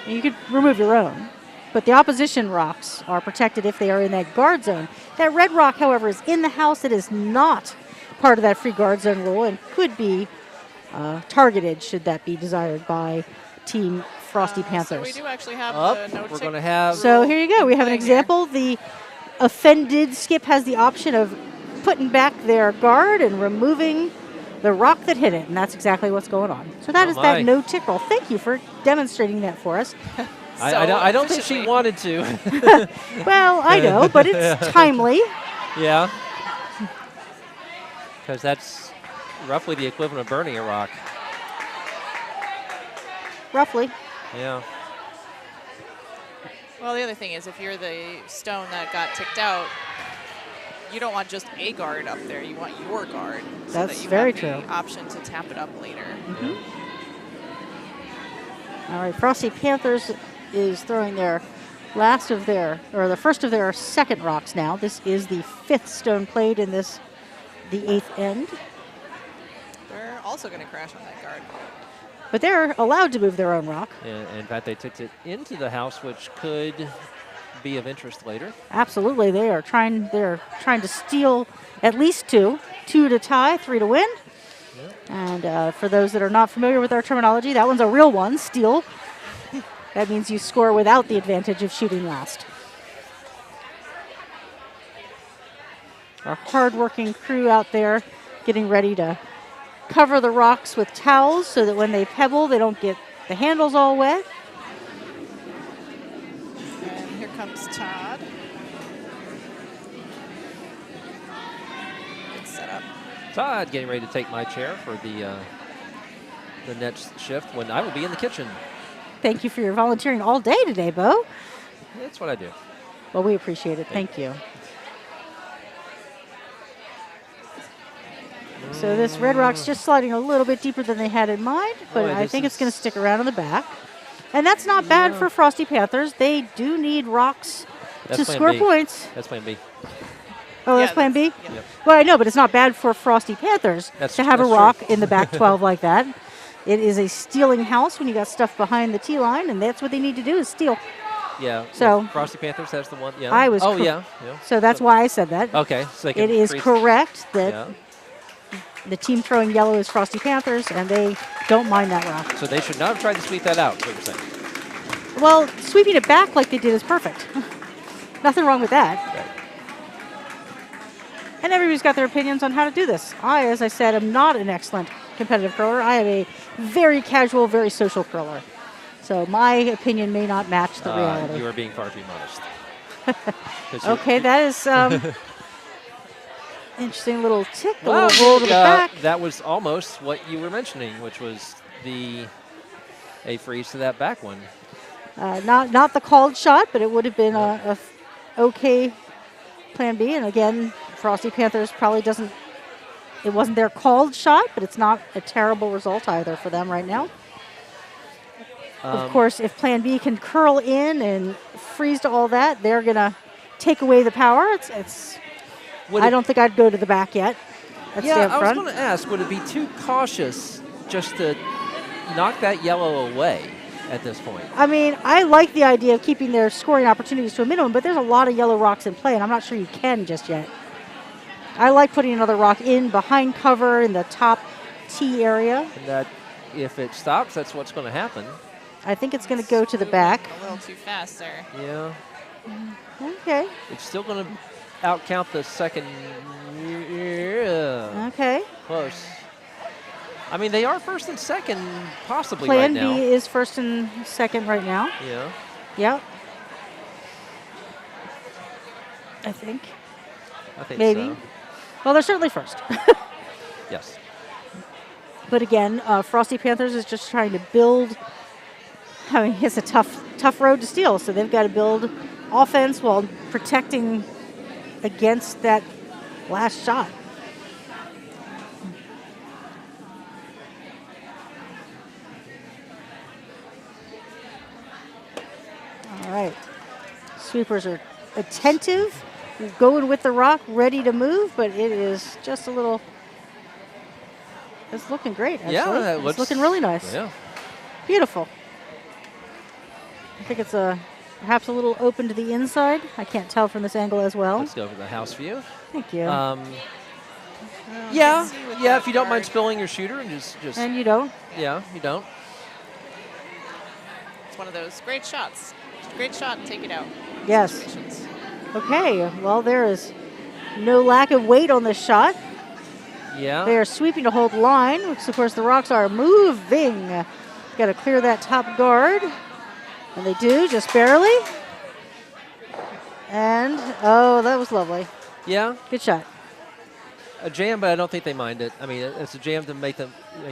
And you could remove your own, but the opposition rocks are protected if they are in that guard zone. That red rock, however, is in the house. It is not part of that free guard zone rule and could be targeted should that be desired by Team Frosty Panthers. So we do actually have Up, the no we're tick going to have... So here you go. We have an playing here. example. The offended skip has the option of putting back their guard and removing the rock that hit it, and that's exactly what's going on. So that Oh is my. that no tick roll. Thank you for demonstrating that for us. I don't think she efficiently. wanted to. Well, I know, but it's timely. Yeah. Because that's roughly the equivalent of burning a rock. Roughly. Yeah. Well, the other thing is, if you're the stone that got ticked out, you don't want just a guard up there. You want your guard. So That's that you very have true. the option to tap it up later. All right, Frosty Panthers is throwing their the first of their second rocks now. This is the 5th stone played in the 8th end. They're also going to crash on that guard. But they're allowed to move their own rock. And in fact, they ticked it into the house, which could be of interest later. Absolutely, they're trying to steal at least 2 to tie, 3 to win. And for those that are not familiar with our terminology, that one's a real one, steal. That means you score without the advantage of shooting last. Our hardworking crew out there getting ready to cover the rocks with towels so that when they pebble, they don't get the handles all wet. And here comes Todd. Good setup. Todd getting ready to take my chair for the next shift when I will be in the kitchen. Thank you for your volunteering all day today, Bo. That's what I do. Well, we appreciate it. Thank you. So this red rock's just sliding a little bit deeper than they had in mind, but Boy, I this think it's is- going to stick around in the back. And that's not bad for Frosty Panthers. They do need rocks That's to plan score B. points. That's plan B. Oh, that's Yeah, plan B? yeah. Yep. Well, I know, but it's not bad for Frosty Panthers That's- to have a that's true. rock in the back 12 like that. It is a stealing house when you got stuff behind the tee line, and that's what they need to do is steal. Yeah. So- Frosty Panthers has the one. Yeah. I was Oh cor- yeah. Yeah. So that's why I said that. Okay. So they can It is freeze- correct that Yeah. the team throwing yellow is Frosty Panthers, and they don't mind that rock. So they should not have tried to sweep that out. Is what you're saying. Well, sweeping it back like they did is perfect. Nothing wrong with that. Right. And everybody's got their opinions on how to do this. I, as I said, am not an excellent competitive curler. I am a very casual, very social curler. So my opinion may not match the reality. You are being far too modest. 'Cause Okay, that is interesting little tick, a Well, little roll to the back. that was almost what you were mentioning, which was a freeze to that back one. Not the called shot, but it would have been a okay plan B. And again, Frosty Panthers probably doesn't. It wasn't their called shot, but it's not a terrible result either for them right now. Of course, if Plan B can curl in and freeze to all that, they're gonna take away the power. I don't think I'd go to the back yet. I'd stay Yeah, up I was front. going to ask, would it be too cautious just to knock that yellow away at this point? I mean, I like the idea of keeping their scoring opportunities to a minimum, but there's a lot of yellow rocks in play, and I'm not sure you can just yet. I like putting another rock in behind cover in the top tee area. And that if it stops, that's what's going to happen. I think it's going to go to the back. A little too fast there. Yeah. Okay. It's still going to outcount the second. Yeah. Okay. Close. I mean, they are first and second, possibly Plan right now. B is first and second right now. Yeah. Yep. I think. I think Maybe. so. Well, they're certainly first. Yes. But again, Frosty Panthers is just trying to build. I mean, it's a tough road to steal, so they've got to build offense while protecting against that last shot. All right. Sweepers are attentive, going with the rock, ready to move, but it is just a little. It's looking great, actually. Yeah, it's looking really nice. Yeah. Beautiful. I think it's perhaps a little open to the inside. I can't tell from this angle as well. Let's go for the house view. Thank you. Yeah, if you don't mind spilling your shooter and just. And you don't. Yeah, you don't. It's one of those great shots. Great shot and take it out. Yes. Situations. Okay, well, there is no lack of weight on this shot. Yeah. They are sweeping to hold line, which of course the rocks are moving. Got to clear that top guard. And they do, just barely. And, oh, that was lovely. Yeah. Good shot. A jam, but I don't think they mind it. I mean, it's a jam to make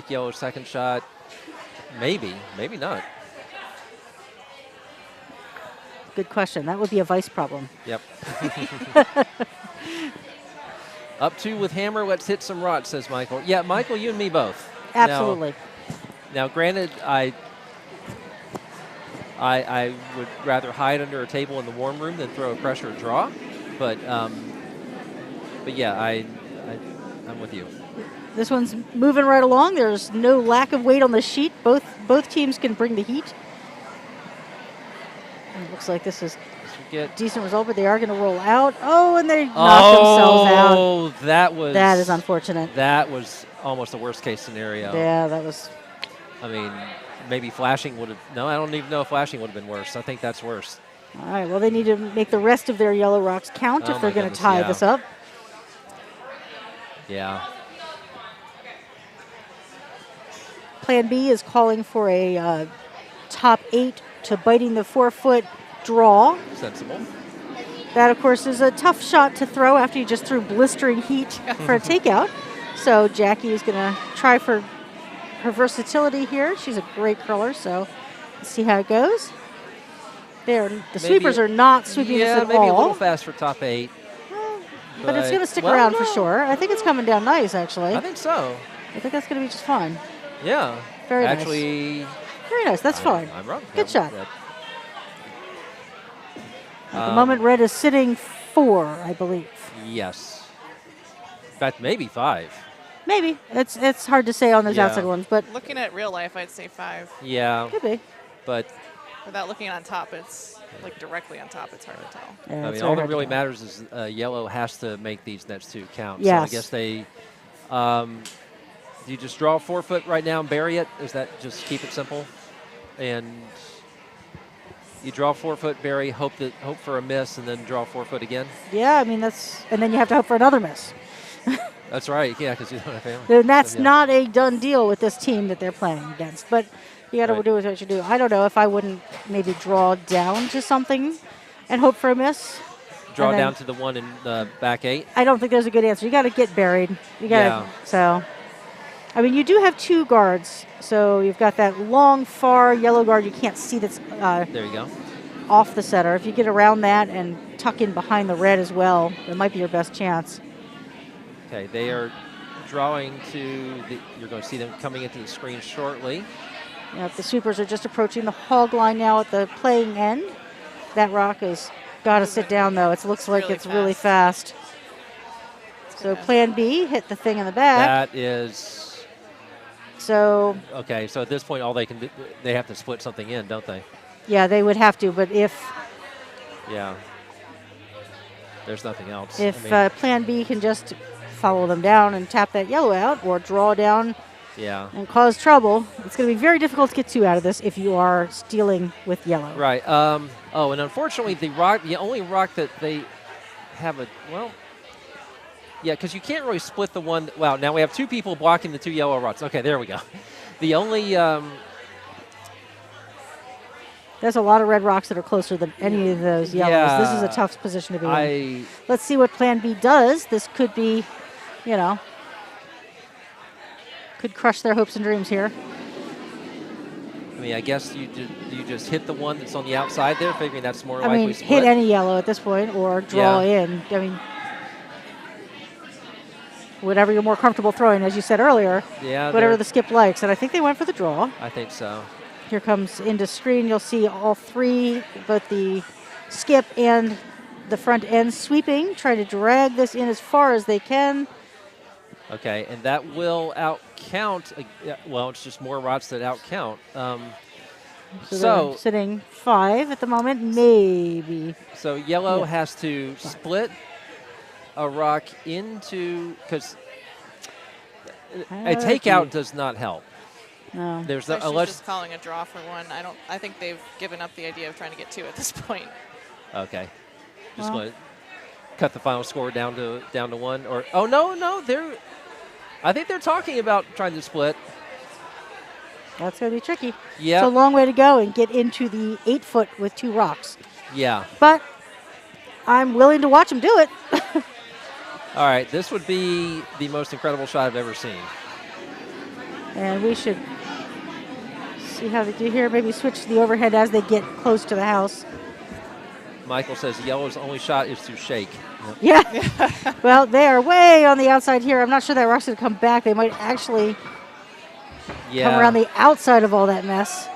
yellow second shot. Maybe not. Good question. That would be a Vice problem. Yep. Up 2 with hammer. Let's hit some rocks, says Michael. Yeah, Michael, you and me both. Absolutely. Now granted, I would rather hide under a table in the warm room than throw a pressure draw, but yeah, I'm with you. This one's moving right along. There's no lack of weight on the sheet. Both teams can bring the heat. It looks like this is a decent result, but they are going to roll out. Oh, and they knock themselves out. Oh, that is unfortunate. That was almost the worst case scenario. Yeah, that was. I mean, maybe flashing would have. No, I don't even know if flashing would have been worse. I think that's worse. All right, well, they need to make the rest of their yellow rocks count if they're going to tie this up. Yeah. Plan B is calling for a top 8 to biting the 4-foot draw. Sensible. That, of course, is a tough shot to throw after you just threw blistering heat for a takeout. So Jackie is going to try for her versatility here. She's a great curler, so let's see how it goes. The sweepers are not sweeping this at all. Yeah, maybe a little fast for top 8. But it's going to stick around for sure. I think it's coming down nice, actually. I think so. I think that's going to be just fine. Yeah. Very nice. Actually. Very nice. That's fine. I'm wrong. Good shot. At the moment, red is sitting 4, I believe. Yes. In fact, maybe 5. Maybe. It's hard to say on those outside ones, but looking at real life, I'd say 5. Yeah. Could be. But without looking on top, it's like directly on top. It's hard to tell. Yeah, I mean, all that really matters is yellow has to make these next 2 count. Yes. So I guess they. Do you just draw 4-foot right now and bury it? Is that just keep it simple? And you draw 4-foot, bury, hope for a miss, and then draw 4-foot again? Yeah, I mean, and then you have to hope for another miss. That's right, yeah, because you don't have family. Then that's not a done deal with this team that they're playing against. But you got to do what you do. I don't know if I wouldn't maybe draw down to something and hope for a miss. Draw down to the one in the back 8? I don't think there's a good answer. You got to get buried. You got so. I mean, you do have 2 guards, so you've got that long, far yellow guard you can't see that's there you go. Off the center. If you get around that and tuck in behind the red as well, that might be your best chance. Okay, they are drawing to you're going to see them coming into the screen shortly. Yep, the sweepers are just approaching the hog line now at the playing end. That rock has got to sit down, though. It looks like it's really fast. So plan B, hit the thing in the back. That is... So okay, so at this point, all they can do, they have to split something in, don't they? Yeah, they would have to, but if there's nothing else. If plan B can just follow them down and tap that yellow out, or draw down, and cause trouble, it's going to be very difficult to get 2 out of this if you are stealing with yellow. Right. Oh, and unfortunately, the only rock that they have yeah, because you can't really split the one. Well, now we have 2 people blocking the 2 yellow rocks. Okay, there we go. The only There's a lot of red rocks that are closer than any of those yellows. This is a tough position to be in. Let's see what Plan B does. This could be, could crush their hopes and dreams here. I mean, I guess you just hit the one that's on the outside there, figuring that's more likely split. Hit any yellow at this point or draw in. I mean, whatever you're more comfortable throwing, as you said earlier. Yeah. Whatever the skip likes. And I think they went for the draw. I think so. Here comes into screen. You'll see all three, both the skip and the front end sweeping, trying to drag this in as far as they can. Okay, and that will outcount. Well, it's just more rots that outcount. So sitting 5 at the moment, maybe. So yellow has to split a rock into, because a takeout does not help. No. There's so she's just calling a draw for one. I think they've given up the idea of trying to get 2 at this point. Okay, just going to cut the final score down to 1, or no, I think they're talking about trying to split. That's going to be tricky. Yeah, it's a long way to go and get into the 8-foot with 2 rocks. Yeah, but I'm willing to watch them do it. All right, this would be the most incredible shot I've ever seen. And we should see how they do here. Maybe switch the overhead as they get close to the house. Michael says yellow's only shot is to shake. Yep. Yeah. Well, they are way on the outside here. I'm not sure that rock's going to come back. They might actually come around the outside of all that mess.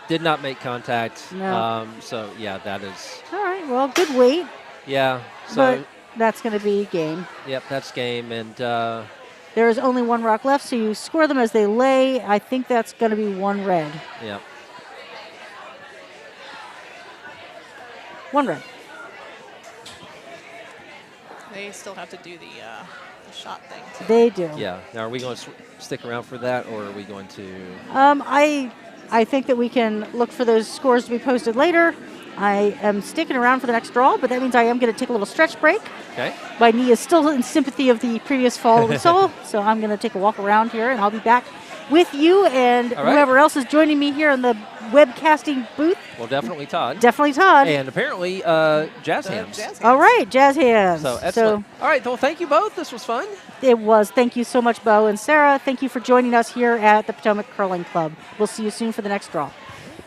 Did not make contact. No. So, yeah, that is. All right. Well, good weight. Yeah. So but that's going to be game. Yep, that's game. And there is only 1 rock left, so you score them as they lay. I think that's going to be 1 red. Yep. 1 red. They still have to do the shot thing, too. They do. Yeah. Now, are we going to stick around for that, or are we going to? I think that we can look for those scores to be posted later. I am sticking around for the next draw, but that means I am going to take a little stretch break. Okay. My knee is still in sympathy of the previous fall we saw, so I'm going to take a walk around here, and I'll be back with you and whoever else is joining me here in the webcasting booth. Well, definitely Todd. Definitely Todd. And apparently Jazz Hands. All right, Jazz Hands. So excellent. All right, well, thank you both. This was fun. It was. Thank you so much, Bo and Sarah. Thank you for joining us here at the Potomac Curling Club. We'll see you soon for the next draw.